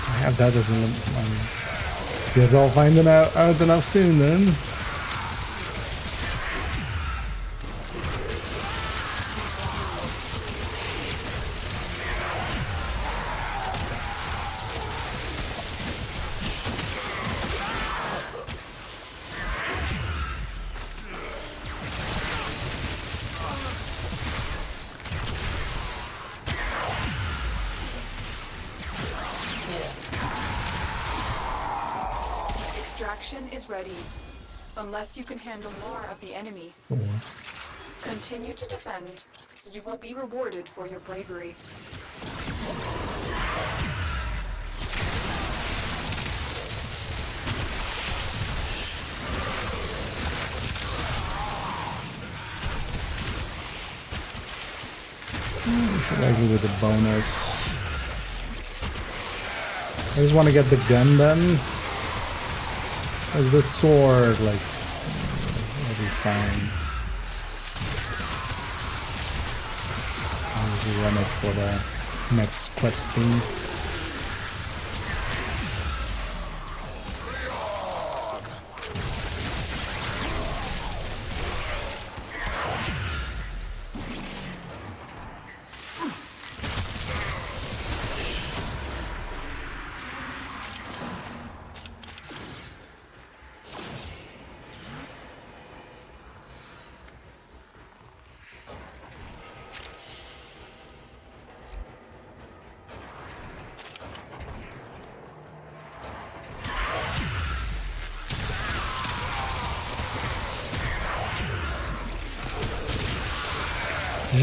I have that as an guess I'll find it out enough soon then. Extraction is ready. Unless you can handle more of the enemy. Continue to defend. You will be rewarded for your bravery. Likely with the bonus. I just want to get the gun done. As the sword, like, it'll be fine. I'll just run it for the next quest things.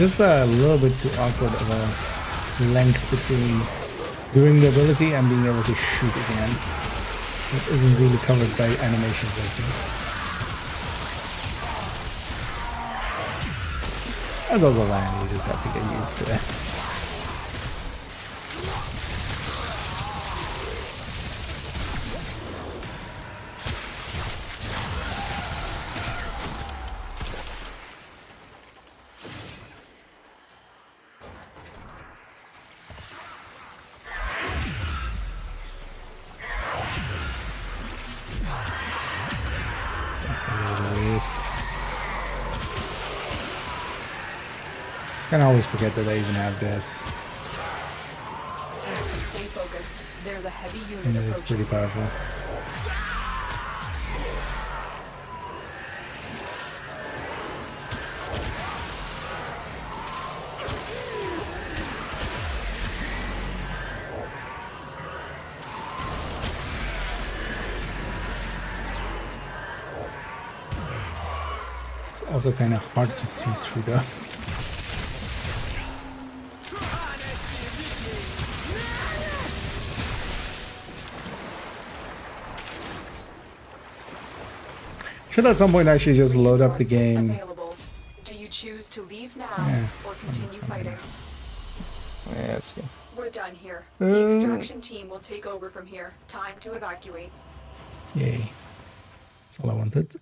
Just a little bit too awkward of a length between doing the ability and being able to shoot again. It isn't really covered by animations, I think. As also land, you just have to get used to it. I can always forget that I even have this. Stay focused. There's a heavy unit And approaching. it's pretty powerful. It's also kind of hard to see through though. Should at some point actually just load up the game. Available. Do you choose to leave now Yeah. or continue fighting? Yeah, let's go. We're done here. The extraction team will take over from here. Time to evacuate. Yay. That's all I wanted.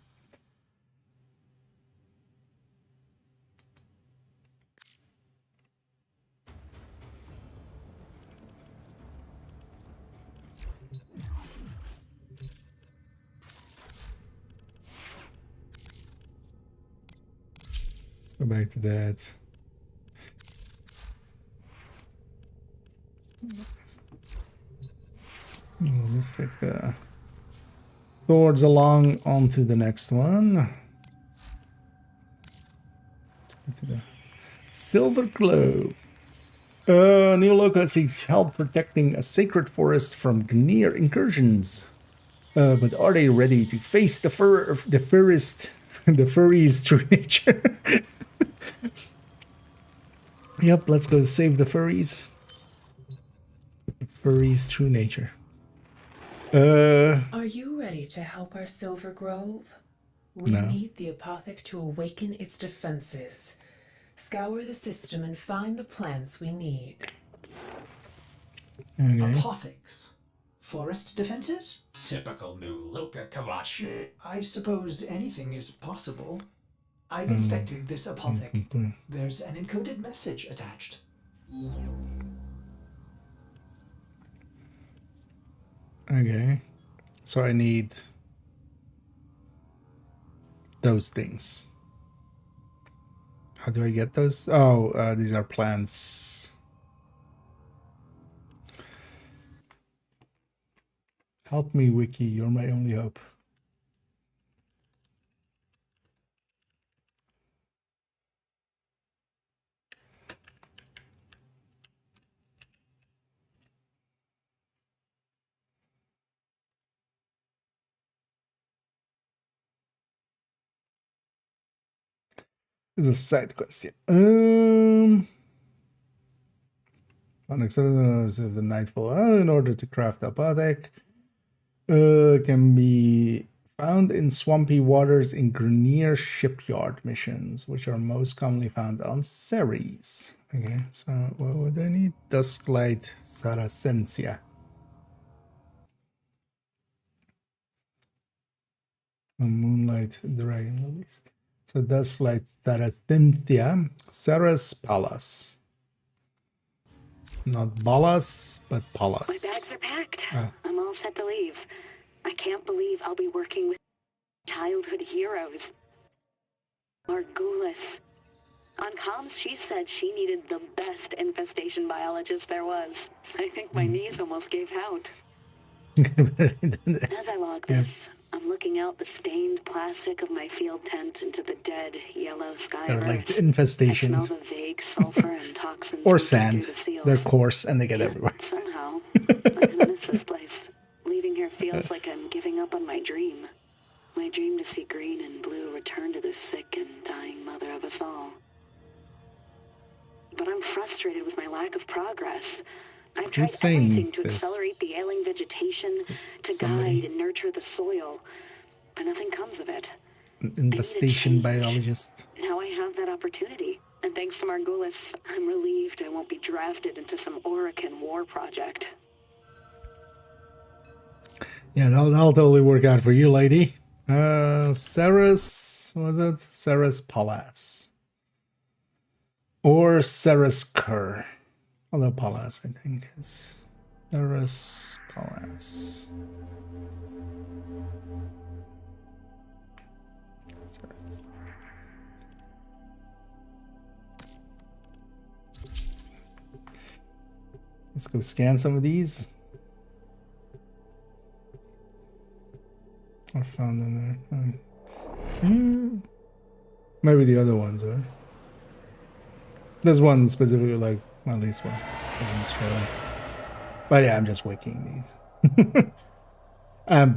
Go back to that. We'll just take the swords along onto the next one. Let's go to the silver globe. New loco seeks help protecting a sacred forest from Gnir incursions. But are they ready to face the furry's true nature? Yep, let's go save the furries. The furry's true nature. Are you ready to help our Silver Grove? We need the Apothec to awaken its defenses. Scour the system and find the plants we need. Okay. Apothecs? Forest defenses? Typical new Loka Kavachi. I suppose anything is possible. I've inspected this apothec. There's an encoded message attached. Okay. So I need those things. How do I get those? Oh, these are plants. Help me, Wiki. You're my only hope. It's a side quest, yeah. Unacceptable of the Nightfall. In order to craft apothec, can be found in swampy waters in Grenier shipyard missions, which are most commonly found on Ceres. Okay, so what would I need? Dusklight Saracencia. Moonlight Dragon Lilies. So Dusklight Saracencia, Ceres Pallas. Not Ballas, but Pallas. My bags are packed. I'm all set to leave. I can't believe I'll be working with childhood heroes. Margulis. On comms, she said she needed the best infestation biologist there was. I think my knees almost gave out. As I log this, I'm looking out the stained plastic of my field tent into the dead yellow sky. They're like infestation. I smell the vague sulfur and toxins or sand. The They're coarse and they get everywhere. Somehow, I'm gonna miss this place. Leaving here feels like I'm giving up on my dream. My dream to see green and blue return to the sick and dying mother of us all. But I'm frustrated with my lack of progress. I've tried everything to accelerate the ailing vegetation, to guide and nurture the soil, but nothing comes of it. Infestation biologist. Now I have that opportunity, and thanks to Margulis, I'm relieved I won't be drafted into some Orican war project. Yeah, that'll totally work out for you, lady. Ceres, was it? Ceres Pallas. Or Ceres Kerr. Although Pallas, I think, is Ceres Pallas. Let's go scan some of these. I found them there. Maybe the other ones, right? There's one specifically, like, well, at least one. But yeah, I'm just wicking these. I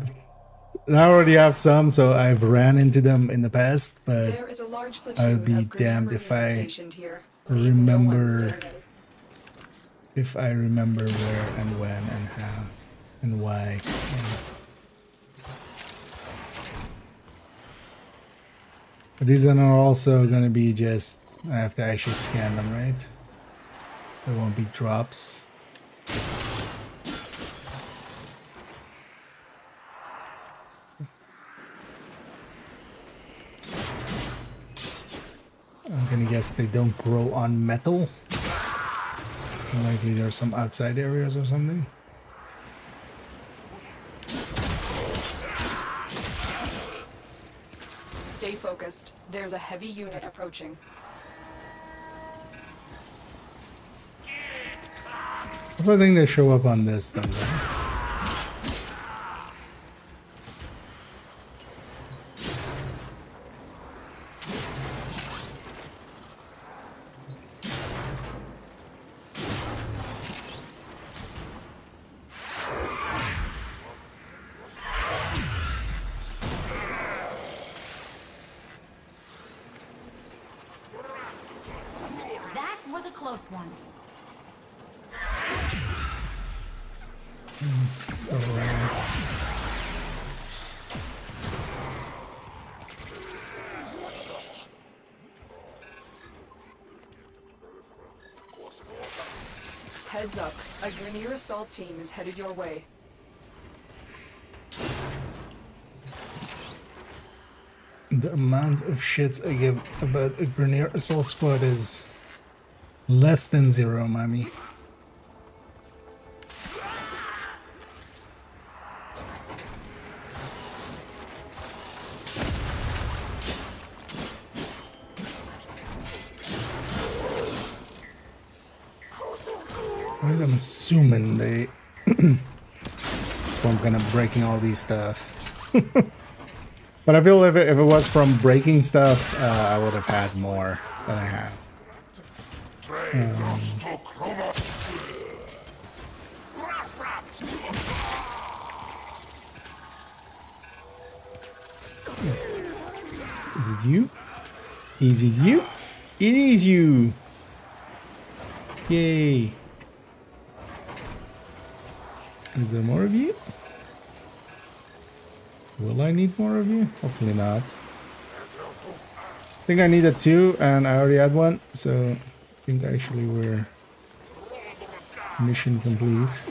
already have some, so I've ran into them in the past, but I'll be damned if I remember where and when and how and why. But these are also going to be just, I have to actually scan them, right? There won't be drops. I'm gonna guess they don't grow on metal. It's likely there are some outside areas or something. Stay focused. There's a heavy unit approaching. Also, I think they show up on this thing, right? close one. Heads up, a Grineer assault team is headed your way. The amount of shits I give about a Grineer assault squad is less than zero, mommy. I'm assuming they from kind of breaking all these stuff. But I feel if it was from breaking stuff, I would have had more than I have. Is it you? Is it you? It is you! Yay! Is there more of you? Will I need more of you? Hopefully not. I think I needed 2 and I already had 1, so I think actually we're mission complete.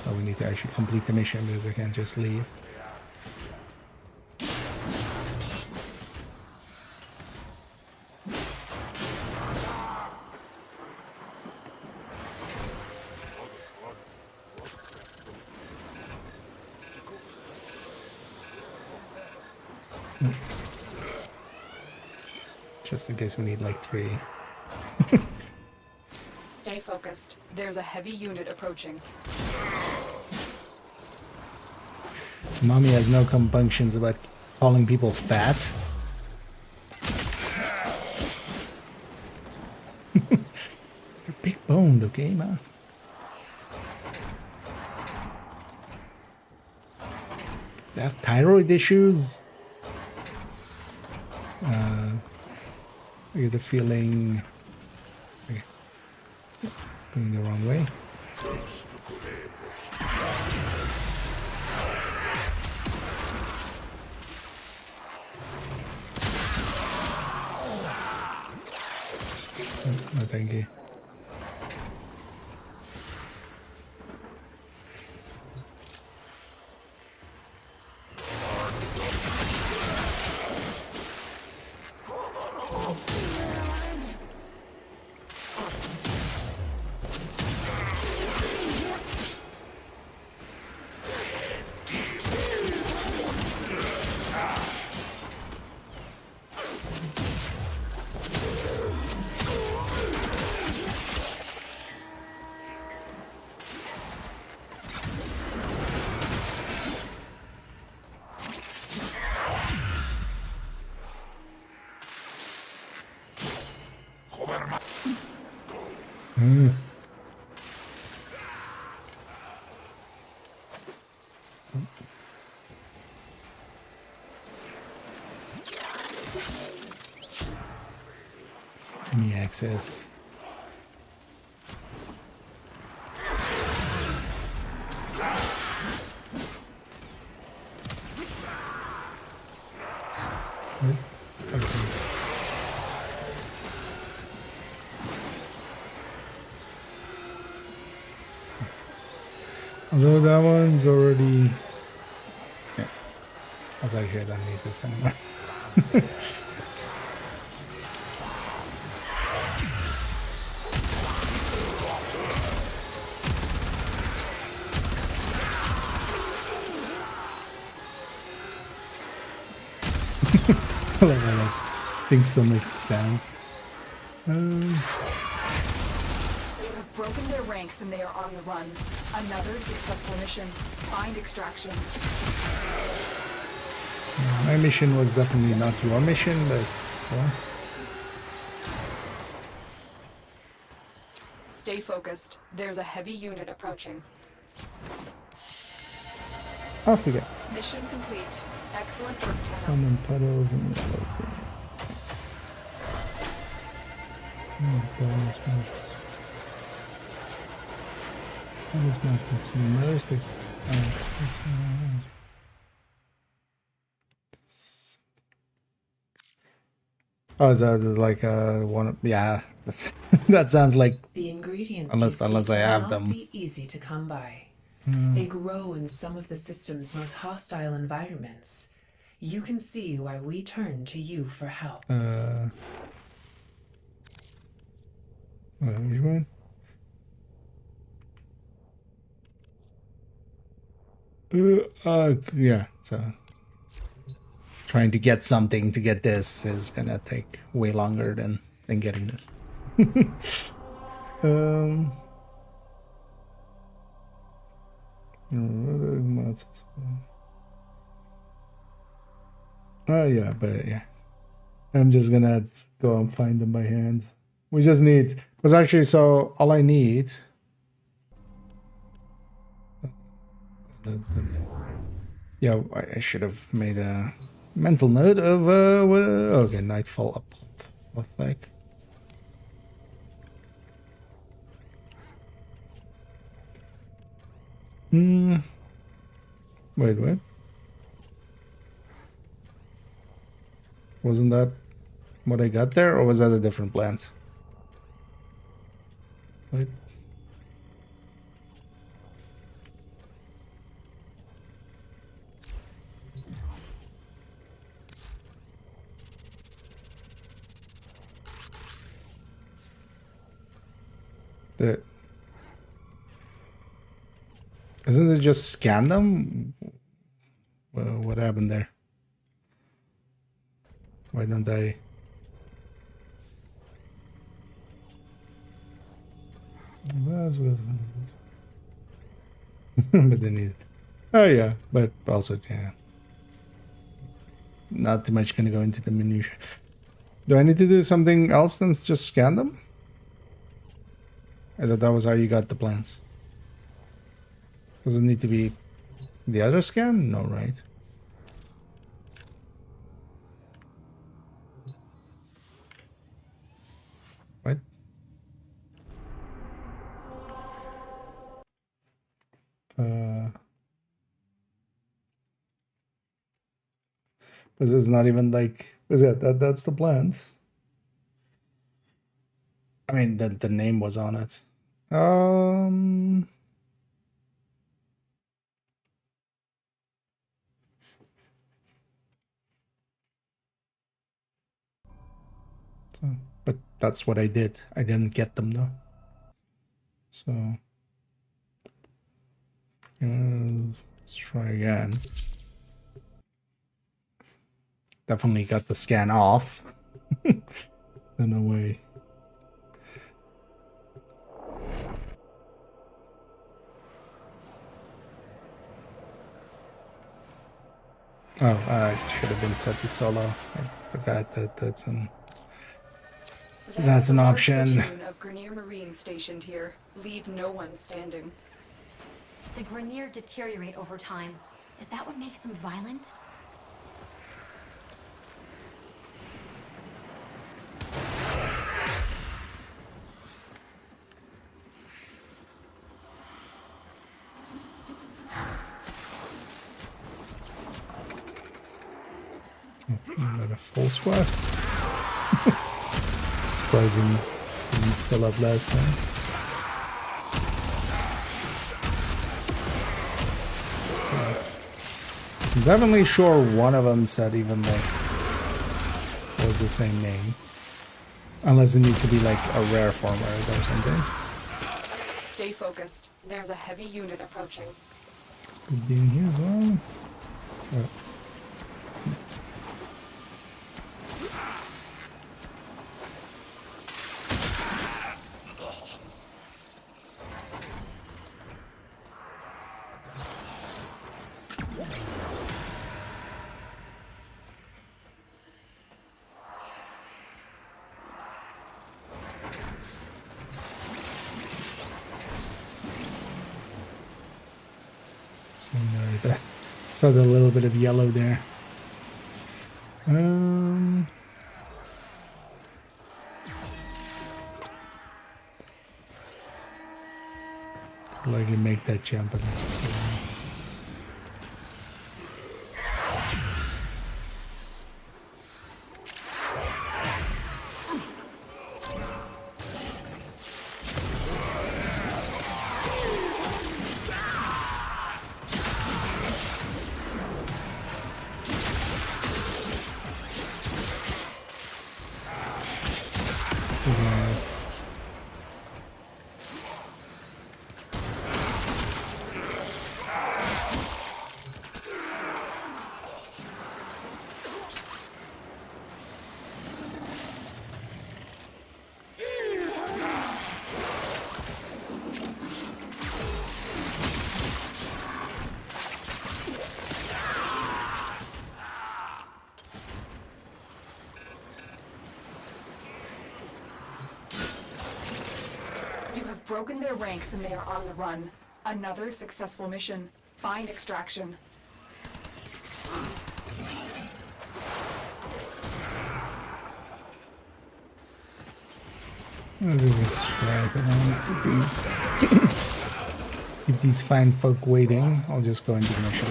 Oh, we need to actually complete the mission because I can't just leave. Just in case we need like 3. Stay focused. There's a heavy unit approaching. Mommy has no compunctions about calling people fat. You're big boned, okay, man? They have thyroid issues. I get the feeling going the wrong way. No, thank you. Give me access. Although that one's already... Yeah. I was actually, I don't need this anymore. I think so makes sense. They have broken their ranks and they are on the run. Another successful mission. Find extraction. My mission was definitely not your mission, but well. Stay focused. There's a heavy unit approaching. Off we go. Mission complete. Excellent work, Tenno. Common puddles and oh, is that like one? Yeah, that sounds like. The ingredients Unless I have cannot them. be easy to come by. They grow in some of the system's most hostile environments. You can see why we turn to you for help. Which one? Yeah. So trying to get something to get this is gonna take way longer than getting this. Oh yeah, but yeah, I'm just gonna go and find them by hand. We just need, because actually, so all I need. Yeah, I should have made a mental note of what. Okay, nightfall up. What the heck? Wait. Wasn't that what I got there, or was that a different plant? Wait. Isn't it just scan them? Well, what happened there? Why don't I? But they need it. Oh yeah, but also yeah. Not too much gonna go into the minutia. Do I need to do something else than just scan them? I thought that was how you got the plants. Does it need to be the other scan? No, right? What? This is not even like, is it that's the plants? I mean, the name was on it. But that's what I did. I didn't get them though. So let's try again. Definitely got the scan off. No way. Oh, I should have been set to solo. I forgot that that's an option. Of Grenier Marine stationed here. Leave no one standing. The Grenier deteriorate over time. Is that what makes them violent? Not a full squad. Surprising didn't fill up last time. I'm definitely sure one of them said even like was the same name. Unless it needs to be like a rare form or something. Stay focused. There's a heavy unit approaching. It's good being here as well. Oh. Right there. Saw the little bit of yellow there. Like you make that jump and that's just broken their ranks and they are on the run. Another successful mission. Find extraction. I'll just extract and then keep these. Keep these fine folk waiting. I'll just go into the mission.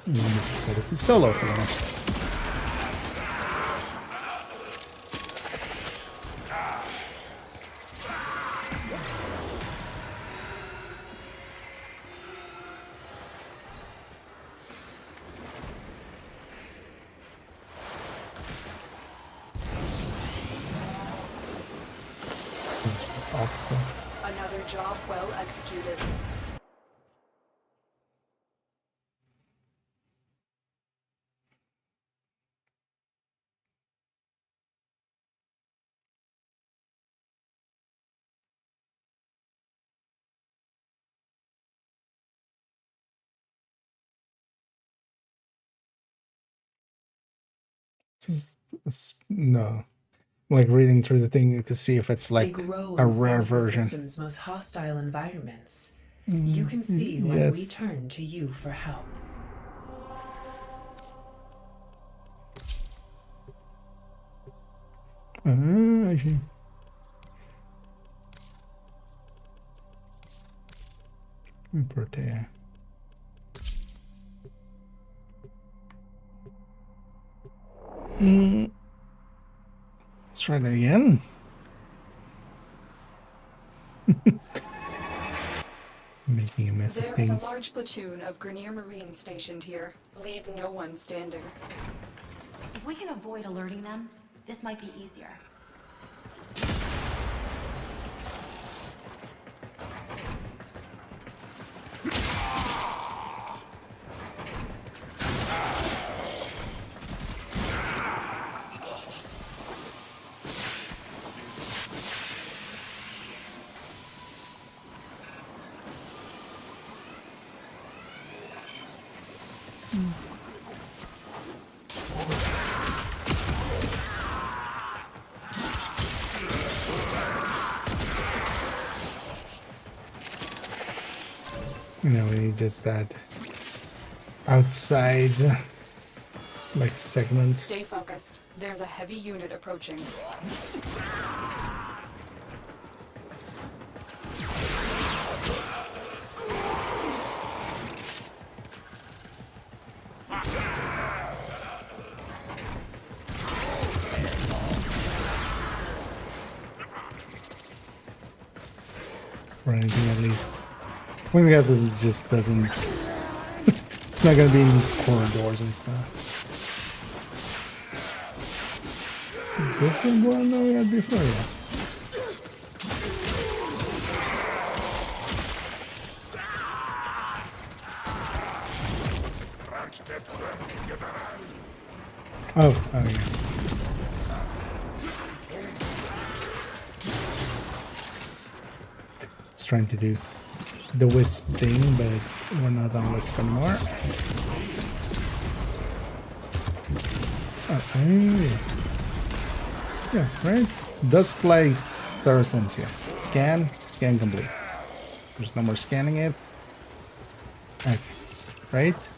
And set it to solo for the next one. Another job well executed. No. Like reading through the thing to see if it's like a rare version. The system's most hostile environments. You can see why yes. we turn to you for help. I see. Protea. Let's try that again. Making a mess of things. There is a large platoon of Grenier Marines stationed here. Leave no one standing. If we can avoid alerting them, this might be easier. You know, we need just that outside, like, segment. Stay focused. There's a heavy unit approaching. Or anything at least. One guess is it just doesn't. It's not gonna be in these corridors and stuff. Different one than we had before. Oh, yeah. It's trying to do the wisp thing, but we're not on wisp anymore. Yeah, right? Dusklight Theracentia. Scan complete. There's no more scanning it. Okay, right?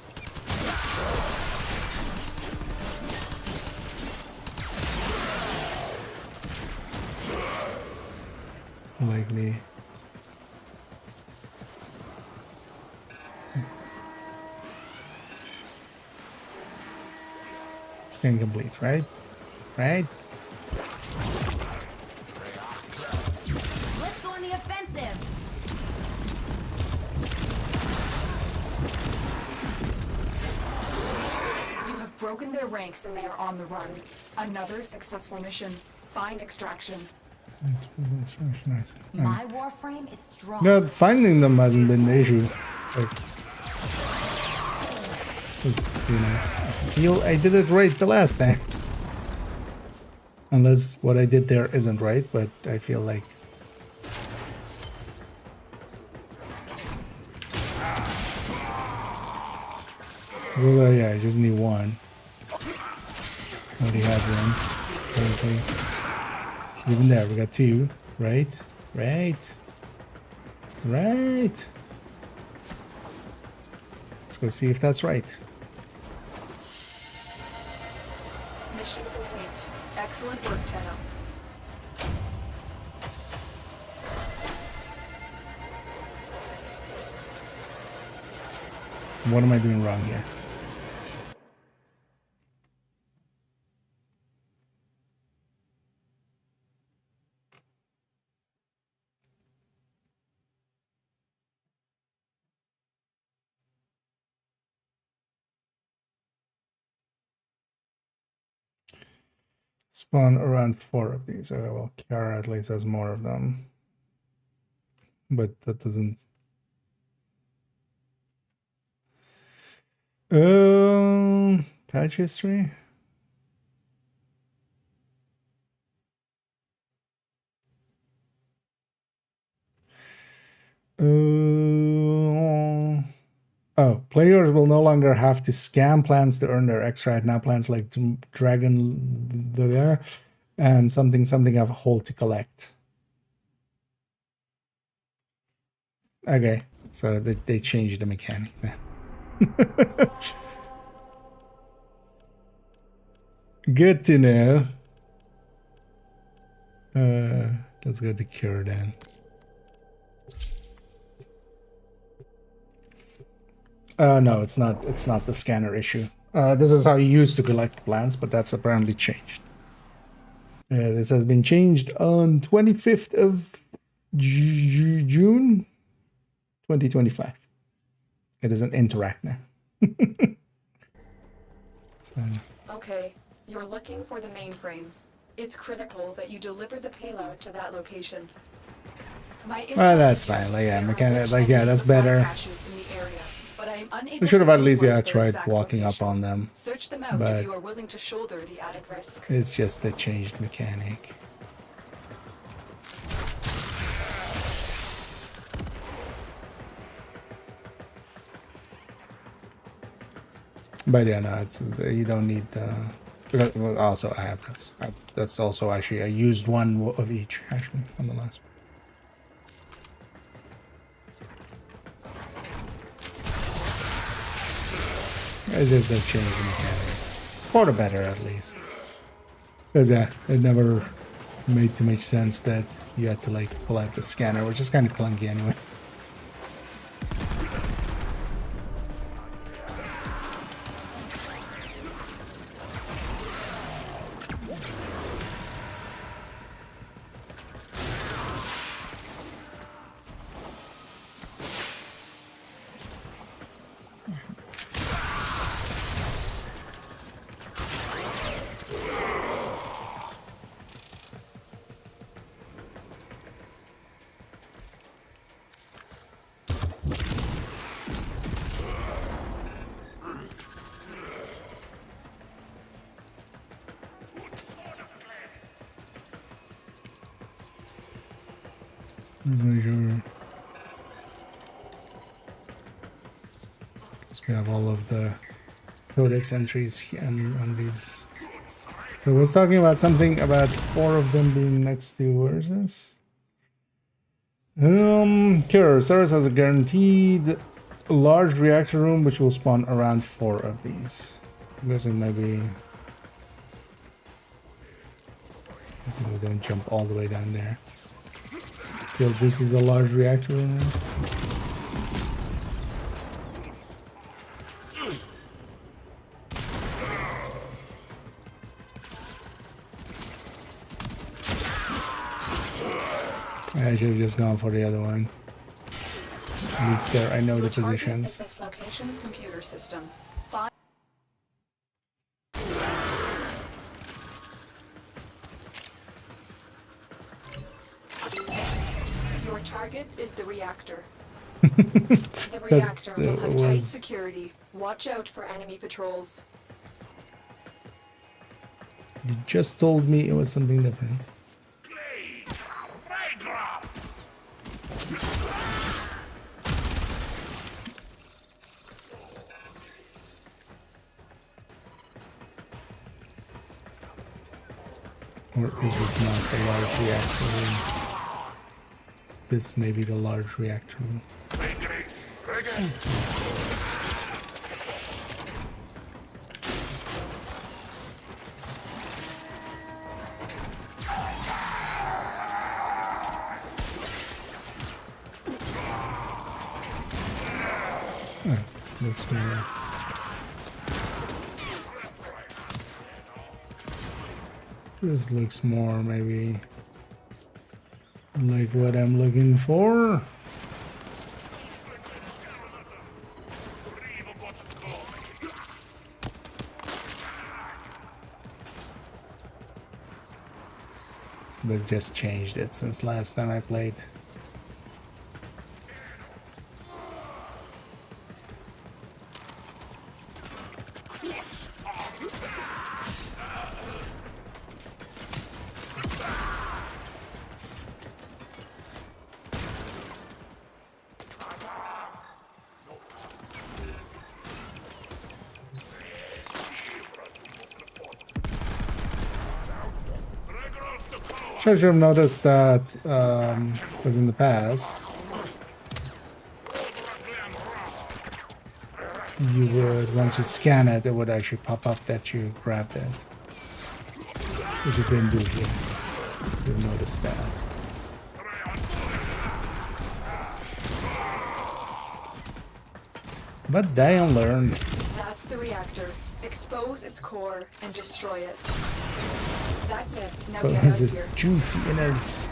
Likely. Scan complete, right? Right? Let's go on the offensive. You have broken their ranks and they are on the run. Another successful mission. Find extraction. Nice. My Warframe is strong. No, finding them hasn't been the issue. Like, 'cause, you know, I feel I did it right the last time. Unless what I did there isn't right, but I feel like... So, yeah, I just need one. Already have one. Currently. Even there, we got two. Right? Right. Right. Let's go see if that's right. Mission complete. Excellent work, Tenno. What am I doing wrong here? Spawn around 4 of these. Okay, well, Kiara at least has more of them. But that doesn't... patch history? Oh, players will no longer have to scam plans to earn their extra. Now plans like Dragon and something have a hole to collect. Okay, so they changed the mechanic then. Good to know. Let's go to Cure then. No, it's not the scanner issue. This is how you used to collect plans, but that's apparently changed. This has been changed on 25th of June 2025. It is an interact now. So. Okay, you're looking for the mainframe. It's critical that you deliver the payload to that location. Well, that's fine. Like, yeah, mechanic. Like, yeah, that's better. We should have at least tried walking up on them. Search them out if you are willing to shoulder the added risk. It's just a changed mechanic. But yeah, no, it's you don't need the. Well, also, I have those. That's also actually I used one of each actually on the last one. It's just they've changed the mechanic. For the better, at least. Because, yeah, it never made too much sense that you had to, like, pull out the scanner, which is kind of clunky anyway. Let's make sure. So we have all of the codex entries on these. So I was talking about something about 4 of them being next to, where is this? Cure. Service has a guaranteed large reactor room which will spawn around 4 of these. I'm guessing maybe we don't jump all the way down there. feel this is a large reactor in there. I should have just gone for the other one. At least there, I know the positions. This location's computer system. Your target is the reactor. The reactor will have tight security. Watch out for enemy patrols. You just told me it was something different. Or is this not the large reactor room? Is this maybe the large reactor room? Oh, this looks more... This looks more maybe like what I'm looking for. So they've just changed it since last time I played. I should have noticed that, because in the past, you would, once you scan it, it would actually pop up that you grabbed it. Which it didn't do here. You'll notice that. But die and learn. That's the reactor. Expose its core and destroy it. That's it. Now get out Because of it's here. juicy innards.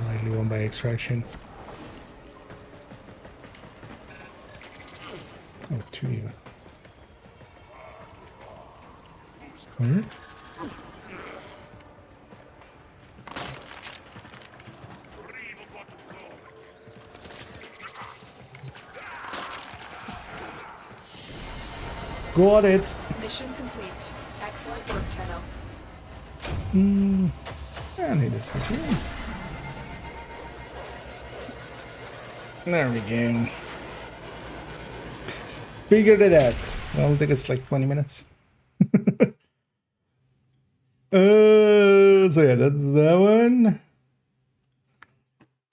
Likely one by extraction. Oh, two even. Where? Got it. Mission complete. Excellent work, Tenno. I need this again. There we go. Figured it out. It'll take us like 20 minutes. So yeah, that's that one.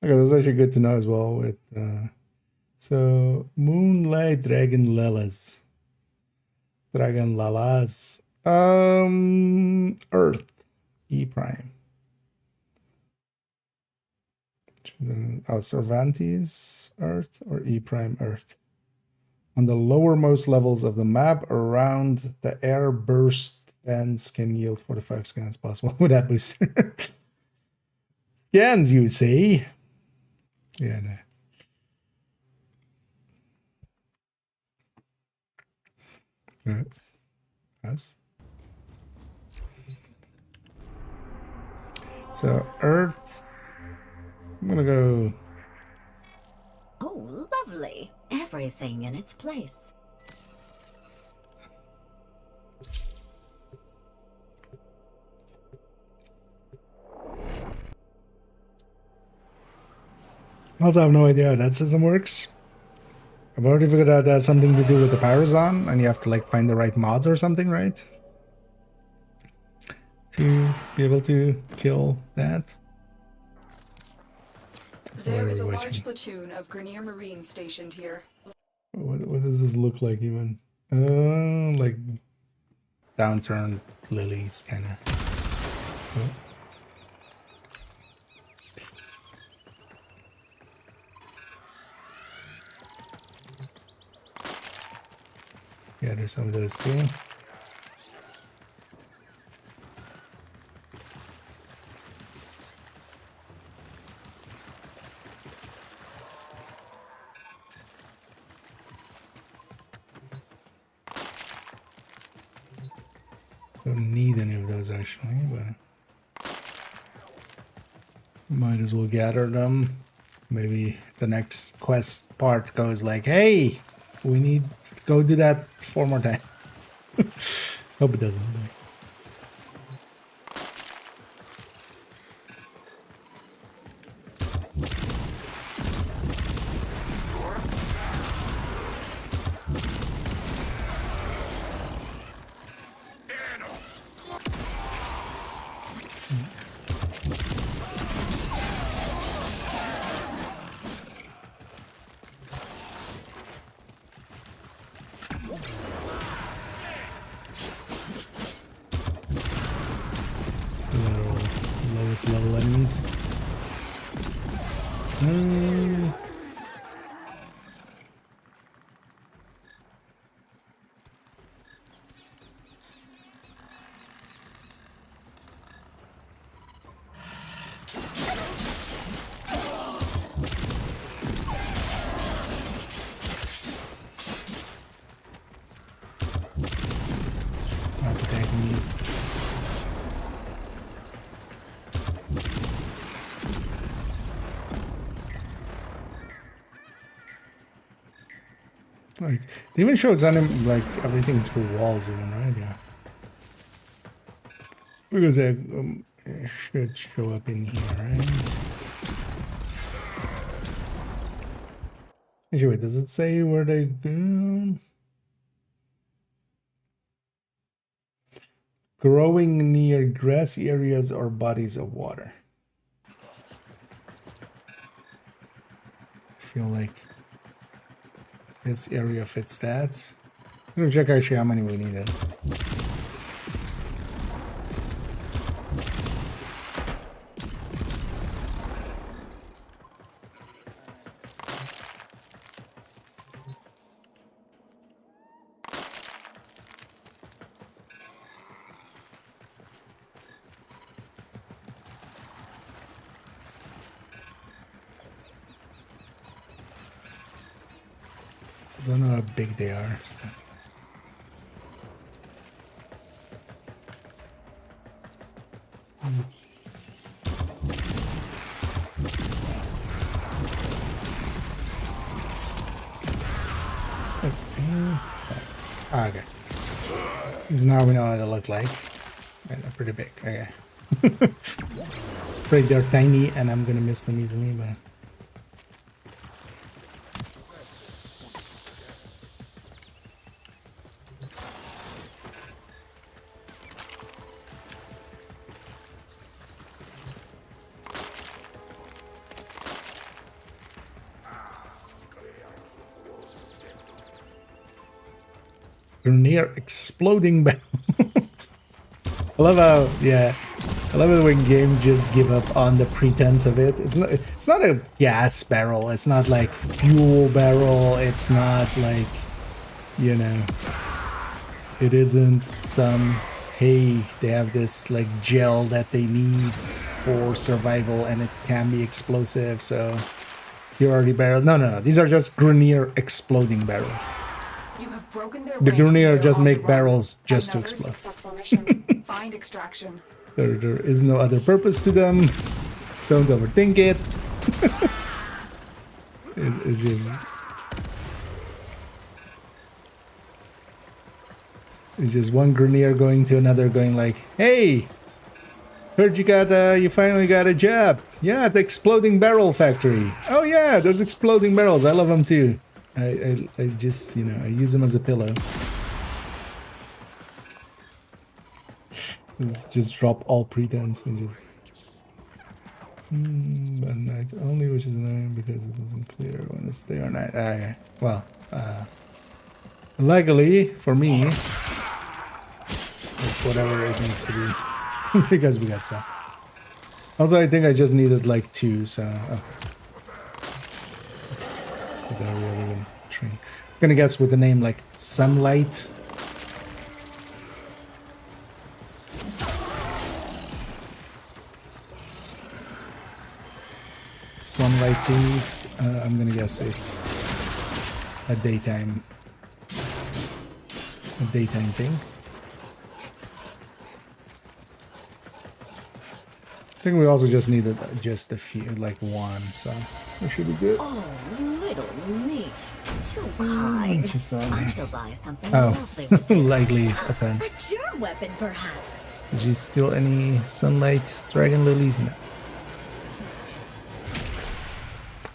Okay, that's actually good to know as well. With so Moonlight Dragon Lalas. Earth E prime. Oh, Cervantes Earth or E prime Earth. On the lowermost levels of the map around the air burst bands can yield 45 scans possible with that booster. Scans, you say? Yeah, no. Alright. Yes. So, Earth. I'm gonna go. Oh, lovely. Everything in its place. Also, I have no idea how that system works. I've already figured out that has something to do with the Parazon, and you have to like find the right mods or something, right? To be able to kill that. That's There is a large platoon of Grenier Marines stationed here. What does this look like even? Like downturned lilies, kind of. Oh. Yeah, there's some of those too. Don't need any of those actually, but might as well gather them. Maybe the next quest part goes like, hey, we need to go do that 4 more times. Hope it doesn't. Level enemies. Like, it even shows like everything through walls even, right? Yeah. Because it should show up in here, right? Actually, wait, does it say where they go? Growing near grassy areas or bodies of water. I feel like this area fits that. I'm gonna check actually how many we needed. I don't know how big they are. So. Okay. Because now we know what they look like. And they're pretty big. Okay. Afraid they're tiny and I'm gonna miss them easily, but. Near exploding barrel. I love how, yeah, I love it when games just give up on the pretense of it. It's not a gas barrel. It's not like fuel barrel. It's not like, you know, it isn't some, hey, they have this like gel that they need for survival and it can be explosive. So here are the barrels. No. These are just Grenier exploding barrels. The Grenier just make barrels just to explode. Find extraction. There is no other purpose to them. Don't overthink it. It's just one Grenier going to another, going like, "Hey, heard you finally got a job. Yeah, the exploding barrel factory. Oh yeah, those exploding barrels. I love them too. I just, you know, I use them as a pillow. Just drop all pretense and just... but night only, which is annoying because it isn't clear when it's day or night. Okay, well, luckily for me, it's whatever it needs to be because we got some. Also, I think I just needed like 2, so... There we have even 3. I'm gonna guess with the name like Sunlight. Sunlight things. I'm gonna guess it's a daytime thing. I think we also just needed just a few, like 1, so that should be good. Oh, little meat. Too kind. Just, I shall buy something oh, lovely with this. likely, okay. A germ weapon, perhaps. Did you steal any Sunlight Dragon Lilies? No.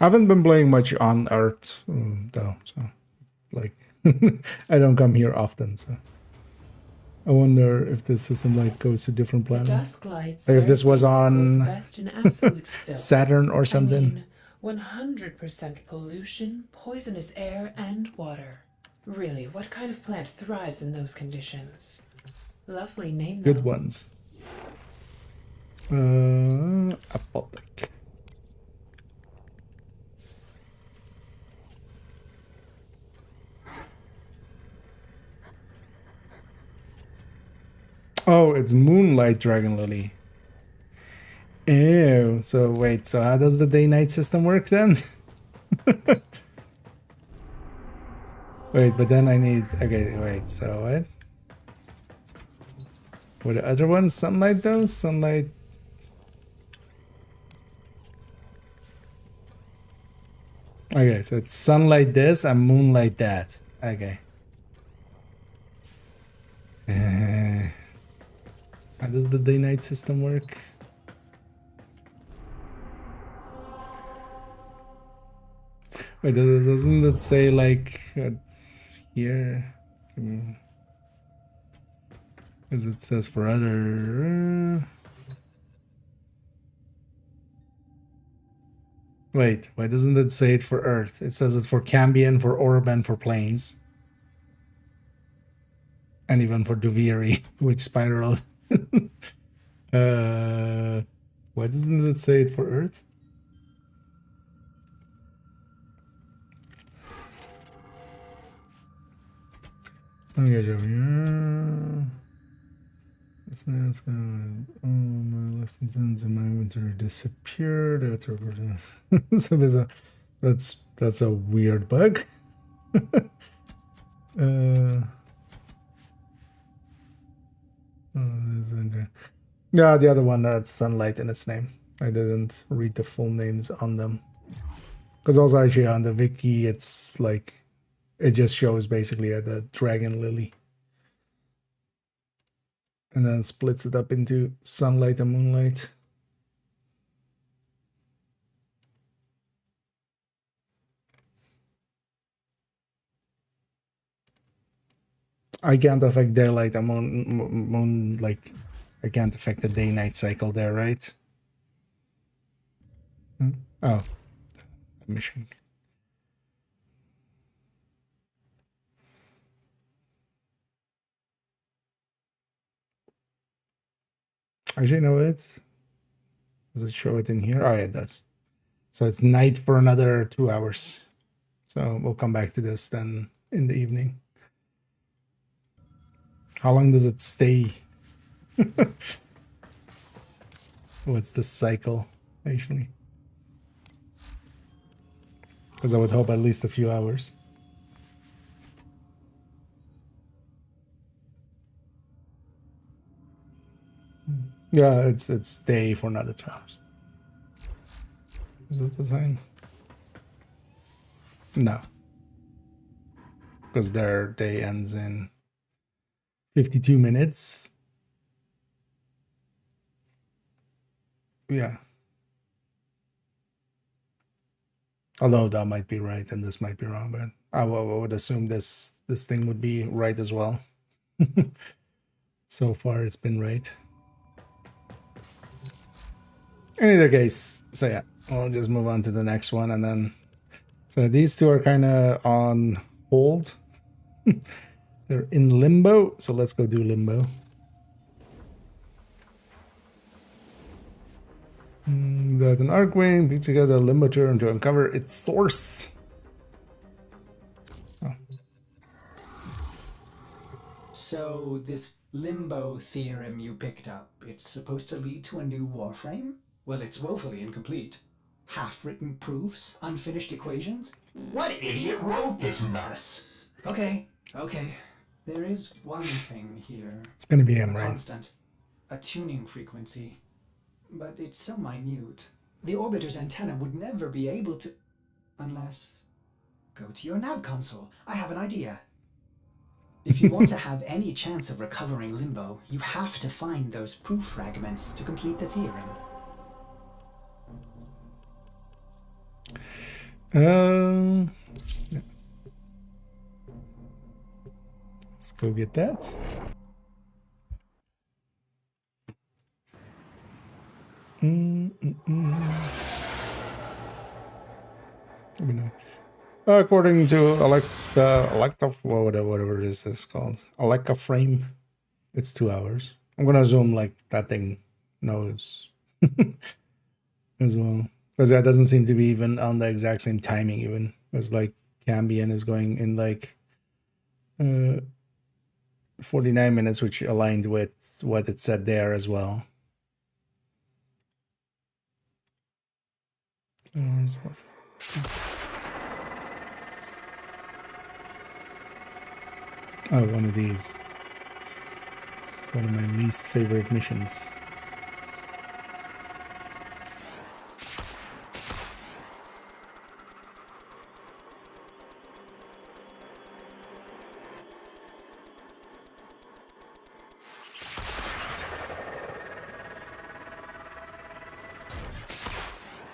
I haven't been playing much on Earth, though, so, like, I don't come here often, so. I wonder if this system like goes to different planets. Dusk light Or if this was on best in absolute filth. Saturn or something. I mean, 100% pollution, poisonous air, and water. Really, what kind of plant thrives in those conditions? Lovely name, though. Good ones. Apothec. Oh, it's Moonlight Dragon Lily. Ew. So wait, so how does the day-night system work then? Wait, but then I need... Okay, wait, so what? What the other ones? Sunlight though? Sunlight... Okay, so it's Sunlight this and Moonlight that. Okay. How does the day-night system work? Wait, doesn't it say like here? As it says for other... Wait, why doesn't it say it for Earth? It says it's for Cambion, for Orb, and for Planes. And even for Duviri, which spiral. Why doesn't it say it for Earth? Okay, Joe. Yeah. It's good. Oh, my lessons in my inventory disappeared. That's so there's a that's a weird bug. Okay. Yeah, the other one that's Sunlight in its name. I didn't read the full names on them. Because also actually on the wiki, it's like, it just shows basically the Dragon Lily. And then splits it up into Sunlight and Moonlight. I can't affect daylight and moon, like, I can't affect the day-night cycle there, right? Oh, mission. Actually, know it. Does it show it in here? Oh, yeah, it does. So it's night for another 2 hours. So we'll come back to this then in the evening. How long does it stay? What's the cycle, actually? Because I would hope at least a few hours. Yeah, it's day for another 2 hours. Is it the same? No. Because their day ends in 52 minutes. Yeah. Although that might be right and this might be wrong, but I would assume this thing would be right as well. So far it's been right. In either case, so yeah, we'll just move on to the next one, and then so these two are kind of on hold. They're in limbo, so let's go do limbo. That an Arcwing put together a limbo turn to uncover its source. Oh. So this limbo theorem you picked up, it's supposed to lead to a new Warframe? Well, it's woefully incomplete. Half-written proofs, unfinished equations? What idiot wrote this mess? Okay. There is one thing here. It's gonna be him, right? Constant. A tuning frequency. But it's so minute. The orbiter's antenna would never be able to... Unless... Go to your nav console. I have an idea. If you want to have any chance of recovering limbo, you have to find those proof fragments to complete the theorem. Yeah. Let's go get that. According to whatever this is called, Warframe, it's 2 hours. I'm gonna assume like that thing knows as well, because that doesn't seem to be even on the exact same timing. Even because like Cambion is going in like 49 minutes, which aligned with what it said there as well. Oh, one of these. One of my least favorite missions.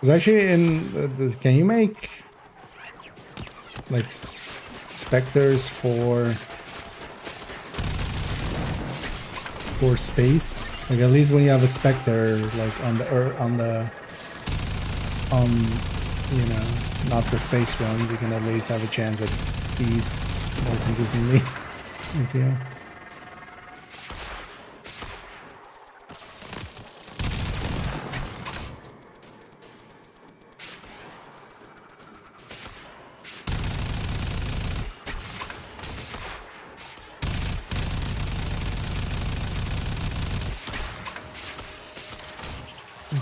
It's actually in the can you make like specters for space? Like at least when you have a specter like on you know, not the space ones, you can at least have a chance at these more consistently. If you know.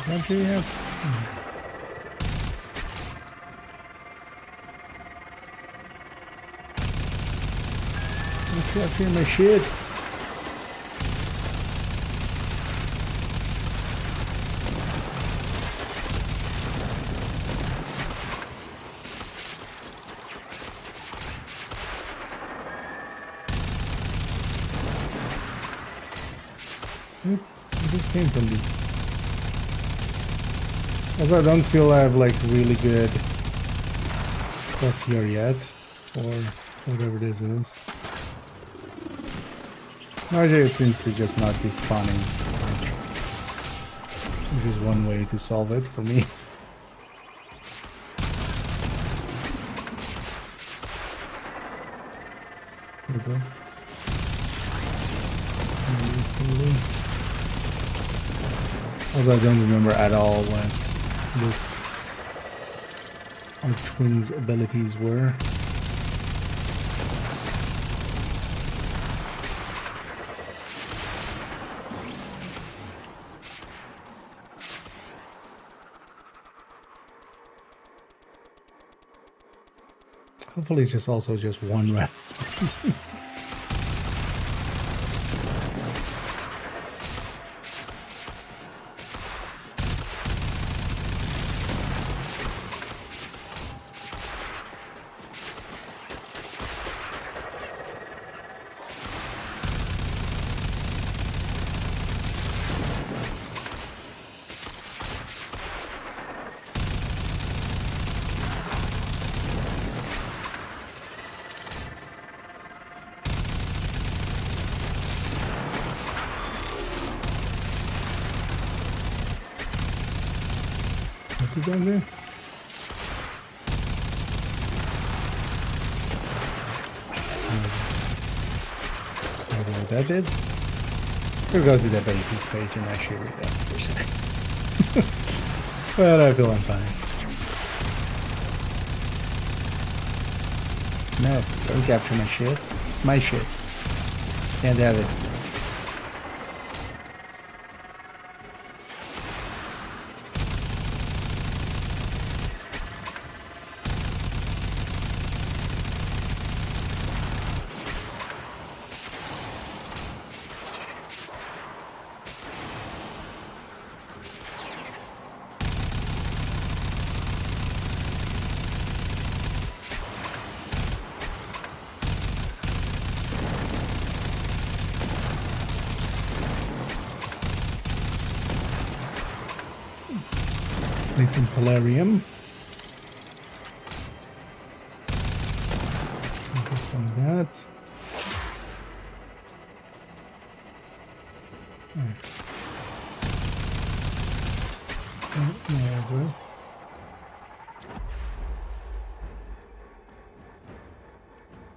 What do you have? What's up here, my shit? This came from me. As I don't feel I have like really good stuff here yet, or whatever this is. Actually, it seems to just not be spawning, which is one way to solve it for me. Here we go. Also, I don't remember at all what this Archwing's abilities were. Hopefully it's just also just one round. What you doing there? Maybe what that did? We'll go to the abilities page and actually read that for a second. But I feel I'm fine. No, don't capture my shit. It's my shit. Can't have it. Place in Polarium. Get some of that. There.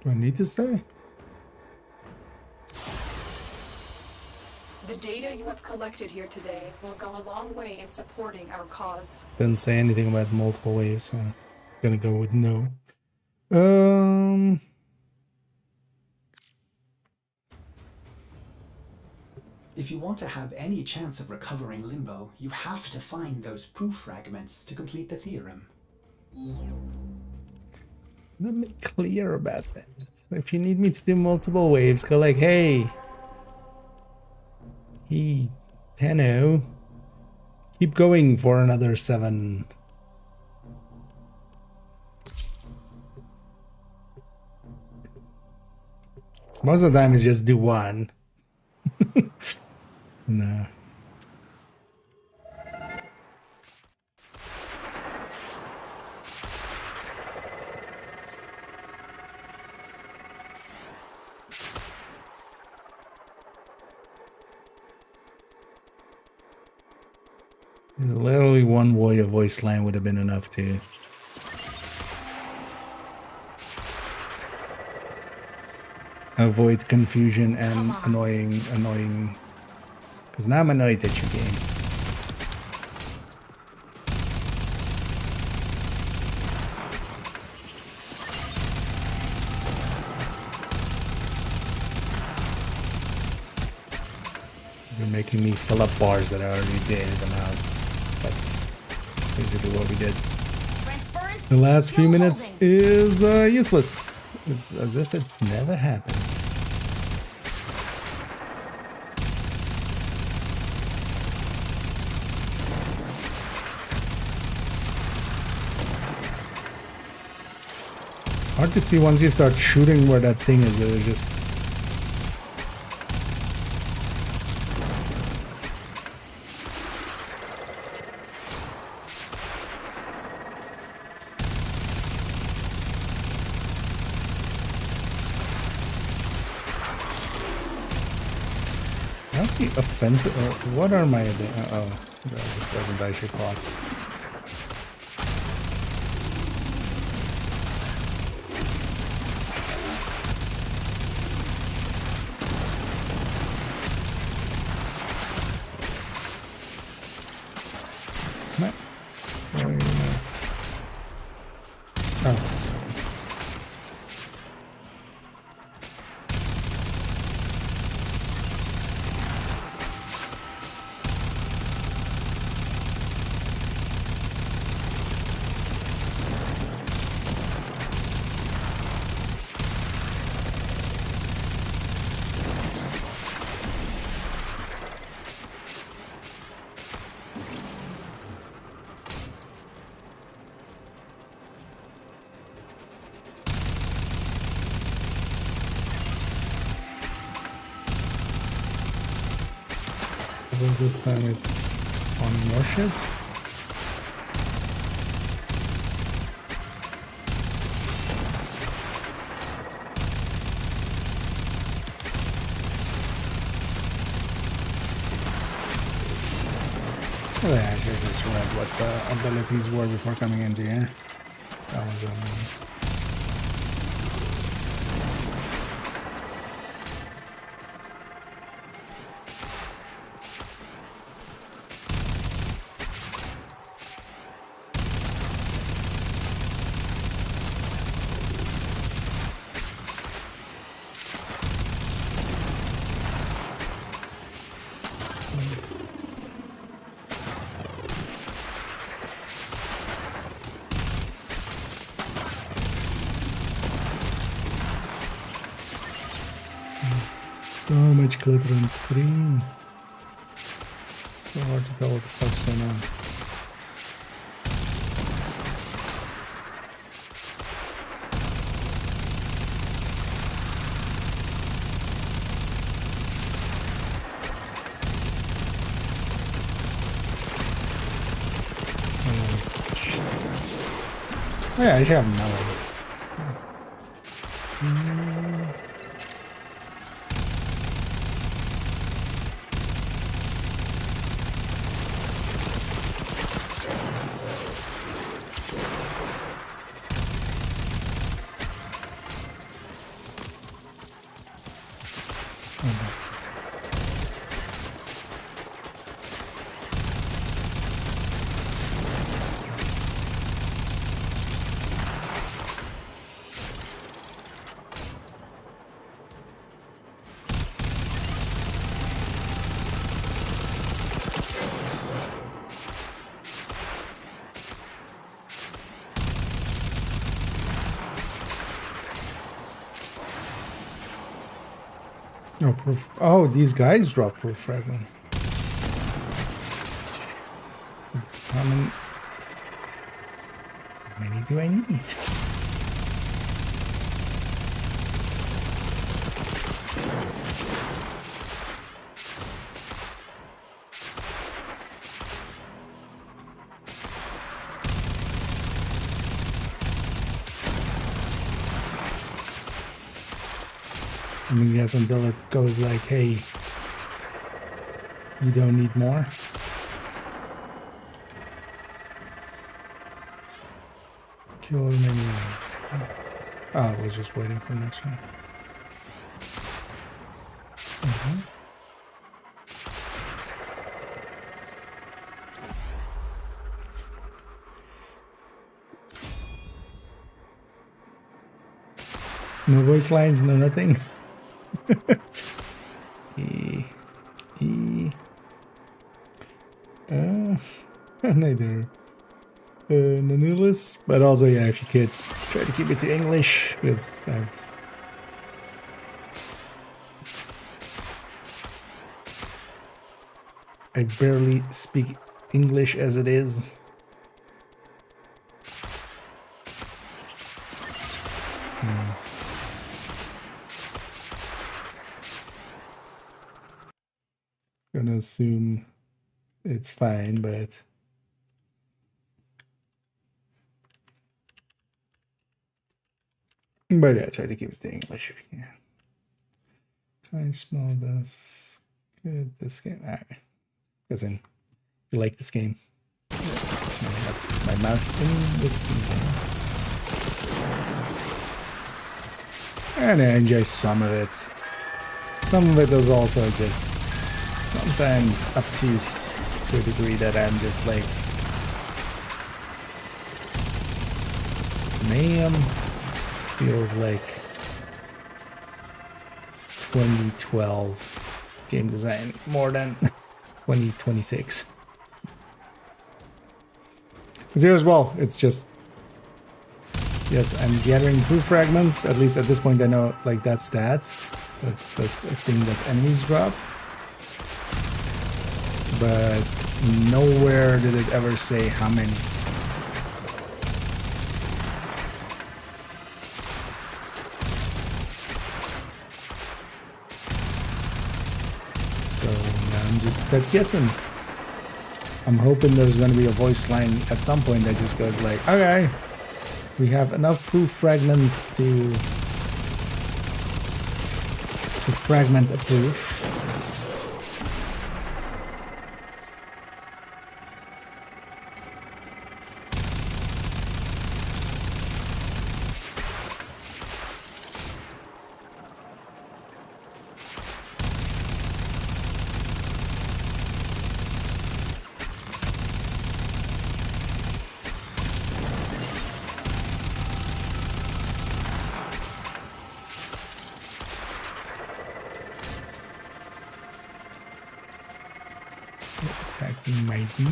Do I need to stay? The data you have collected here today will go a long way in supporting our cause. Didn't say anything about multiple waves, so I'm gonna go with no. If you want to have any chance of recovering Limbo, you have to find those proof fragments to complete the theorem. Let me clear about that. If you need me to do multiple waves, go like, hey, Tenno, keep going for another 7. So most of the time is just do 1. No. There's literally one voice line would have been enough to avoid confusion and annoying. Because now I'm annoyed at you, game. You're making me fill up bars that I already did them out. That's basically what we did. The last few minutes is useless. As if it's never happened. It's hard to see once you start shooting where that thing is. It just... offensive. What are my... oh, this doesn't actually cross. No. Oh. This time it's spawning more shit. Well, yeah, I should have just read what the abilities were before coming into here. That was so much clutter on screen. So hard to tell what the fuck's going on. Oh, yeah, I should have melon. No proof. Oh, these guys drop proof fragments. How many do I need? I mean, yes, until it goes like, hey, you don't need more. Kill remaining. Oh, I was just waiting for the next one. No voice lines, no nothing. Neither Nanulus, but also, yeah, if you could try to keep it to English, because I barely speak English as it is. So. Gonna assume it's fine, but yeah, try to keep it to English if you can. Can I smell this? Good, this game. Alright. Because you like this game. I have my mouse in the game. And I enjoy some of it. Some of it is also just sometimes obtuse to a degree that I'm just like, man, this feels like 2012 game design more than 2026. Here as well, it's just, yes, I'm gathering proof fragments. At least at this point I know, like, that's that. That's a thing that enemies drop. But nowhere did it ever say how many. So now I'm just stuck guessing. I'm hoping there's going to be a voice line at some point that just goes like, okay, we have enough proof fragments to fragment a proof. Attacking my D.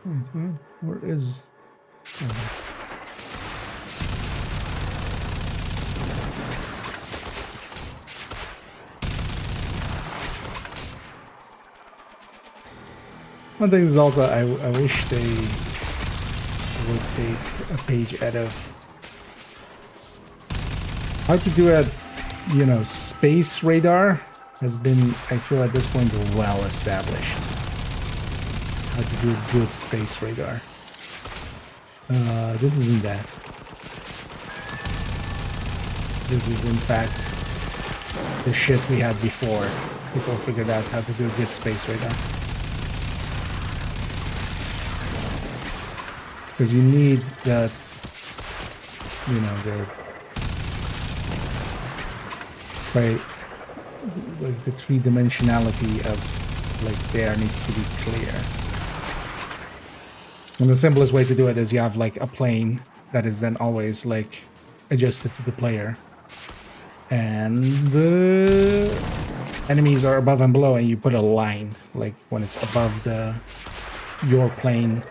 Wait, where is... Oh. One thing is also, I wish they would take a page out of how to do a, you know, space radar has been, I feel at this point, well established. How to do a good space radar. This isn't that. This is in fact the shit we had before. People figured out how to do a good space radar. Because you need that, you know, the three-dimensionality of like there needs to be clear. And the simplest way to do it is you have like a plane that is then always like adjusted to the player, and the enemies are above and below, and you put a line like when it's above your plane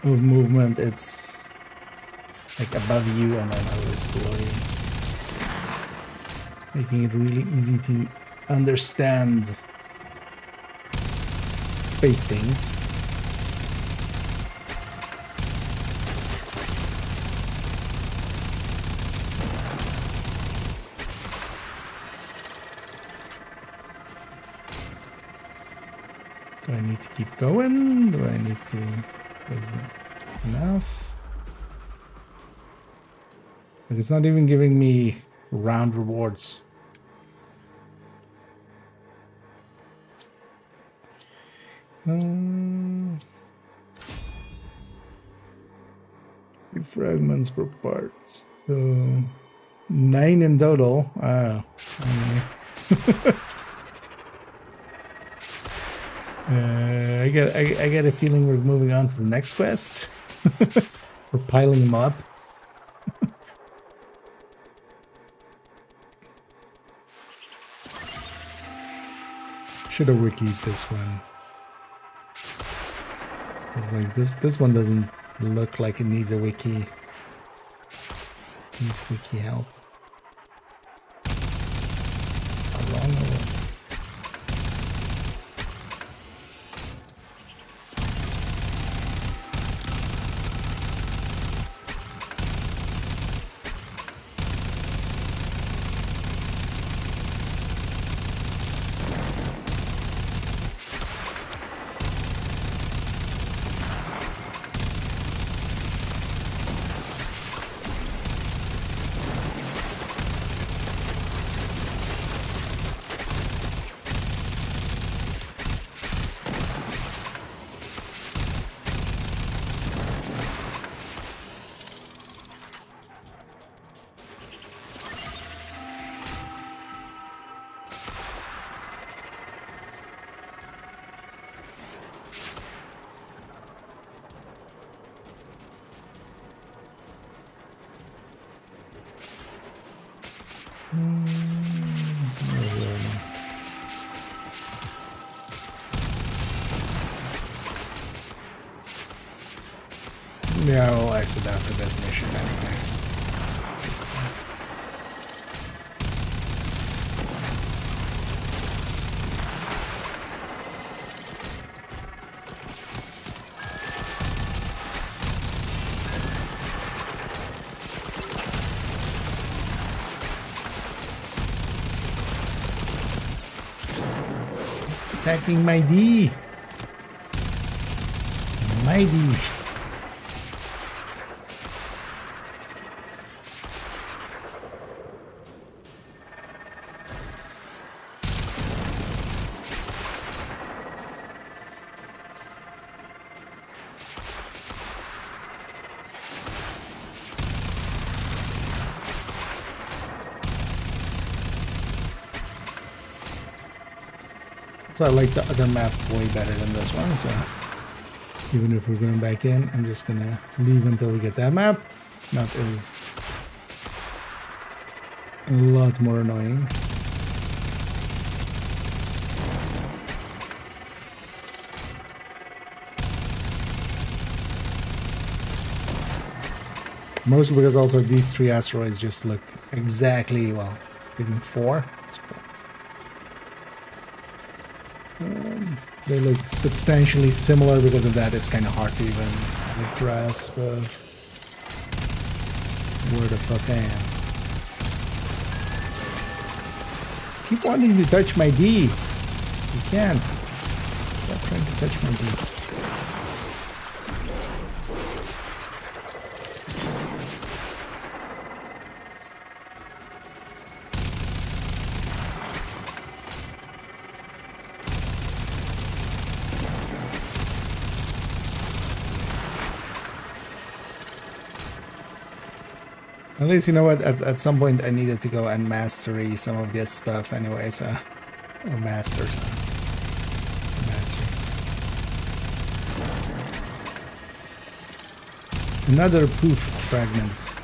of movement, it's like above you and then always below you, making it really easy to understand space things. Do I need to keep going? Do I need to... Is that enough? Like, it's not even giving me round rewards. Three fragments per parts. So 9 in total. Oh. I get a feeling we're moving on to the next quest. We're piling them up. Should have wikied this one. It's like this one doesn't look like it needs a wiki. It needs wiki help. How long it was? Yeah, I'll exit after this mission anyway. At this point. Attacking my D. It's my D. So I like the other map way better than this one, so even if we're going back in, I'm just gonna leave until we get that map. Map is a lot more annoying. Mostly because also these 3 asteroids just look exactly, well, it's even 4. It's 4. They look substantially similar. Because of that, it's kind of hard to even grasp where the fuck I am. Keep wanting to touch my D. You can't. Stop trying to touch my D. At least, you know what, at some point I needed to go and mastery some of this stuff anyway, so... Or master. Another proof fragment.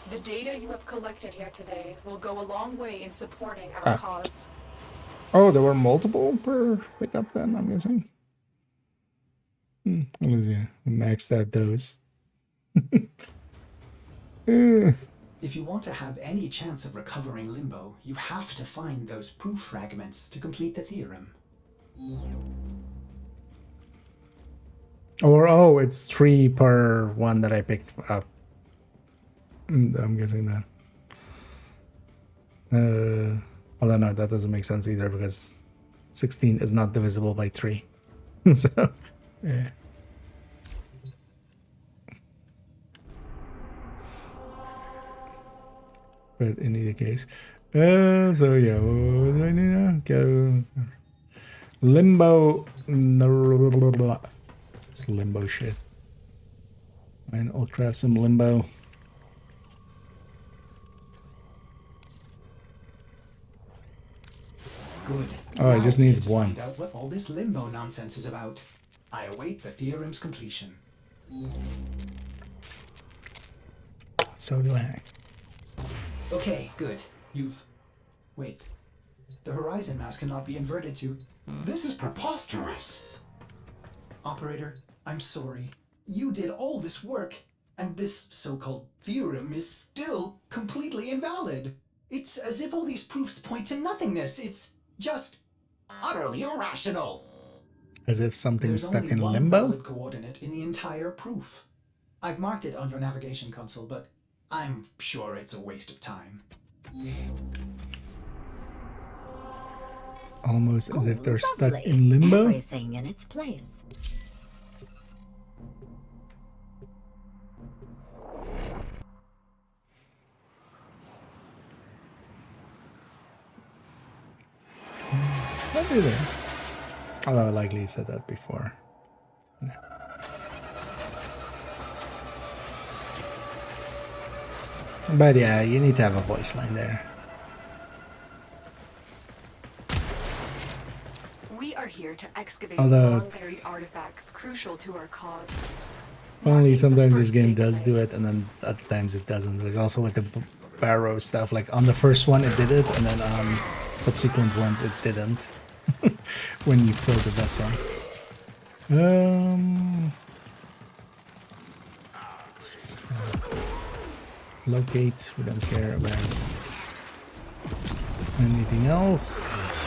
The data you have collected here today will go a long way in supporting our cause. Oh, there were multiple per pickup then, I'm guessing. At least, yeah, we maxed out those. If you want to have any chance of recovering Limbo, you have to find those proof fragments to complete the theorem. Or, oh, it's 3 per one that I picked up. I'm guessing that. Although no, that doesn't make sense either because 16 is not divisible by 3. So, yeah. But in either case, so yeah, what do I need now? Go Limbo. It's Limbo shit. And I'll craft some Limbo. Good. Oh, I just need to 1. Find out what all this Limbo nonsense is about. I await the theorem's completion. So do I. Okay, good. You've... Wait. The horizon mass cannot be inverted to... This is preposterous. Operator, I'm sorry. You did all this work, and this so-called theorem is still completely invalid. It's as if all these proofs point to nothingness. It's just utterly irrational. As if something's stuck in There's only limbo? one valid coordinate in the entire proof. I've marked it on your navigation console, but I'm sure it's a waste of time. It's almost as if they're stuck Lovely. in limbo. Everything in its place. What do they? Although I likely said that before. No. But yeah, you need to have a voice line there. We are here to excavate Although long-buried artifacts crucial to our cause. only sometimes this game does do it, and then other times it doesn't. There's also with the Baro stuff, like on the first one it did it, and then on subsequent ones it didn't. When you fill the vessel. Let's just locate. We don't care about anything else.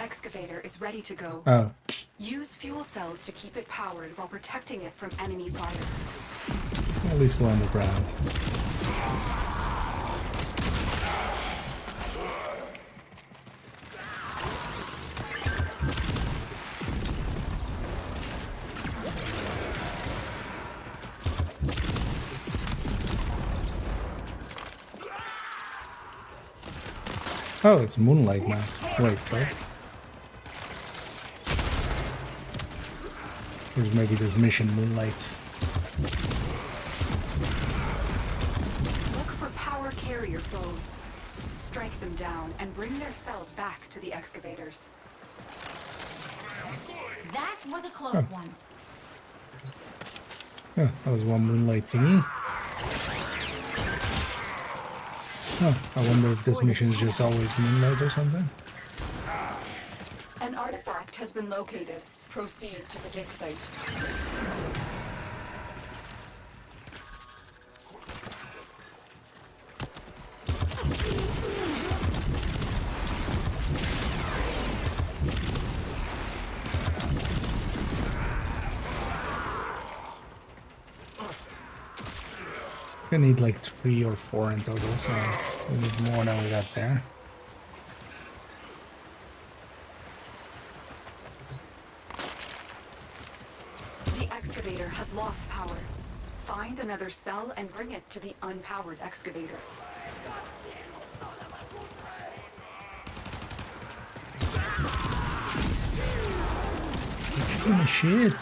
Excavator is ready to go. Oh. Use fuel cells to keep it powered while protecting it from enemy fire. At least we're on the ground. Oh, it's moonlight now. Wait, what? There's maybe this mission moonlight. Look for power carrier foes. strike them down and bring their cells back to the excavators. That was a close one. Yeah, that was one moonlight thingy. Oh, I wonder if this mission is just always moonlight or something. An artifact has been located. Proceed to the dig site. We need like 3 or 4 in total, so we need more than we got there. The excavator has lost power. Find another cell and bring it to the unpowered excavator. Oh shit.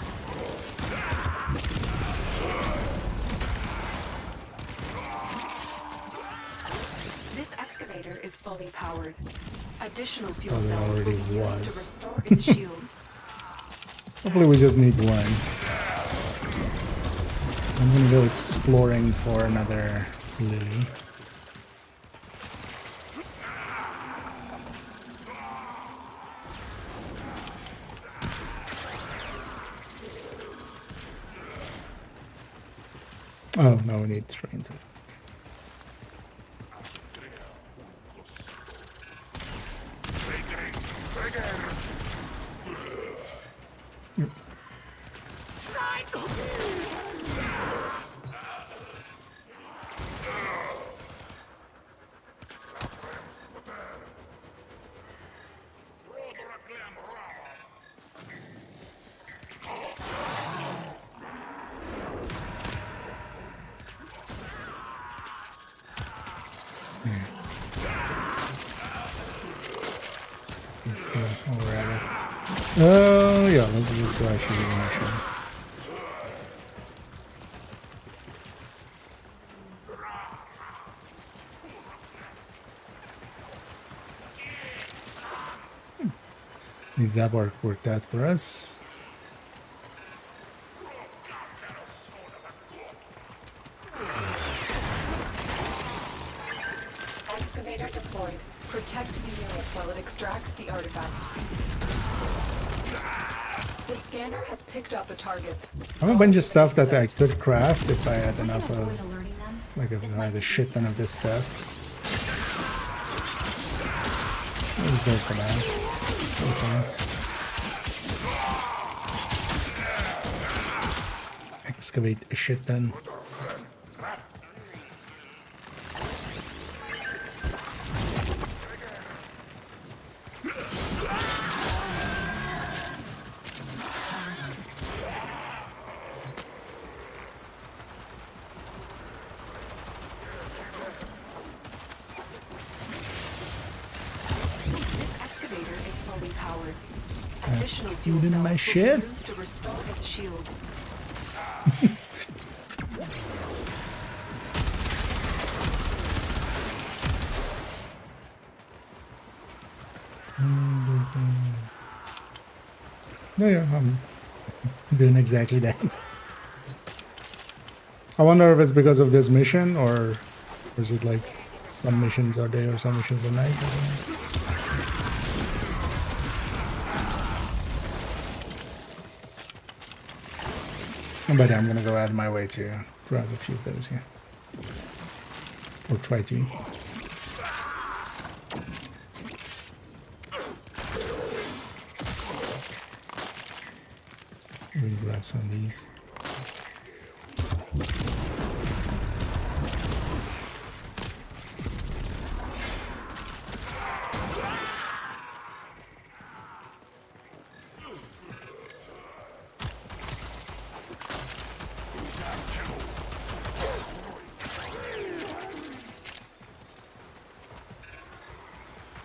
This excavator is fully powered. Additional fuel Oh, it cells will be already used was. to restore its shields. Hopefully we just need one. I'm gonna go exploring for another lily. Oh, no, we need 3 in total. These 2 already. Oh, yeah, let's go actually. Is that worked out for us? Excavator deployed. Protect the unit while it extracts the artifact. The scanner has picked up a target. I have a bunch of stuff that I could craft if I had enough of, like if I had a shit ton of this stuff. Let's go for that. So thanks. Excavate a shit ton. Additional fuel in my cells ship. will be used to restore its shields. Yeah, I'm doing exactly that. I wonder if it's because of this mission, or is it like some missions are day or some missions are night? But I'm gonna go out of my way to grab a few of those here. Or try to. We'll grab some of these.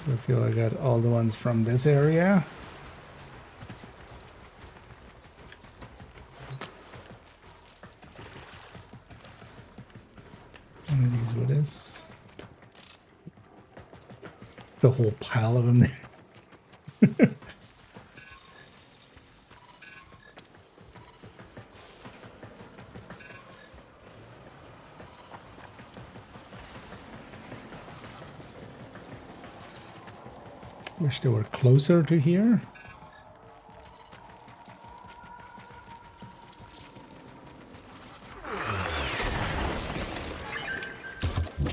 I feel I got all the ones from this area. One of these with this. The whole pile of them there. Wish they were closer to here.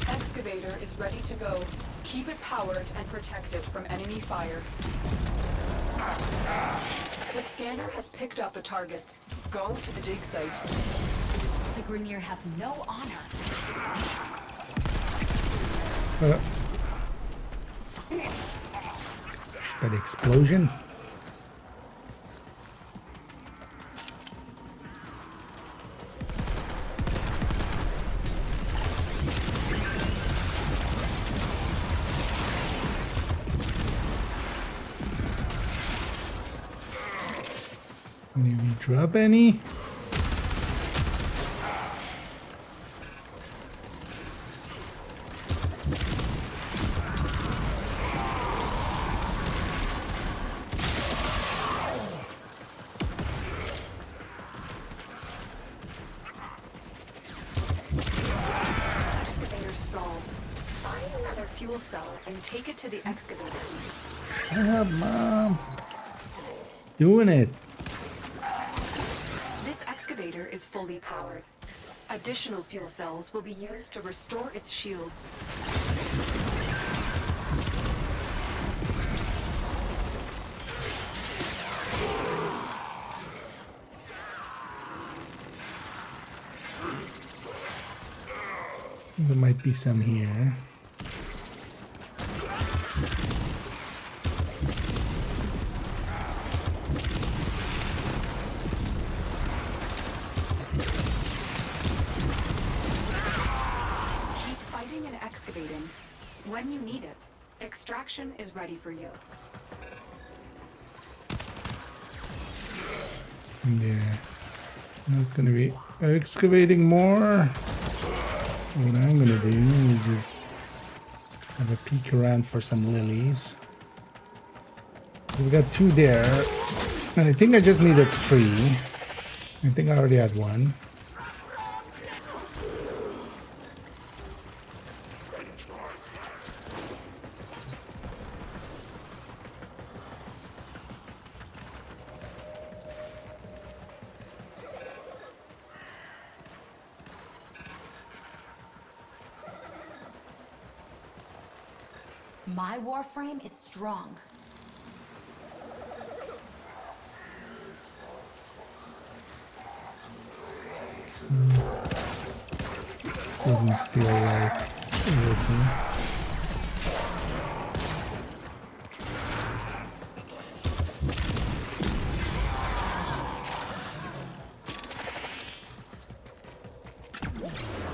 Excavator is ready to go. Keep it powered and protected from enemy fire. The scanner has picked up a target. Go to the dig site. The Grenier have no honor. That explosion. Did we drop any? Excavator stalled. Find another fuel cell and take it to the excavator. Shut up, Mom. Doing it. This excavator is fully powered. Additional fuel cells will be used to restore its shields. There might be some here. Keep fighting and excavating. When you need it, extraction is ready for you. Yeah. Not gonna be excavating more. What I'm gonna do is just have a peek around for some lilies. So we got 2 there, and I think I just needed 3. I think I already had 1. My Warframe is strong. This doesn't feel like everything.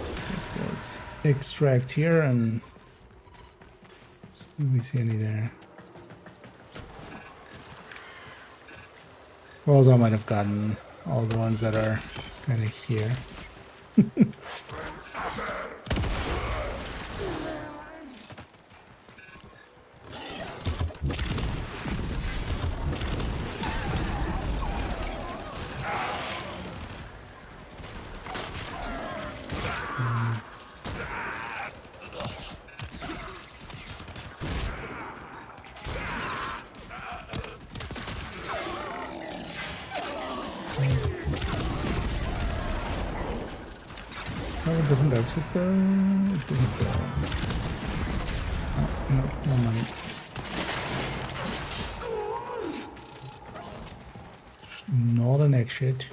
Let's go towards extract here and see if we see any there. Well, I might have gotten all the ones that are kind of here. Doesn't exit though? It does. Oh, no, no money. Not an exit.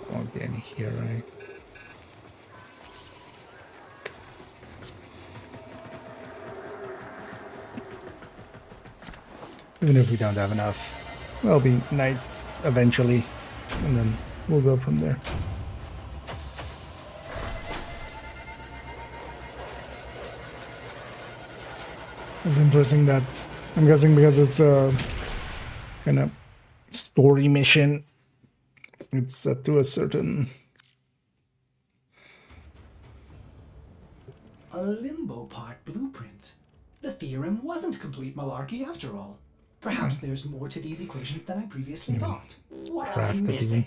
Won't be any here, right? Even if we don't have enough, there'll be night eventually, and then we'll go from there. It's interesting that, I'm guessing because it's a kind of story mission, it's set to a certain a limbo part blueprint. The theorem wasn't complete malarkey after all. Perhaps there's more to these equations than I previously thought. What am I missing?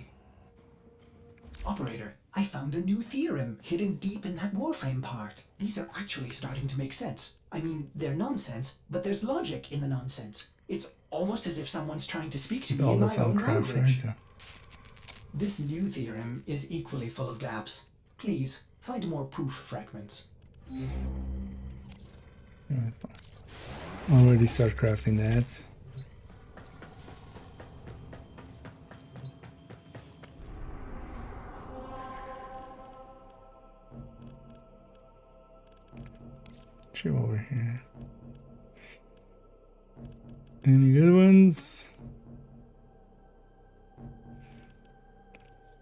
Operator, I found a new theorem hidden deep in that Warframe part. These are actually starting to make sense. I mean, they're nonsense, but there's logic in the nonsense. It's almost as if someone's trying to speak to me in my own language. This new theorem is equally full of gaps. Please, find more proof fragments. Already start crafting that. Over here. Any good ones?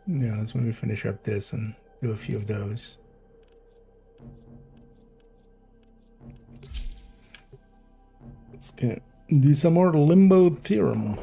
Yeah, let's maybe finish up this and do a few of those. Let's do some more limbo theorem.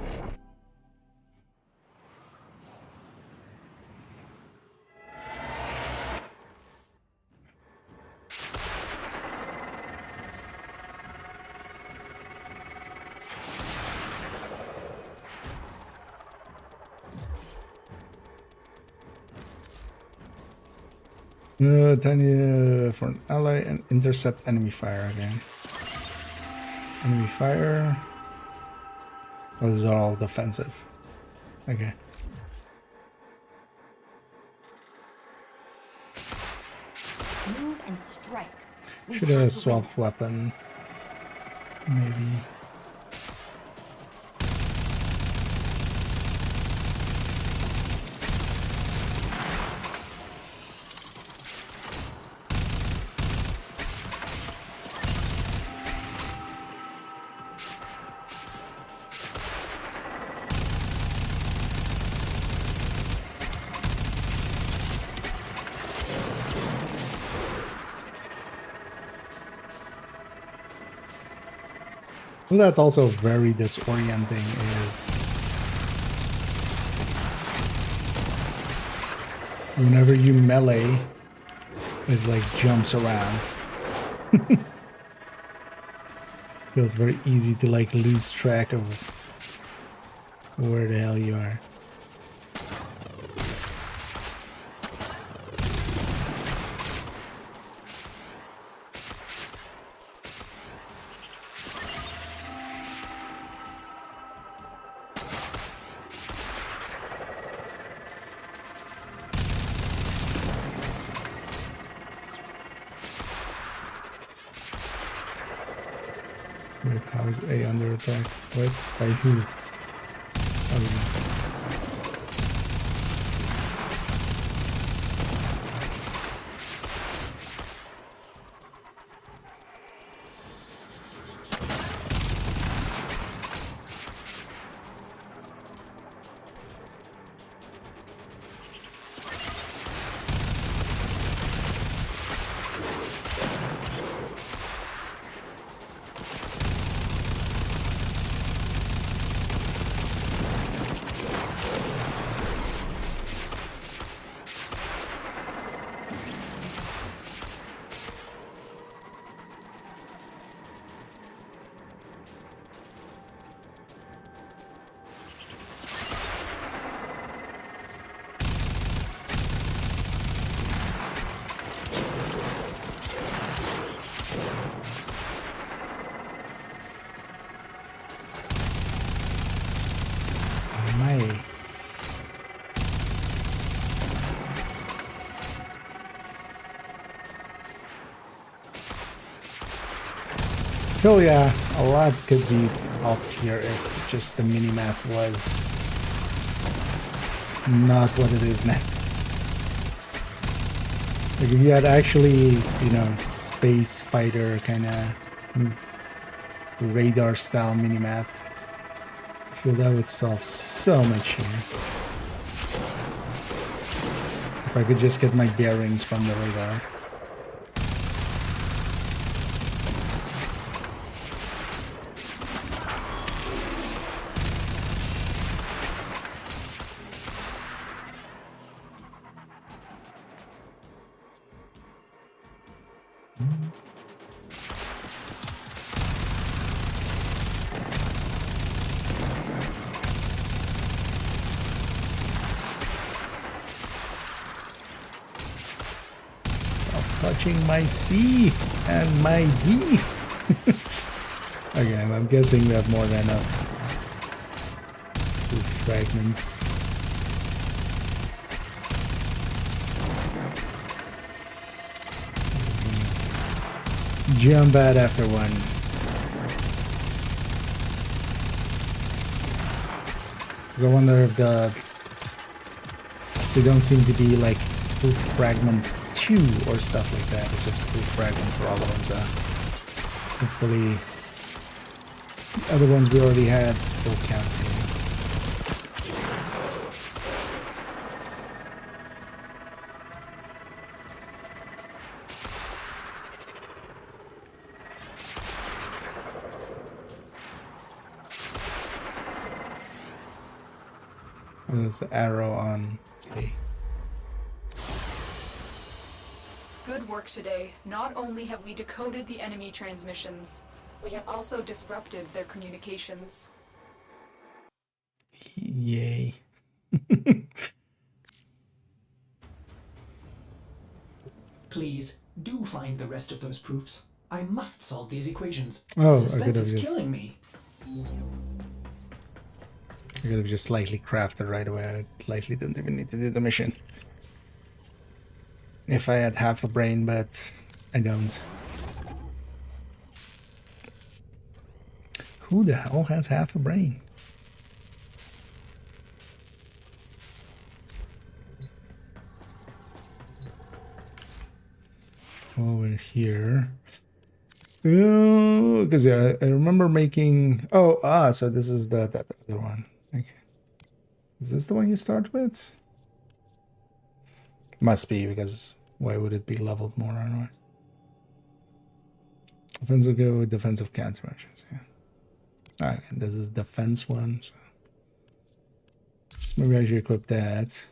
Tiny for an ally and intercept enemy fire again. Enemy fire. Oh, these are all defensive. Okay. Move and strike. Should have swapped weapon. Maybe. Well, that's also very disorienting is whenever you melee, it like jumps around. Feels very easy to like lose track of where the hell you are. Wait, how is A under attack? What? By who? Oh, Still, yeah, a lot could be helped here if just the minimap was not what it is now. Like if you had actually, you know, space fighter kind of radar style minimap, I feel that would solve so much here. If I could just get my bearings from the radar. touching my C and my D. Okay, I'm guessing we have more than enough. 2 fragments. Jump out after one. So I wonder if they don't seem to be like proof fragment 2 or stuff like that. It's just proof fragments for all of them. So hopefully the other ones we already had still counting. There's the arrow on A. Good work today. Not only have we decoded the enemy transmissions, we have also disrupted their communications. Yay. Please, do find the rest of those proofs. I must solve these equations. Oh, Suspense is killing me. I could have just slightly crafted right away. I likely didn't even need to do the mission. If I had half a brain, but I don't. Who the hell has half a brain? While we're here. Oh, because yeah, I remember making... Oh, so this is that other one. Okay. Is this the one you start with? Must be, because why would it be leveled more or not? Offensive go with defensive countermeasures, yeah. Okay, this is defense one, so maybe I should equip that.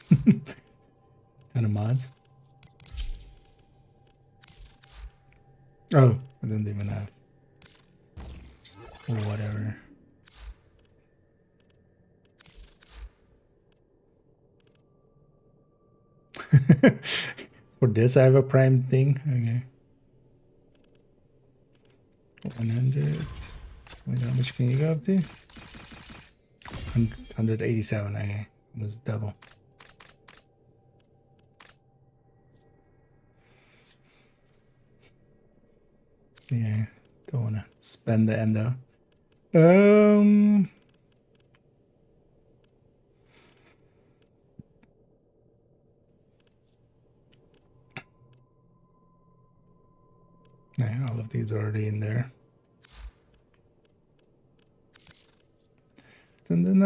Kind of mods. Oh, I didn't even have. Whatever. For this I have a prime thing. Okay. 100. Wait, how much can you go up to? 187. Okay. It was double. Yeah, don't wanna spend the endo. Yeah, all of these are already in there. And then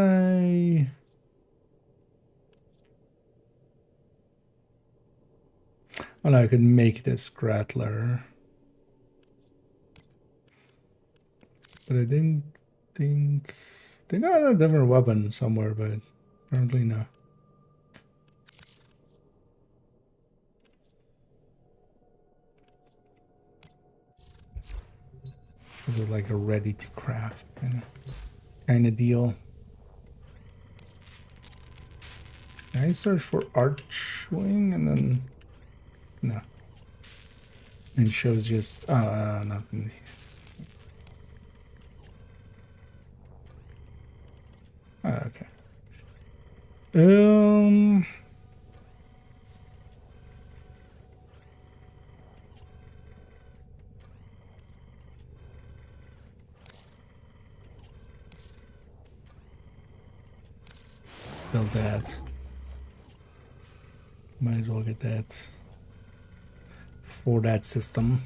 oh no, I could make this Grattler. But I think they got a different weapon somewhere, but apparently no. Is it like a ready to craft kind of deal? I search for Archwing and then no. And it shows just nothing here. Okay. Let's build that. Might as well get that for that system.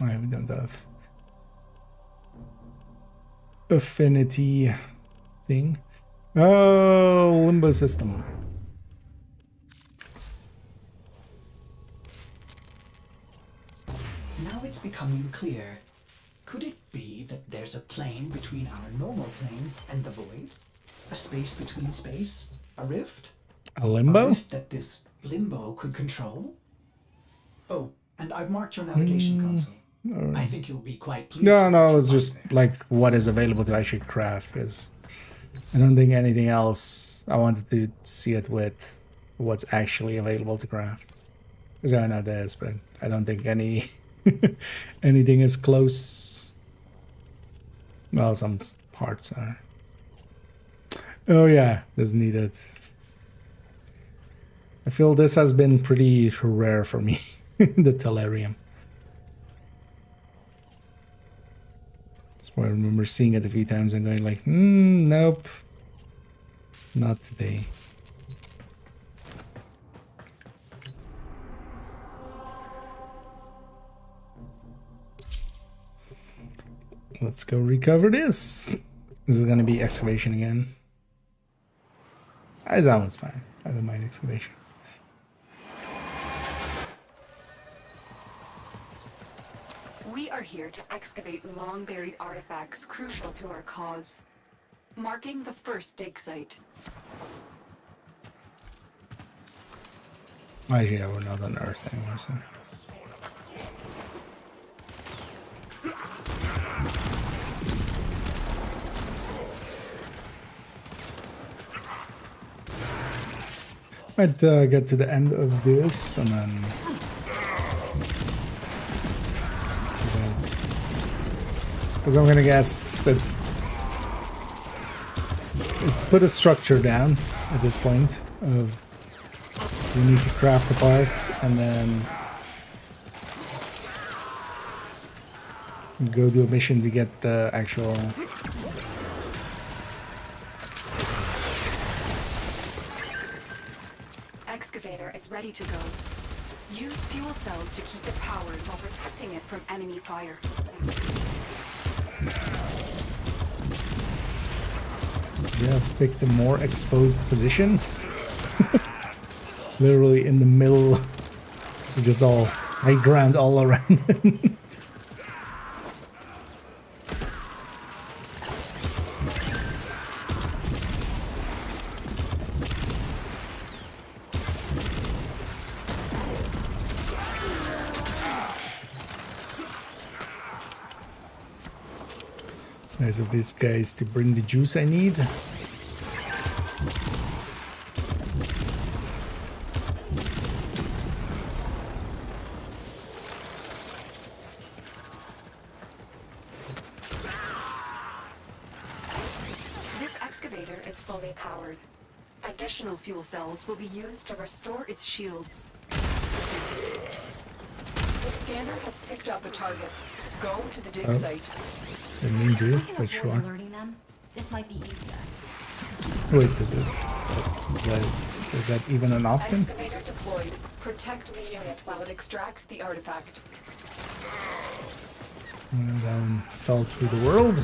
We don't have affinity thing. Oh, limbo system. Now it's becoming clear. Could it be that there's a plane between our normal plane and the void? A space between space? A rift? A limbo? A rift that this Limbo could control? Oh, and I've marked your navigation console. I think you'll be quite pleased. No, it's just like what is available to actually craft, because I don't think anything else. I wanted to see it with what's actually available to craft. Because I know this, but I don't think anything is close. Well, some parts are. Oh yeah, this needed. I feel this has been pretty rare for me, the Tellurium. I remember seeing it a few times and going like, nope, not today. Let's go recover this. This is gonna be excavation again. That was fine. I don't mind excavation. We are here to excavate long-buried artifacts crucial to our cause. Marking the first dig site. Actually, yeah, we're not on Earth anymore, so. Might get to the end of this and then. Because I'm gonna guess that's it's put a structure down at this point of we need to craft the parts and then go do a mission to get the actual excavator is ready to go. Use fuel cells to keep it powered while protecting it from enemy fire. You have picked a more exposed position. Literally in the middle, just all high ground all around it. Nice of these guys to bring the juice I need. This excavator is fully powered. Additional fuel cells will be used to restore its shields. The scanner has picked up a target. Go to the dig site. Didn't mean to, but sure. Alerting them. This might be easier. Wait, is that even an option? Excavator deployed. Protect the unit while it extracts the artifact. That one fell through the world.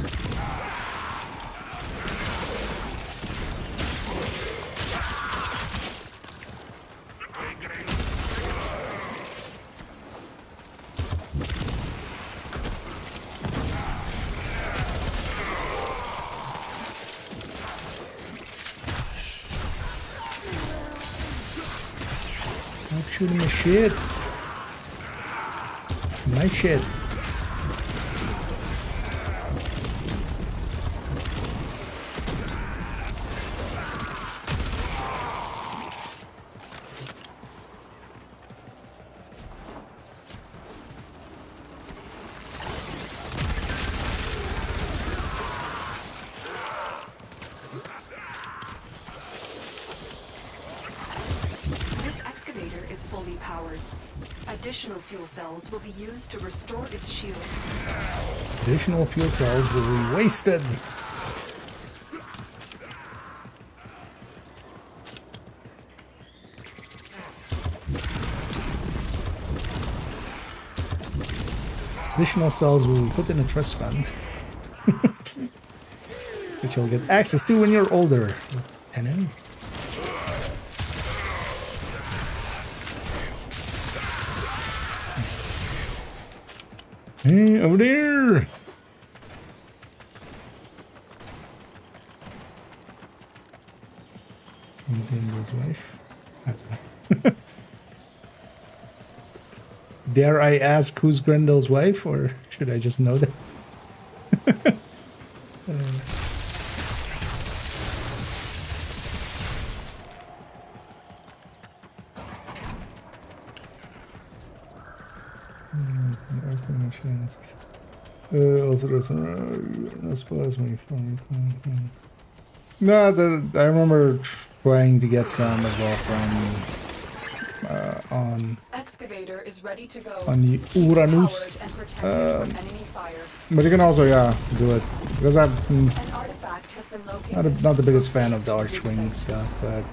Shooting my shit. It's my shit. Fully powered. Additional fuel cells will be used to restore its shield. Additional fuel cells will be wasted. Additional cells will be put in a trust fund, which you'll get access to when you're older. Tenno. Hey, over there! His wife. Dare I ask who's Grendel's wife, or should I just know that? Also, there's no spoilers when you find. No, I remember trying to get some as well from on Excavator is ready to go. On the Uranus. But you can also, yeah, do it because I'm not the biggest fan of the Archwing stuff, but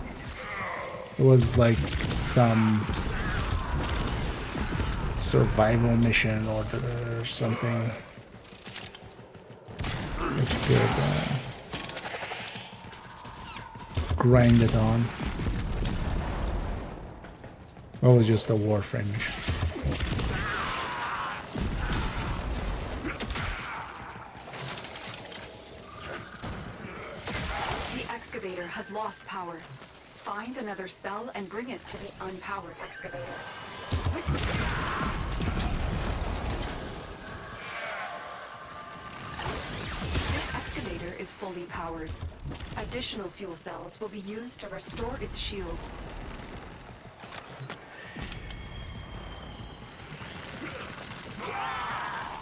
it was like some survival mission or something. Which could grind it on. Or was just a Warframe mission. The excavator has lost power. Find another cell and bring it to the unpowered excavator. This excavator is fully powered. Additional fuel cells will be used to restore its shields.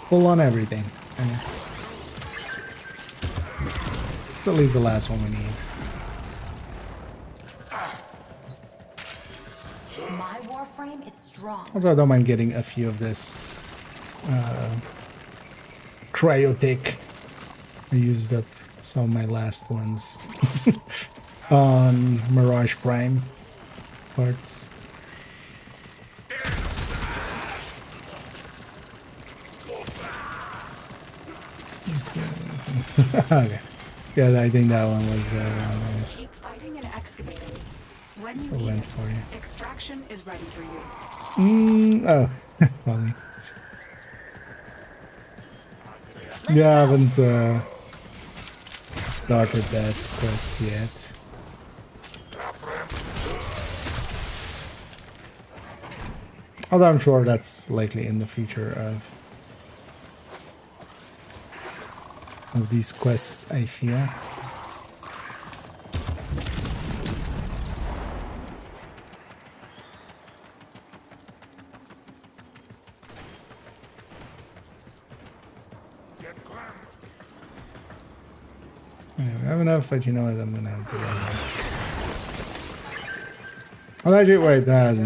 Pull on everything. It's at least the last one we need. My Warframe is strong. Also, I don't mind getting a few of this cryotic. I used up some of my last ones on Mirage Prime parts. Okay. Yeah, I think that one was the Keep fighting and excavating. When you went need for you. extraction is ready for you. Oh, Folly. Yeah, I haven't started that quest yet. Although I'm sure that's likely in the future of these quests, I feel. Anyway, I have enough, but you know what, I'm gonna do that. I'll actually wait that.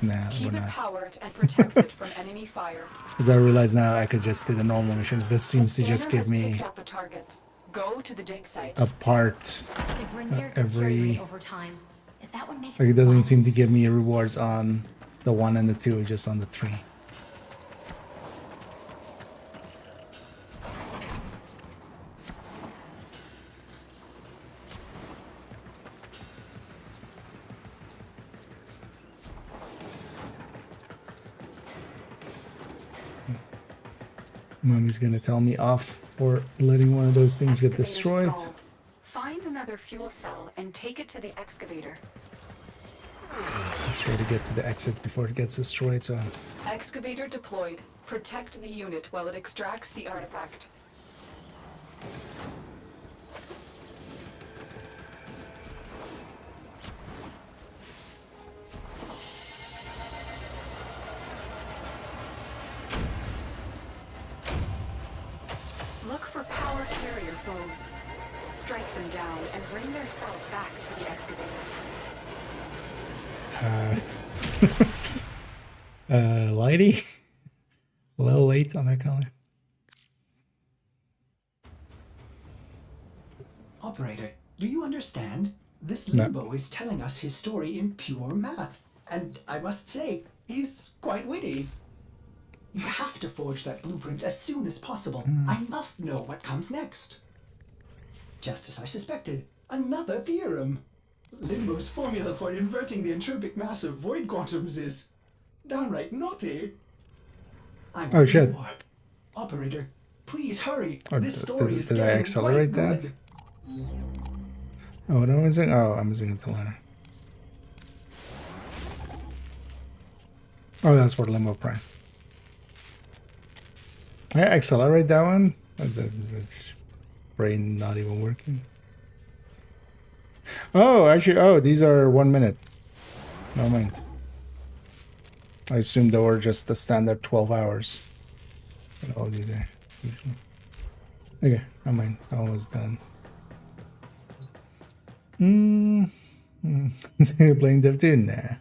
Nah, Keep we're it not. powered and protected from enemy fire. Because I realize now I could just do the normal missions. This seems to just give me Picked up a target. Go to the dig site. a part The Grineer every. deteriorate over time. Is that what makes Like it doesn't seem to give me rewards on the 1 and the 2, just on the 3. Mommy's gonna tell me off for letting one of those things get destroyed. Solved. Find another fuel cell and take it to the excavator. Let's try to get to the exit before it gets destroyed. So Excavator deployed. Protect the unit while it extracts the artifact. Look for power carrier foes. Strike them down and bring their cells back to the excavators. Lighty? A little late on that color. Operator, do you understand? This No. Limbo is telling us his story in pure math. And I must say, he's quite witty. You have to forge that blueprint as soon as possible. I must know what comes next. Just as I suspected, another theorem. Limbo's formula for inverting the entropic mass of void quantums is downright naughty. Oh shit. Operator, please hurry. Or This story is did I getting accelerate quite that? good. Oh, what am I missing? Oh, I'm missing it to learner. Oh, that's for Limbo Prime. I accelerate that one. The brain not even working. Oh, actually, oh, these are 1 minute. No mind. I assumed they were just the standard 12 hours. But all these are usually. Okay, no mind. That one was done. So you're playing Dev 2? Nah.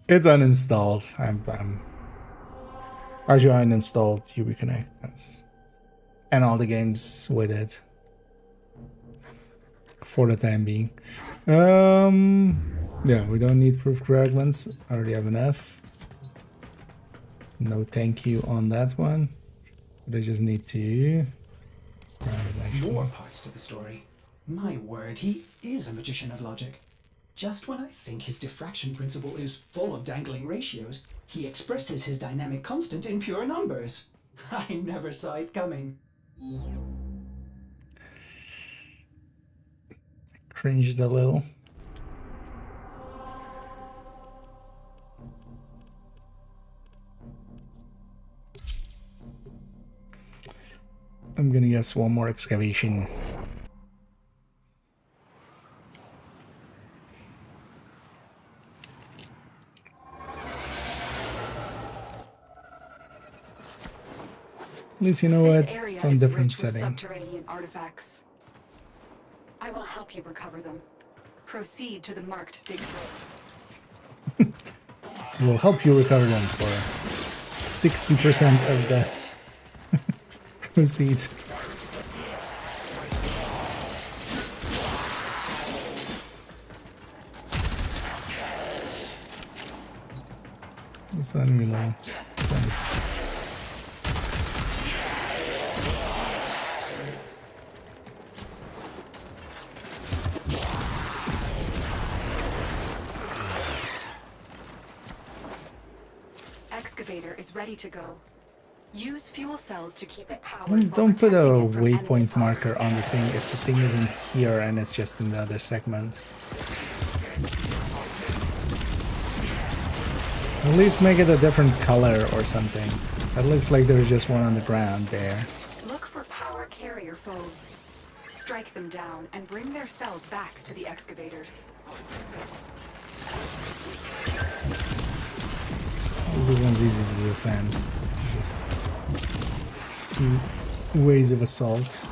It's uninstalled. I'm actually uninstalled UbiConnect. And all the games with it. For the time being. Yeah, we don't need proof fragments. I already have enough. No thank you on that one. But I just need to... More parts to the story. My word, he is a magician of logic. Just when I think his diffraction principle is full of dangling ratios, he expresses his dynamic constant in pure numbers. I never saw it coming. Cringed a little. I'm gonna guess one more excavation. At least you know what, some different setting. Subterranean artifacts. I will help you recover them. Proceed to the marked dig site. We'll help you recover them for 60% of the proceeds. It's not really long. Excavator is ready to go. Use fuel cells to keep it powered. Don't put a waypoint marker on the thing if the thing isn't here and it's just in the other segment. At least make it a different color or something. It looks like there's just one on the ground there. Look for power carrier foes. Strike them down and bring their cells back to the excavators. This one's easy to defend. Just 2 ways of assault.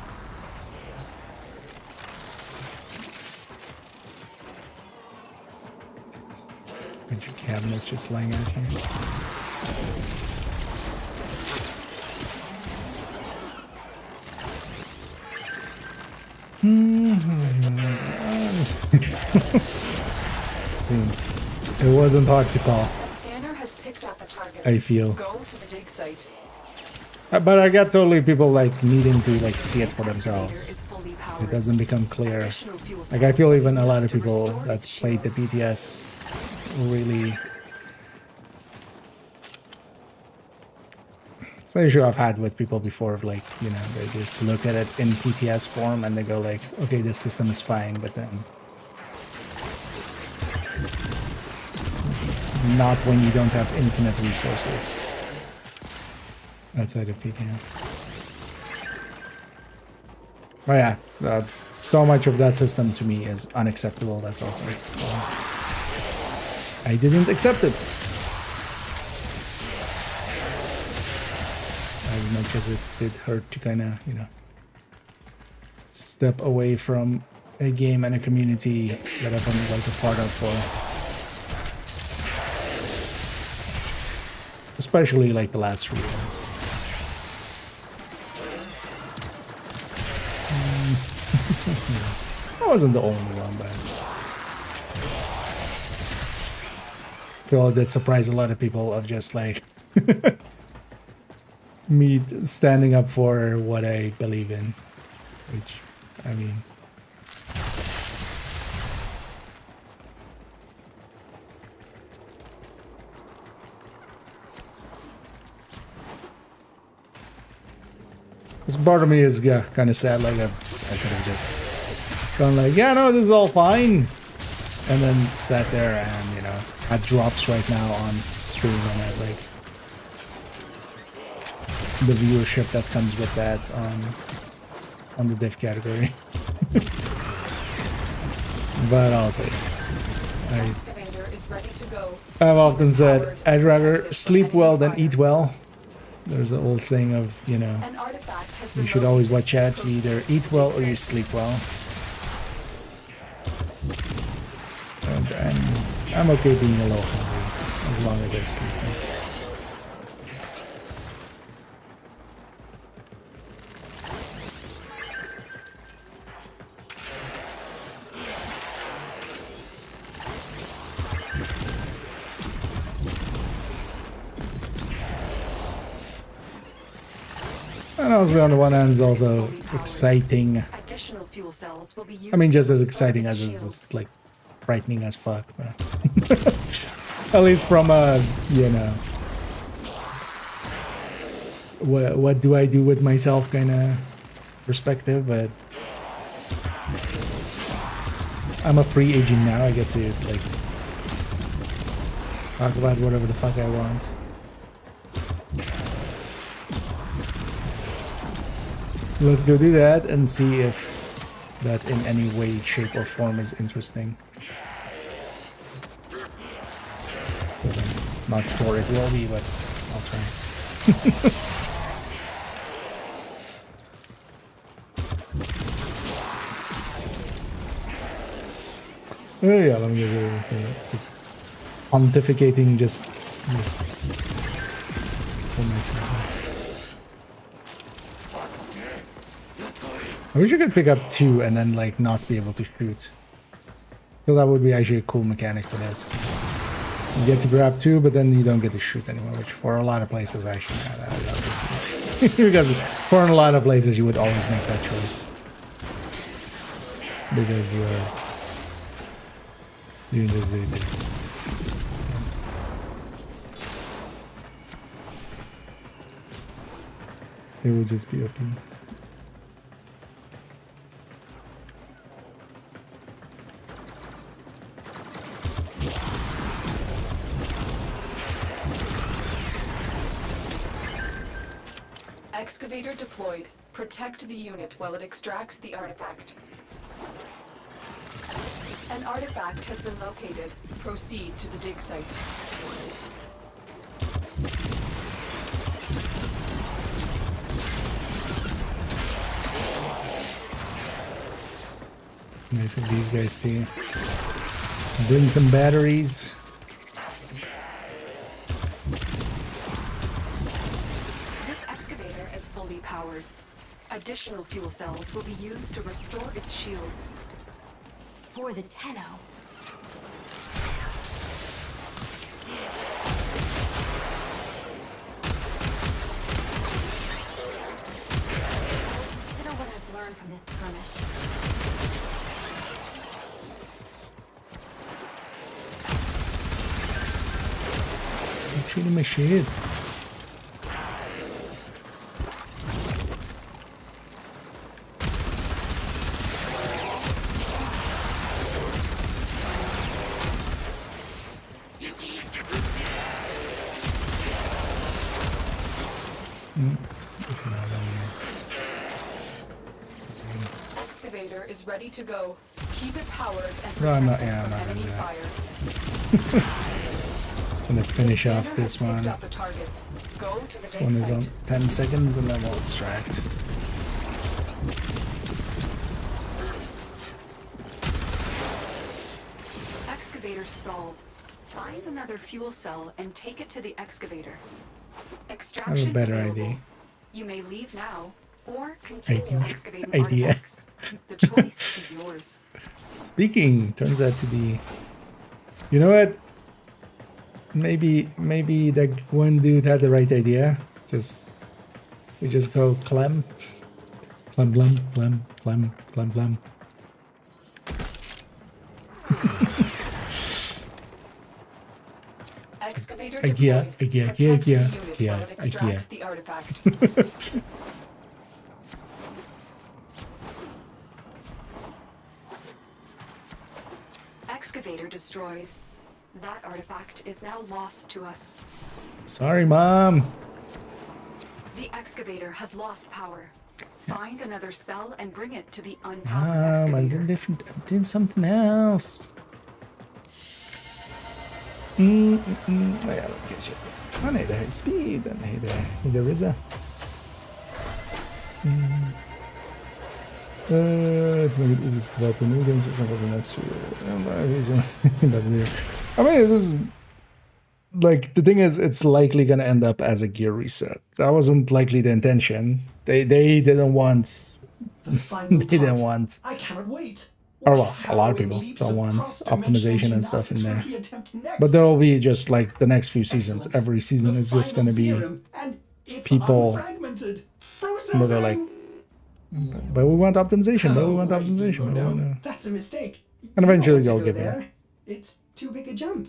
Bunch of cabinets just lying out here. It wasn't hard to call. I feel. Go to the dig site. But I got totally people like needing to like see it for themselves. It doesn't become clear. Like I feel even a lot of people that's played the PTS really. It's an issue I've had with people before of like, you know, they just look at it in PTS form and they go like, okay, this system is fine, but then not when you don't have infinite resources outside of PTS. Oh yeah, that's so much of that system to me is unacceptable. That's also I didn't accept it. As much as it did hurt to kind of, you know, step away from a game and a community that I've been like a part of for especially like the last 3 years. I wasn't the only one, but I feel that surprised a lot of people of just like me standing up for what I believe in, which, I mean, this part of me is kind of sad, like I could have just gone like, yeah, no, this is all fine, and then sat there and, you know, at drops right now on stream and at like the viewership that comes with that on the div category. But also, I've often said I'd rather sleep well than eat well. There's an old saying of, you know, you should always watch out. You either eat well or you sleep well. And I'm okay being a little hungry as long as I sleep. And also on the one hand, it's also exciting. I mean, just as exciting as it's just, like, frightening as fuck, but at least from a, you know, what do I do with myself kind of perspective. But I'm a free agent now. I get to like talk about whatever the fuck I want. Let's go do that and see if that in any way, shape, or form is interesting. Because I'm not sure it will be, but I'll try. Oh yeah, let me get rid of it. Pontificating just for myself. I wish you could pick up 2 and then like not be able to shoot. So that would be actually a cool mechanic for this. You get to grab 2, but then you don't get to shoot anymore, which for a lot of places actually because for a lot of places you would always make that choice. Because you can just do this. It would just be OP. Excavator deployed. Protect the unit while it extracts the artifact. An artifact has been located. Proceed to the dig site. Nice of these guys to bring some batteries. Fully powered. Additional fuel cells will be used to restore its shields. For the Tenno. Consider what I've learned from this skirmish. I'm shooting my shit. Excavator is ready to go. Keep it powered and No, I'm not. protect Yeah, I'm from not enemy gonna fire. Just gonna finish off this one. Picked up a target. Go to the This dig one is on site. 10 seconds and then we'll extract. Excavator stalled. Find another fuel cell and take it to the excavator. Extraction I have a better available. idea. You may leave now or continue excavating Idea. artifacts. The choice is yours. Speaking, turns out to be. You know what? Maybe that one dude had the right idea. We just go clem. Clem, clem, clem, clem, clem, clem. Excavator IKEA, deployed. IKEA, Protect IKEA, the unit IKEA, while it extracts IKEA. the artifact. Excavator destroyed. That artifact is now lost to us. Sorry, Mom. The excavator has lost power. Find another cell and bring it to the unpowered excavator. I'm doing something else. Oh yeah, let me get you. I need the high speed. I need the RZA. To make it easy to develop the new game system for the next year. I mean, this is like, the thing is, it's likely gonna end up as a gear reset. That wasn't likely the intention. They didn't want. They didn't want. I cannot wait. Or well, a lot of people don't want optimization and stuff in there. But there will be just like the next few seasons. Every season is just gonna be people. They're like, but we want optimization. But we want optimization. But we want That's a mistake. And eventually they'll give in. It's too big a jump.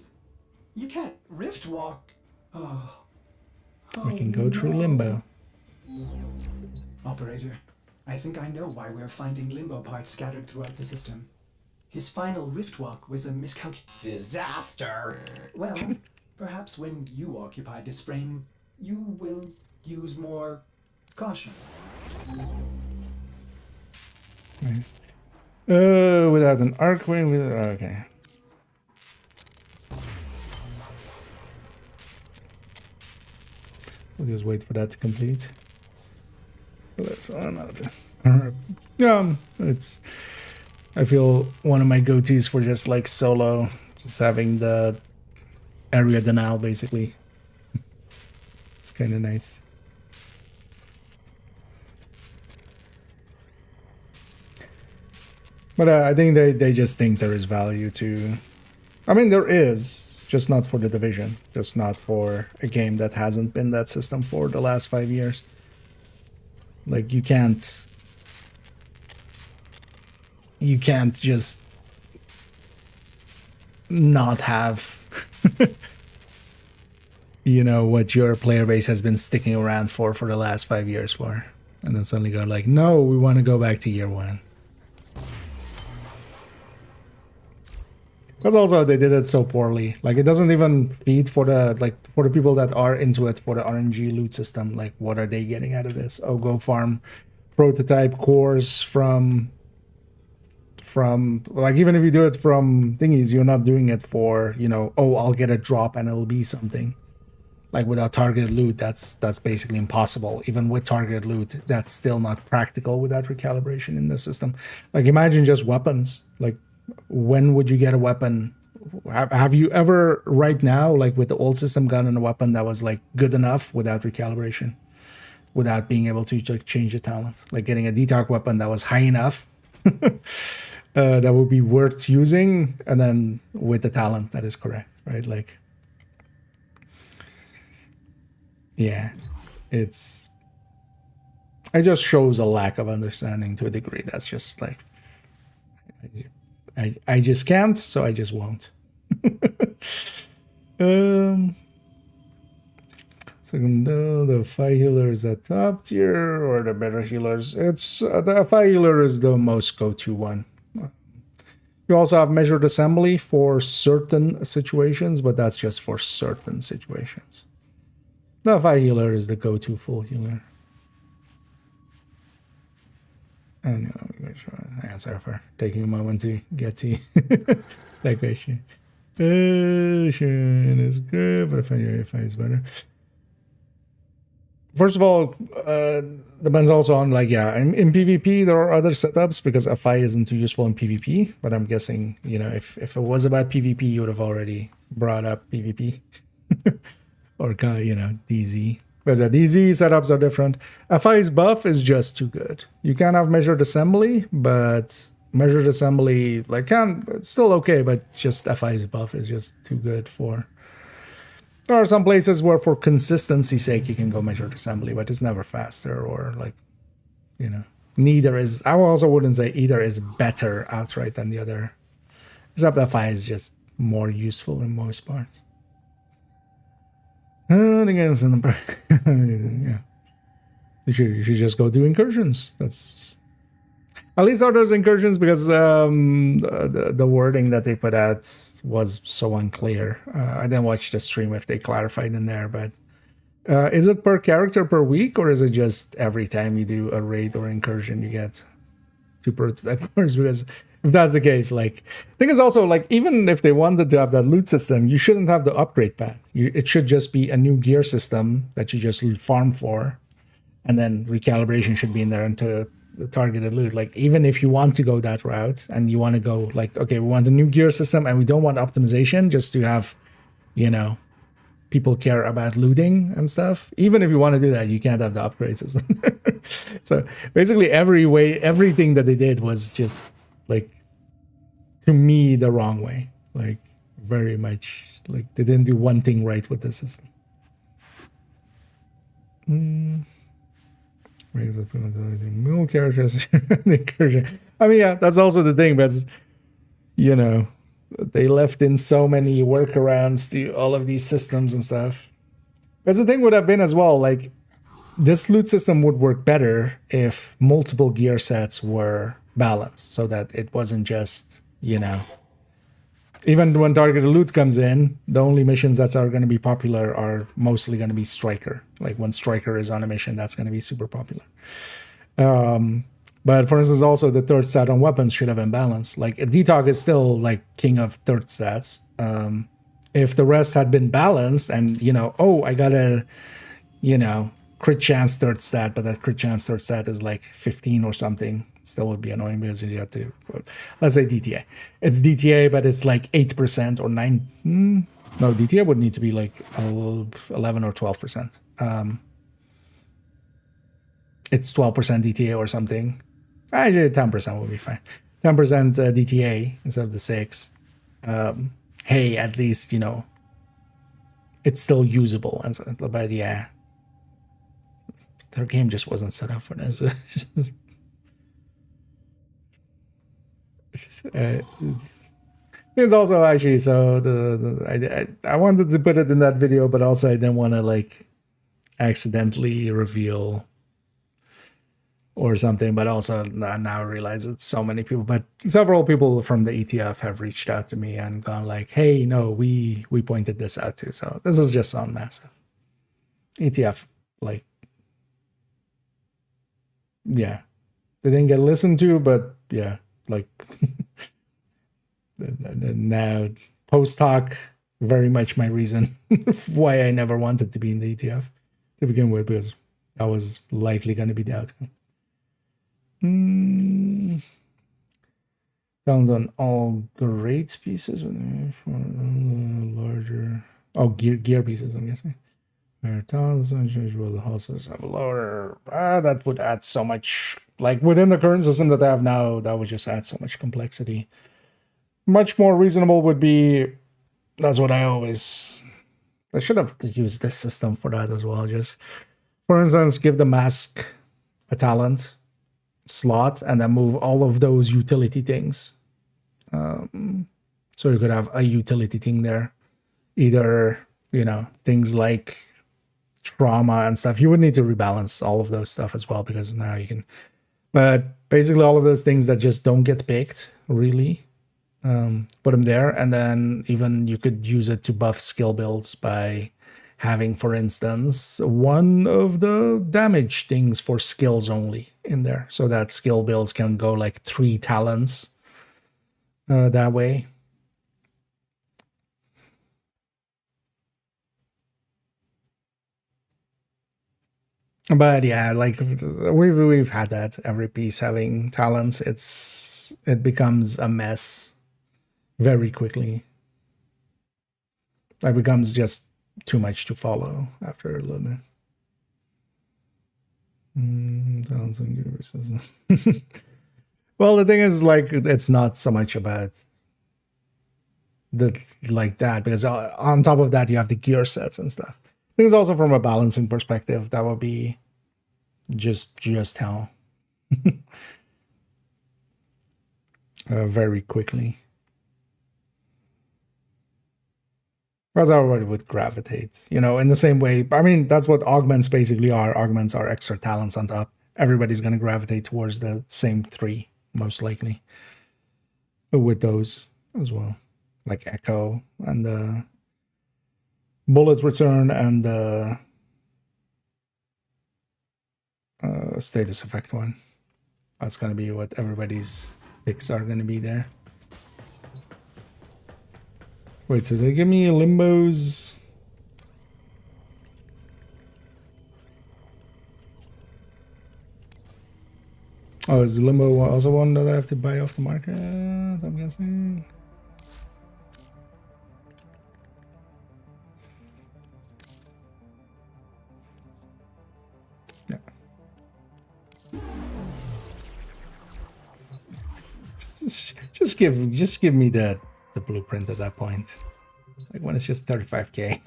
You can't rift walk. Oh. We can go through limbo. Operator, I think I know why we're finding limbo parts scattered throughout the system. His final rift walk was a disaster. Well, perhaps when you occupy this frame, you will use more caution. Without an arcwing, okay. We'll just wait for that to complete. That's another. Yeah, it's. I feel one of my go-tos for just like solo, just having the area denial basically. It's kind of nice. But I think they just think there is value to. I mean, there is, just not for the Division, just not for a game that hasn't been that system for the last 5 years. Like, you can't just not have, you know, what your player base has been sticking around for the last 5 years for. And then suddenly go like, no, we want to go back to year one. Because also they did it so poorly. Like, it doesn't even feed for the people that are into it for the RNG loot system. Like, what are they getting out of this? Oh, go farm prototype cores from like, even if you do it from thingies, you're not doing it for, you know, oh, I'll get a drop and it'll be something. Like, without targeted loot, that's basically impossible. Even with targeted loot, that's still not practical without recalibration in the system. Like, imagine just weapons. Like, when would you get a weapon? Have you ever, right now, like with the old system, gotten a weapon that was like good enough without recalibration, without being able to like, change the talent? Like getting a D-Tark weapon that was high enough that would be worth using, and then with the talent that is correct, right? Like, yeah, it just shows a lack of understanding to a degree. That's just like, I just can't, so I just won't. So the fire healer is at top tier, or the better healers. It's the fire healer is the most go-to one. You also have measured assembly for certain situations, but that's just for certain situations. The fire healer is the go-to full healer. And you know, answer for taking a moment to get to that question. Sure, is good, but if I is better. First of all, depends also on, like, yeah, in PvP there are other setups because FI isn't too useful in PvP. But I'm guessing, you know, if it was about PvP, you would have already brought up PvP or you know, DZ. Because the DZ setups are different. FI's buff is just too good. You can have measured assembly, but measured assembly, like, it's still okay, but just FI's buff is just too good for. There are some places where for consistency's sake you can go measured assembly, but it's never faster, or like, you know, neither is, I also wouldn't say either is better outright than the other. Except FI is just more useful in most parts. And against yeah, you should just go do incursions. At least are those incursions, because the wording that they put out was so unclear. I didn't watch the stream if they clarified in there, but is it per character per week, or is it just every time you do a raid or incursion you get 2 prototype cores? Because if that's the case, like, thing is also, like, even if they wanted to have that loot system, you shouldn't have the upgrade path. It should just be a new gear system that you just farm for, and then recalibration should be in there into the targeted loot. Like, even if you want to go that route and you want to go like, okay, we want a new gear system and we don't want optimization just to have, you know, people care about looting and stuff. Even if you want to do that, you can't have the upgrade system. So basically everything that they did was just, like, to me, the wrong way. Like, very much, like, they didn't do one thing right with the system. Middle characters, incursion. I mean, yeah, that's also the thing, but, you know, they left in so many workarounds to all of these systems and stuff. Because the thing would have been as well, like, this loot system would work better if multiple gear sets were balanced, so that it wasn't just, you know, even when targeted loot comes in, the only missions that are going to be popular are mostly going to be Striker. Like, when Striker is on a mission, that's going to be super popular. But for instance, also the third stat on weapons should have been balanced. Like, DTOG is still, like, king of third stats. If the rest had been balanced and, you know, oh, I got a, you know, crit chance third stat, but that crit chance third stat is like 15 or something, still would be annoying because you have to, let's say DTA. It's DTA, but it's like 8% or 9. No, DTA would need to be like 11 or 12%. It's 12% DTA or something. Actually, 10% would be fine. 10% DTA instead of the 6. Hey, at least, you know, it's still usable. And so, but yeah, their game just wasn't set up for this. It's also actually, so I wanted to put it in that video, but also I didn't want to, like, accidentally reveal or something, but also now I realize it's so many people, but several people from the ETF have reached out to me and gone like, hey, no, we pointed this out too. So this is just on massive. ETF, like, yeah, they didn't get listened to, but yeah, like, now post hoc, very much my reason why I never wanted to be in the ETF to begin with, because that was likely going to be the outcome. Found on all great pieces for larger, gear pieces, I'm guessing. The houses have a lower. That would add so much, like, within the current system that I have now, that would just add so much complexity. Much more reasonable would be, that's what I should have used this system for that as well. Just, for instance, give the mask a talent slot and then move all of those utility things. So you could have a utility thing there. Either, you know, things like trauma and stuff. You would need to rebalance all of those stuff as well, because now you can, but basically all of those things that just don't get picked, really, put them there. And then even you could use it to buff skill builds by having, for instance, one of the damage things for skills only in there, so that skill builds can go like 3 talents that way. But yeah, like, we've had that, every piece having talents. It becomes a mess very quickly. It becomes just too much to follow after a little bit. Well, the thing is, like, it's not so much about like that, because on top of that you have the gear sets and stuff. I think it's also from a balancing perspective, that would be just hell. Very quickly. As I already would gravitate, you know, in the same way. I mean, that's what augments basically are. Augments are extra talents on top. Everybody's going to gravitate towards the same 3 most likely with those as well, like Echo and the Bullet Return and the status effect one. That's going to be what everybody's picks are going to be there. Wait, so they give me Limbos. Oh, is Limbo also one that I have to buy off the market? I'm guessing. Yeah. Just give me the blueprint at that point. Like when it's just 35k.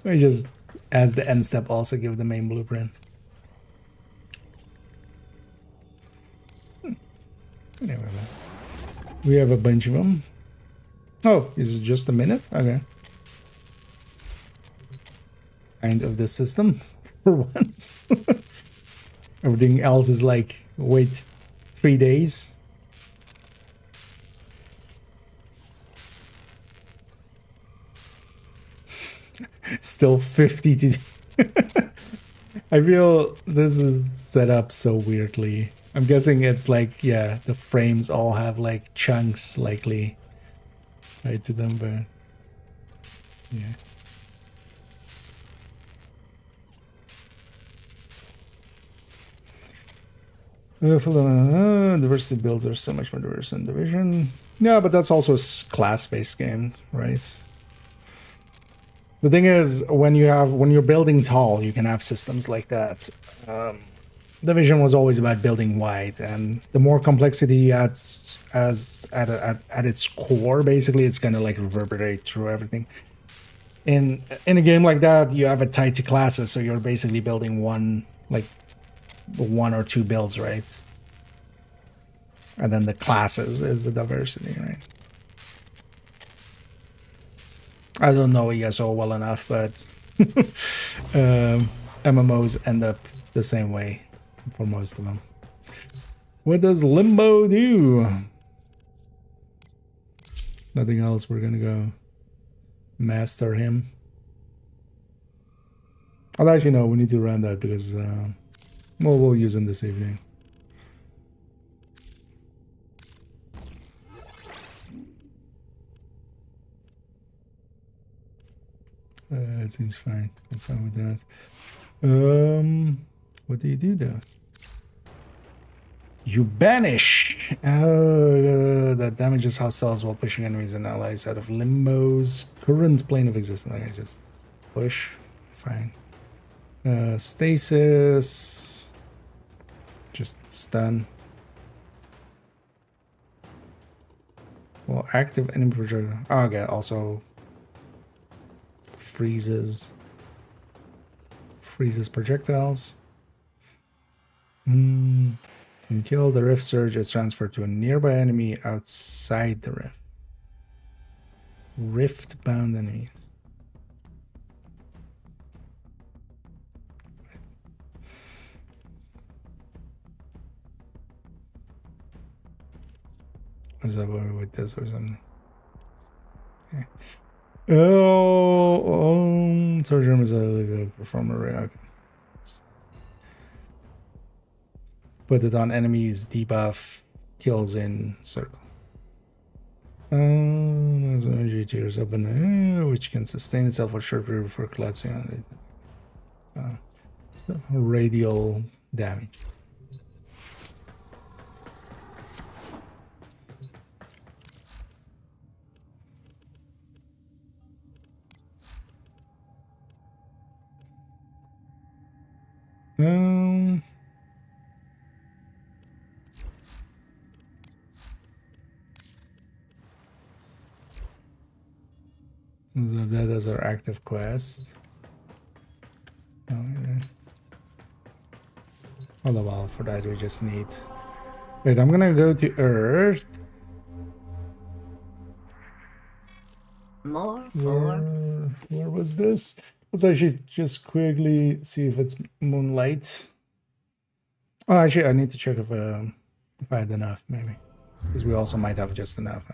I just, as the end step, also give the main blueprint. Anyway, we have a bunch of them. Oh, is it just a minute? Okay. Kind of the system for once. Everything else is like, wait 3 days. Still 50 to... I feel this is set up so weirdly. I'm guessing it's like, yeah, the frames all have like chunks likely tied to them, but yeah. Diversity builds are so much more diverse in Division. Yeah, but that's also a class-based game, right? The thing is, when you're building tall, you can have systems like that. Division was always about building wide, and the more complexity you add at its core, basically, it's gonna like reverberate through everything. In a game like that, you have it tied to classes, so you're basically building one or two builds, right? And then the classes is the diversity, right? I don't know ESO well enough, but MMOs end up the same way for most of them. What does Limbo do? Nothing else. We're gonna go master him. Oh, actually, no, we need to run that because well, we'll use him this evening. It seems fine. I'm fine with that. What do you do though? You banish! That damages hostiles while pushing enemies and allies out of Limbo's current plane of existence. Okay, just push. Fine. Stasis. Just stun. Well, active enemy projectile. Oh, okay, also freezes projectiles. And kill the rift surge is transferred to a nearby enemy outside the rift. Rift bound enemies. Is that with this or something? Okay. Oh, Surgeon is a performer. Okay. Put it on enemies, debuff, kills in circle. There's an energy tears open, which can sustain itself for a short period before collapsing on it. So radial damage. That is our active quest. Oh, yeah. Hold a while for that. We just need. Wait, I'm gonna go to Earth. More for. Where was this? Let's actually just quickly see if it's Moonlight. Oh, actually, I need to check if If I had enough, maybe. Because we also might have just enough.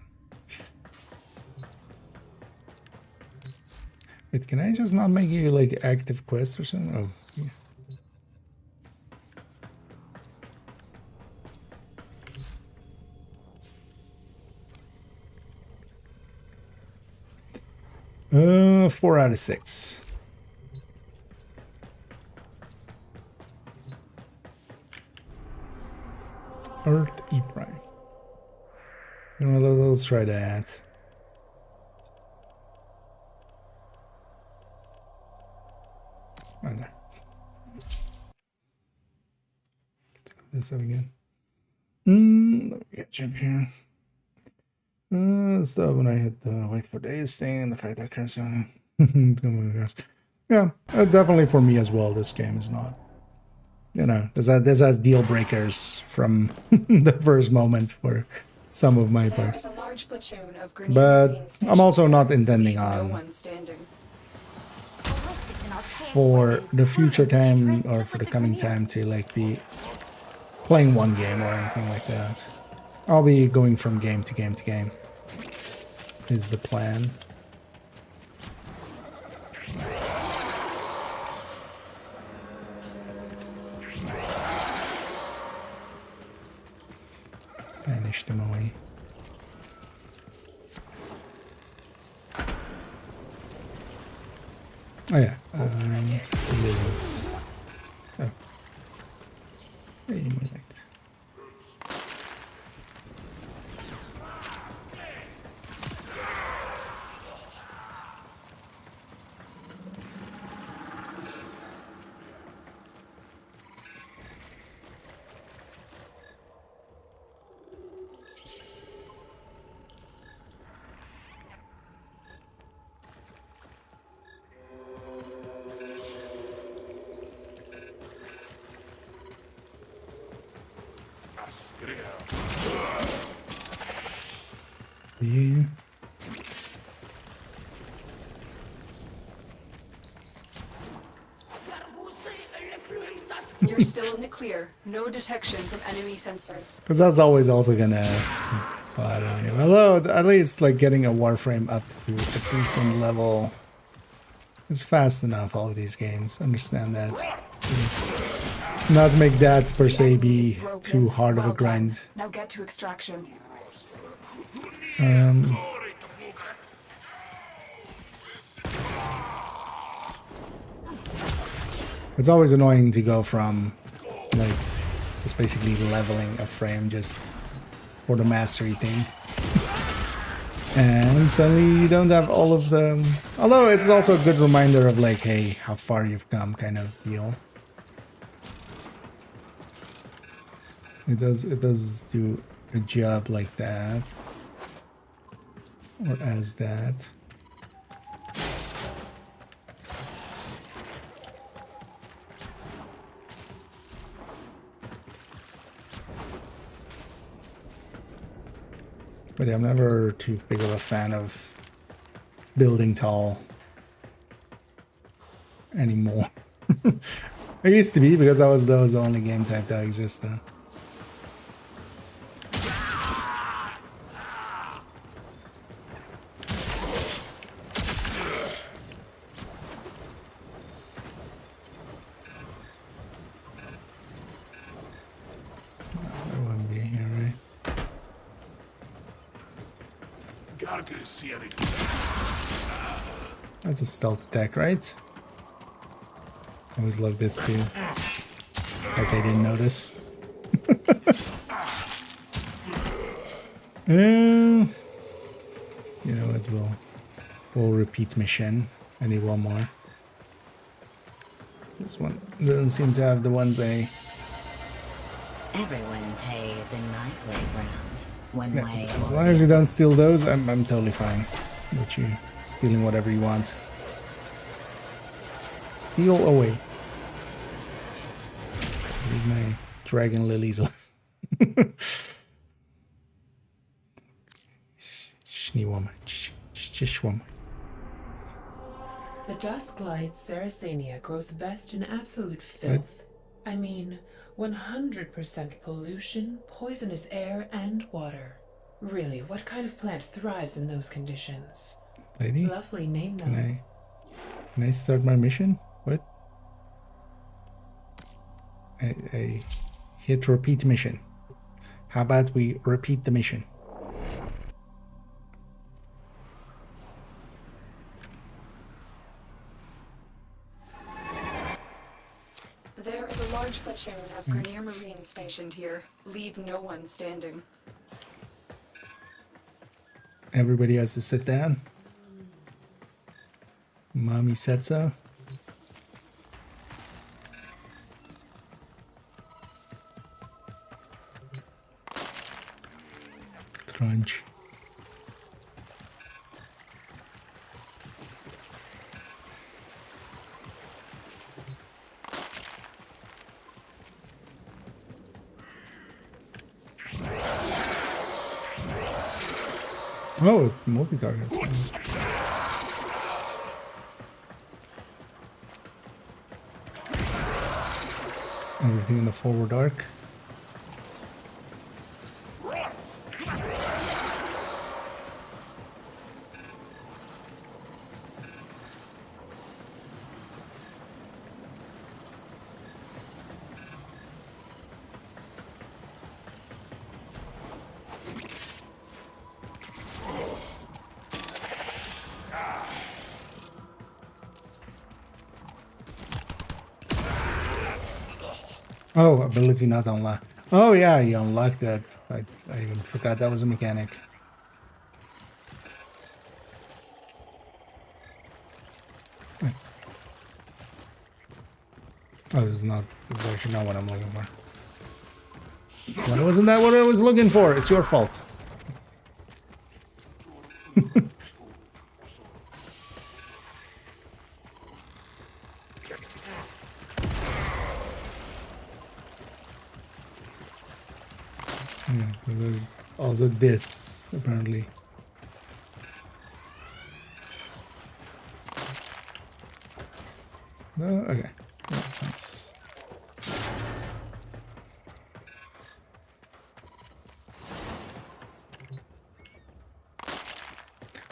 Wait, can I just not make you like active quests or something? Oh, yeah. Uh, 4 out of 6. Earth E prime. You know, let's try that. Right there. Let's have this up again. Let me get jump here. So when I hit the wait for days thing and the fact that curse on yeah, definitely for me as well. This game is not, you know, this has deal breakers from the first moment for some of my parts. But I'm also not intending on for the future time or for the coming time to like be playing one game or anything like that. I'll be going from game to game to game is the plan. Banish them away. Oh yeah, lilies. Oh. Hey, moonlight. Yeah. You're still in the clear. No detection from enemy sensors. Because that's always also gonna bother me. Although at least like getting a Warframe up to a decent level is fast enough. All of these games, understand that. Not make that per se be too hard of a grind. Now get to extraction. It's always annoying to go from like just basically leveling a frame just for the mastery thing. And suddenly you don't have all of them. Although it's also a good reminder of like, hey, how far you've come kind of deal. It does do a job like that. Or as that. But yeah, I'm never too big of a fan of building tall anymore. I used to be because that was the only game type that existed. That's a stealth attack, right? I always love this too. Like I didn't notice. You know what? We'll repeat mission. I need one more. This one doesn't seem to have the ones I. Everyone pays in my playground. One Yeah, way. as long as you don't steal those, I'm totally fine with you stealing whatever you want. Steal away. Just leave my dragon lilies alone. Shishwama. The dusk light Saracenia grows best in absolute filth. I mean, 100% pollution, poisonous air, and water. Really, what kind of plant thrives in those conditions? Lady? Lovely name, though. Can I start my mission? What? I hit repeat mission. How about we repeat the mission? There is a large platoon of Grenier Marines stationed here. Leave no one standing. Everybody has to sit down. Mommy said so. Crunch. Oh, multi-targets. Everything in the forward arc. Oh, ability not unlocked. Oh yeah, you unlocked that. I even forgot that was a mechanic. Oh, this is actually not what I'm looking for. Why wasn't that what I was looking for? It's your fault. Yeah, so there's also this, apparently. No, okay. Yeah, thanks.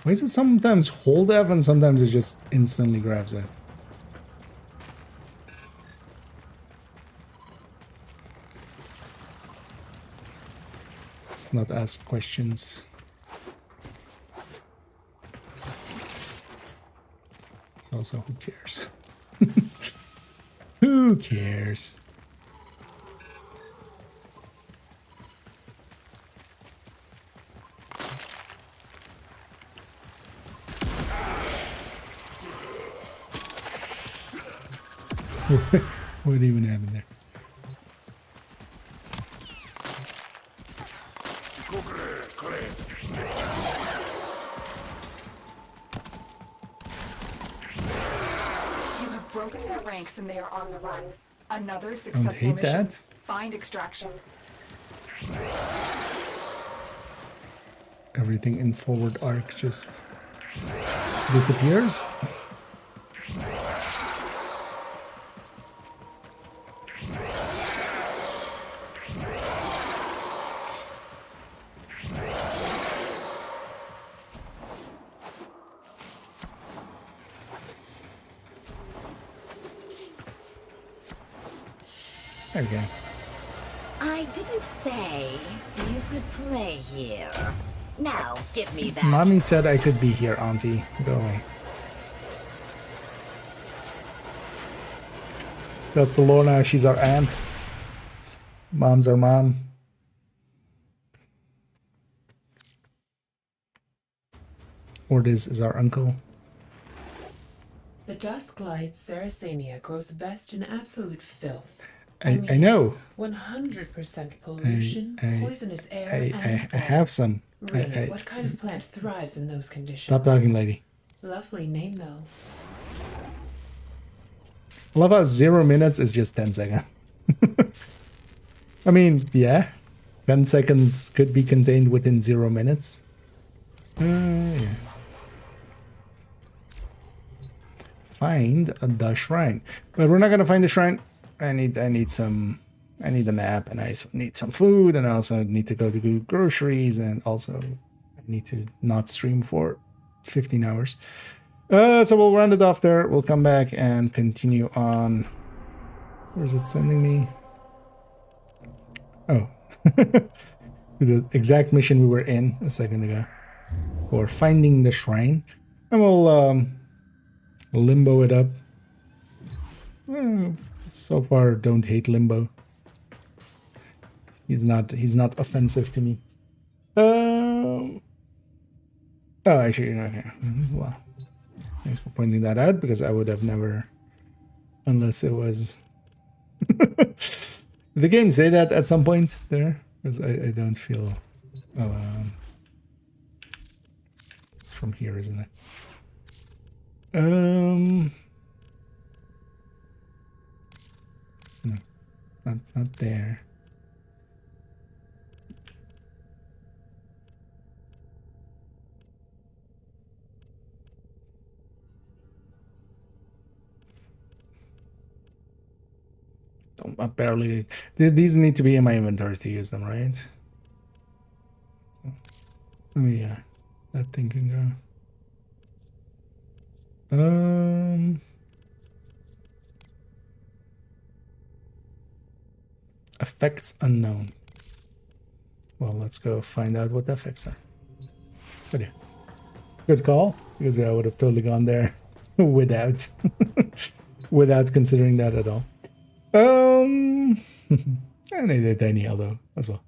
Why is it sometimes hold F and sometimes it just instantly grabs it? Let's not ask questions. It's also, who cares? Who cares? What even happened there? You have broken their ranks and they are on the run. Another successful mission. That. Find extraction. Everything in forward arc just disappears. There we go. I didn't say you could play here. Now, give me that. Mommy said I could be here, Auntie. Go away. That's the law now. She's our aunt. Mom's our mom. Or this is our uncle. The dusk light Saracenia grows best in absolute filth. I know. 100% pollution, poisonous air, and I have some. Really, what kind of plant thrives in those conditions? Stop talking, lady. Lovely name, though. I love how 0 minutes is just 10 seconds. I mean, yeah. 10 seconds could be contained within 0 minutes. Yeah. Find the shrine. But we're not going to find the shrine I need a nap, and I need some food, and I also need to go to groceries, and also I need to not stream for 15 hours. So we'll round it off there. We'll come back and continue on. Where is it sending me? Oh, to the exact mission we were in a second ago. For finding the shrine. And we'll limbo it up. So far, don't hate limbo. He's not offensive to me. Oh, actually, okay. Well, thanks for pointing that out, because I would have never, unless it was. Did the game say that at some point there? Because I don't feel. Oh, it's from here, isn't it? No, not there. Barely. These need to be in my inventory to use them, right? So, let me. That thing can go. Effects unknown. Well, let's go find out what the effects are. But yeah, good call, because I would have totally gone there without without considering that at all. And I did tiny yellow as well.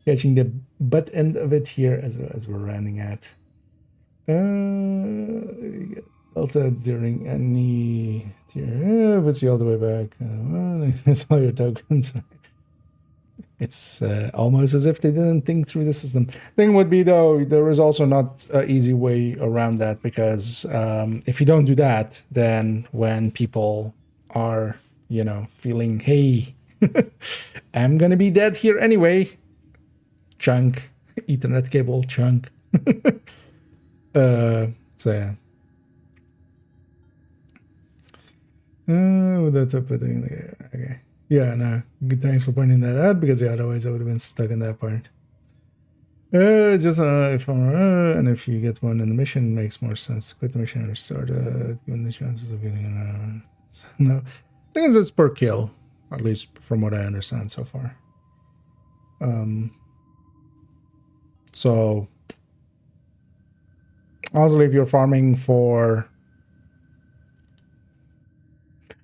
Catching the butt end of it here as we're running at. Delta during any tier. Puts you all the way back. It's all your tokens. It's almost as if they didn't think through the system. Thing would be, though, there is also not an easy way around that, because if you don't do that, then when people are, you know, feeling, hey, I'm gonna be dead here anyway. Chunk, Ethernet cable, chunk. So yeah. With that type of thing, okay. Yeah, no, good. Thanks for pointing that out, because yeah, otherwise I would have been stuck in that part. Just and if you get one in the mission, it makes more sense to quit the mission or start given the chances of getting no, I think it's per kill, at least from what I understand so far. So honestly, if you're farming for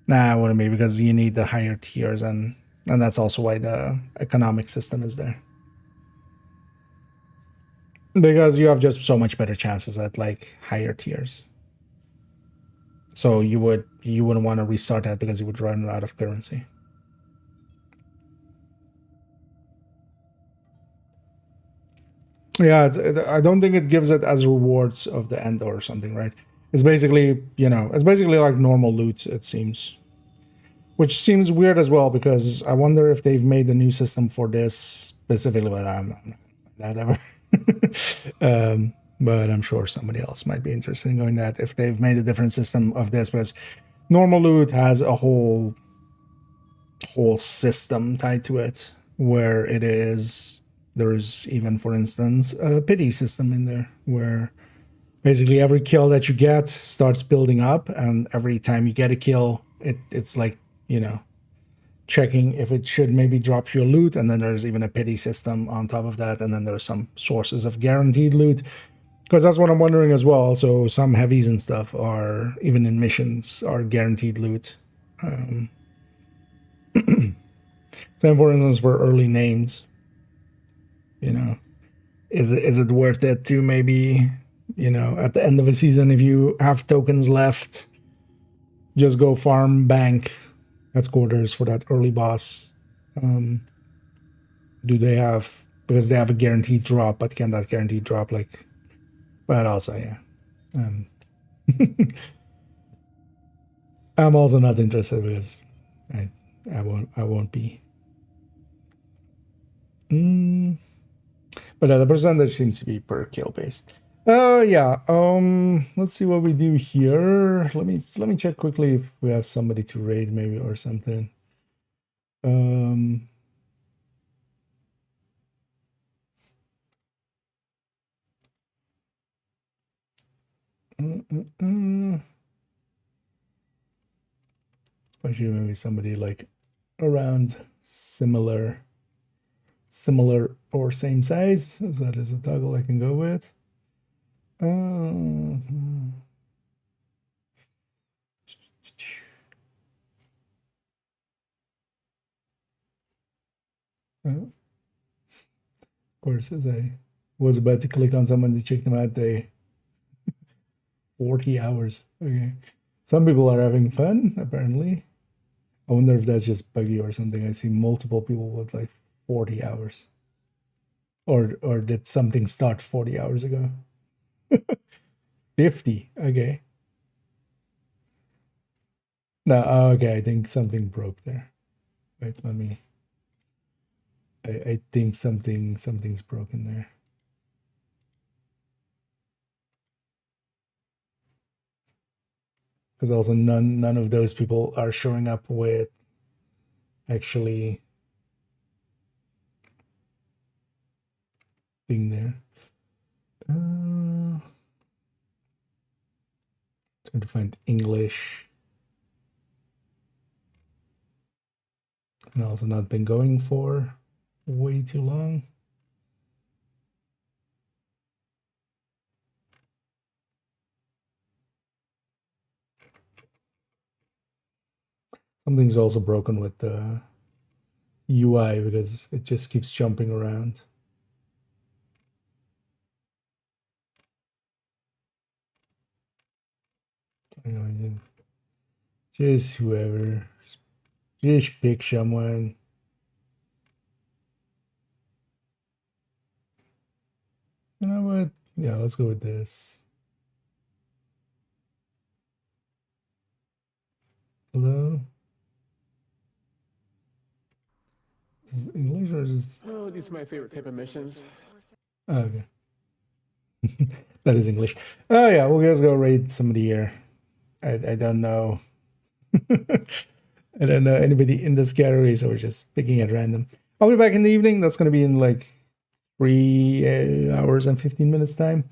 nah, it wouldn't be, because you need the higher tiers, and that's also why the economic system is there. Because you have just so much better chances at like higher tiers. So you wouldn't want to restart that, because you would run out of currency. Yeah, I don't think it gives it as rewards of the end or something, right? It's basically, you know, it's basically like normal loot, it seems. Which seems weird as well, because I wonder if they've made a new system for this specifically, but I'm not ever. But I'm sure somebody else might be interested in going that, if they've made a different system of this, because normal loot has a whole system tied to it, where there's even, for instance, a pity system in there, where basically every kill that you get starts building up, and every time you get a kill, it's like, you know, checking if it should maybe drop your loot, and then there's even a pity system on top of that, and then there's some sources of guaranteed loot, because that's what I'm wondering as well. So some heavies and stuff are, even in missions, are guaranteed loot. Same, for instance, for early names, you know, is it worth it to maybe, you know, at the end of a season, if you have tokens left, just go farm bank headquarters for that early boss? Do they have, because they have a guaranteed drop, but can that guaranteed drop like, but also, yeah. I'm also not interested, because I won't be. But the percentage seems to be per kill based. Yeah. Let's see what we do here. Let me check quickly if we have somebody to raid maybe or something. Um, Especially maybe somebody like around similar or same size. So that is a toggle I can go with. Of course, as I was about to click on someone to check them out, they 40 hours. Okay. Some people are having fun, apparently. I wonder if that's just buggy or something. I see multiple people with like 40 hours. Or did something start 40 hours ago? 50. Okay. No, okay, I think something broke there. Wait, let me. I think something's broken there. Because also none of those people are showing up with actually being there. Trying to find English. And also not been going for way too long. Something's also broken with the UI because it just keeps jumping around. Just whoever. Just pick someone. You know what? Yeah, let's go with this. Hello? Is this English or is this... Oh, these are my favorite type of missions. Oh, okay. That is English. Oh yeah, we'll just go raid somebody here. I don't know. I don't know anybody in this category, so we're just picking at random. I'll be back in the evening. That's going to be in like 3 hours and 15 minutes time.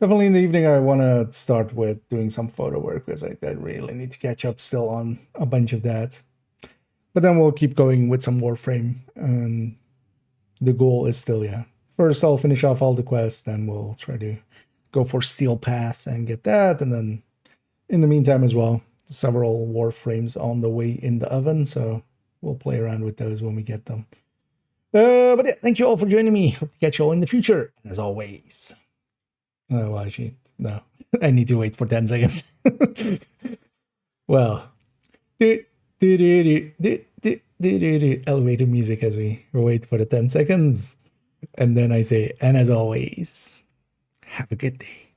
Definitely in the evening, I want to start with doing some photo work because I really need to catch up still on a bunch of that. But then we'll keep going with some Warframe. And the goal is still, yeah. First, I'll finish off all the quests, then we'll try to go for Steel Path and get that. And then in the meantime as well, several Warframes on the way in the oven. So we'll play around with those when we get them. But yeah, thank you all for joining me. Hope to catch you all in the future. And as always... Oh, well, actually, no. I need to wait for 10 seconds. Well, elevator music as we wait for the 10 seconds. And then I say, and as always, have a good day.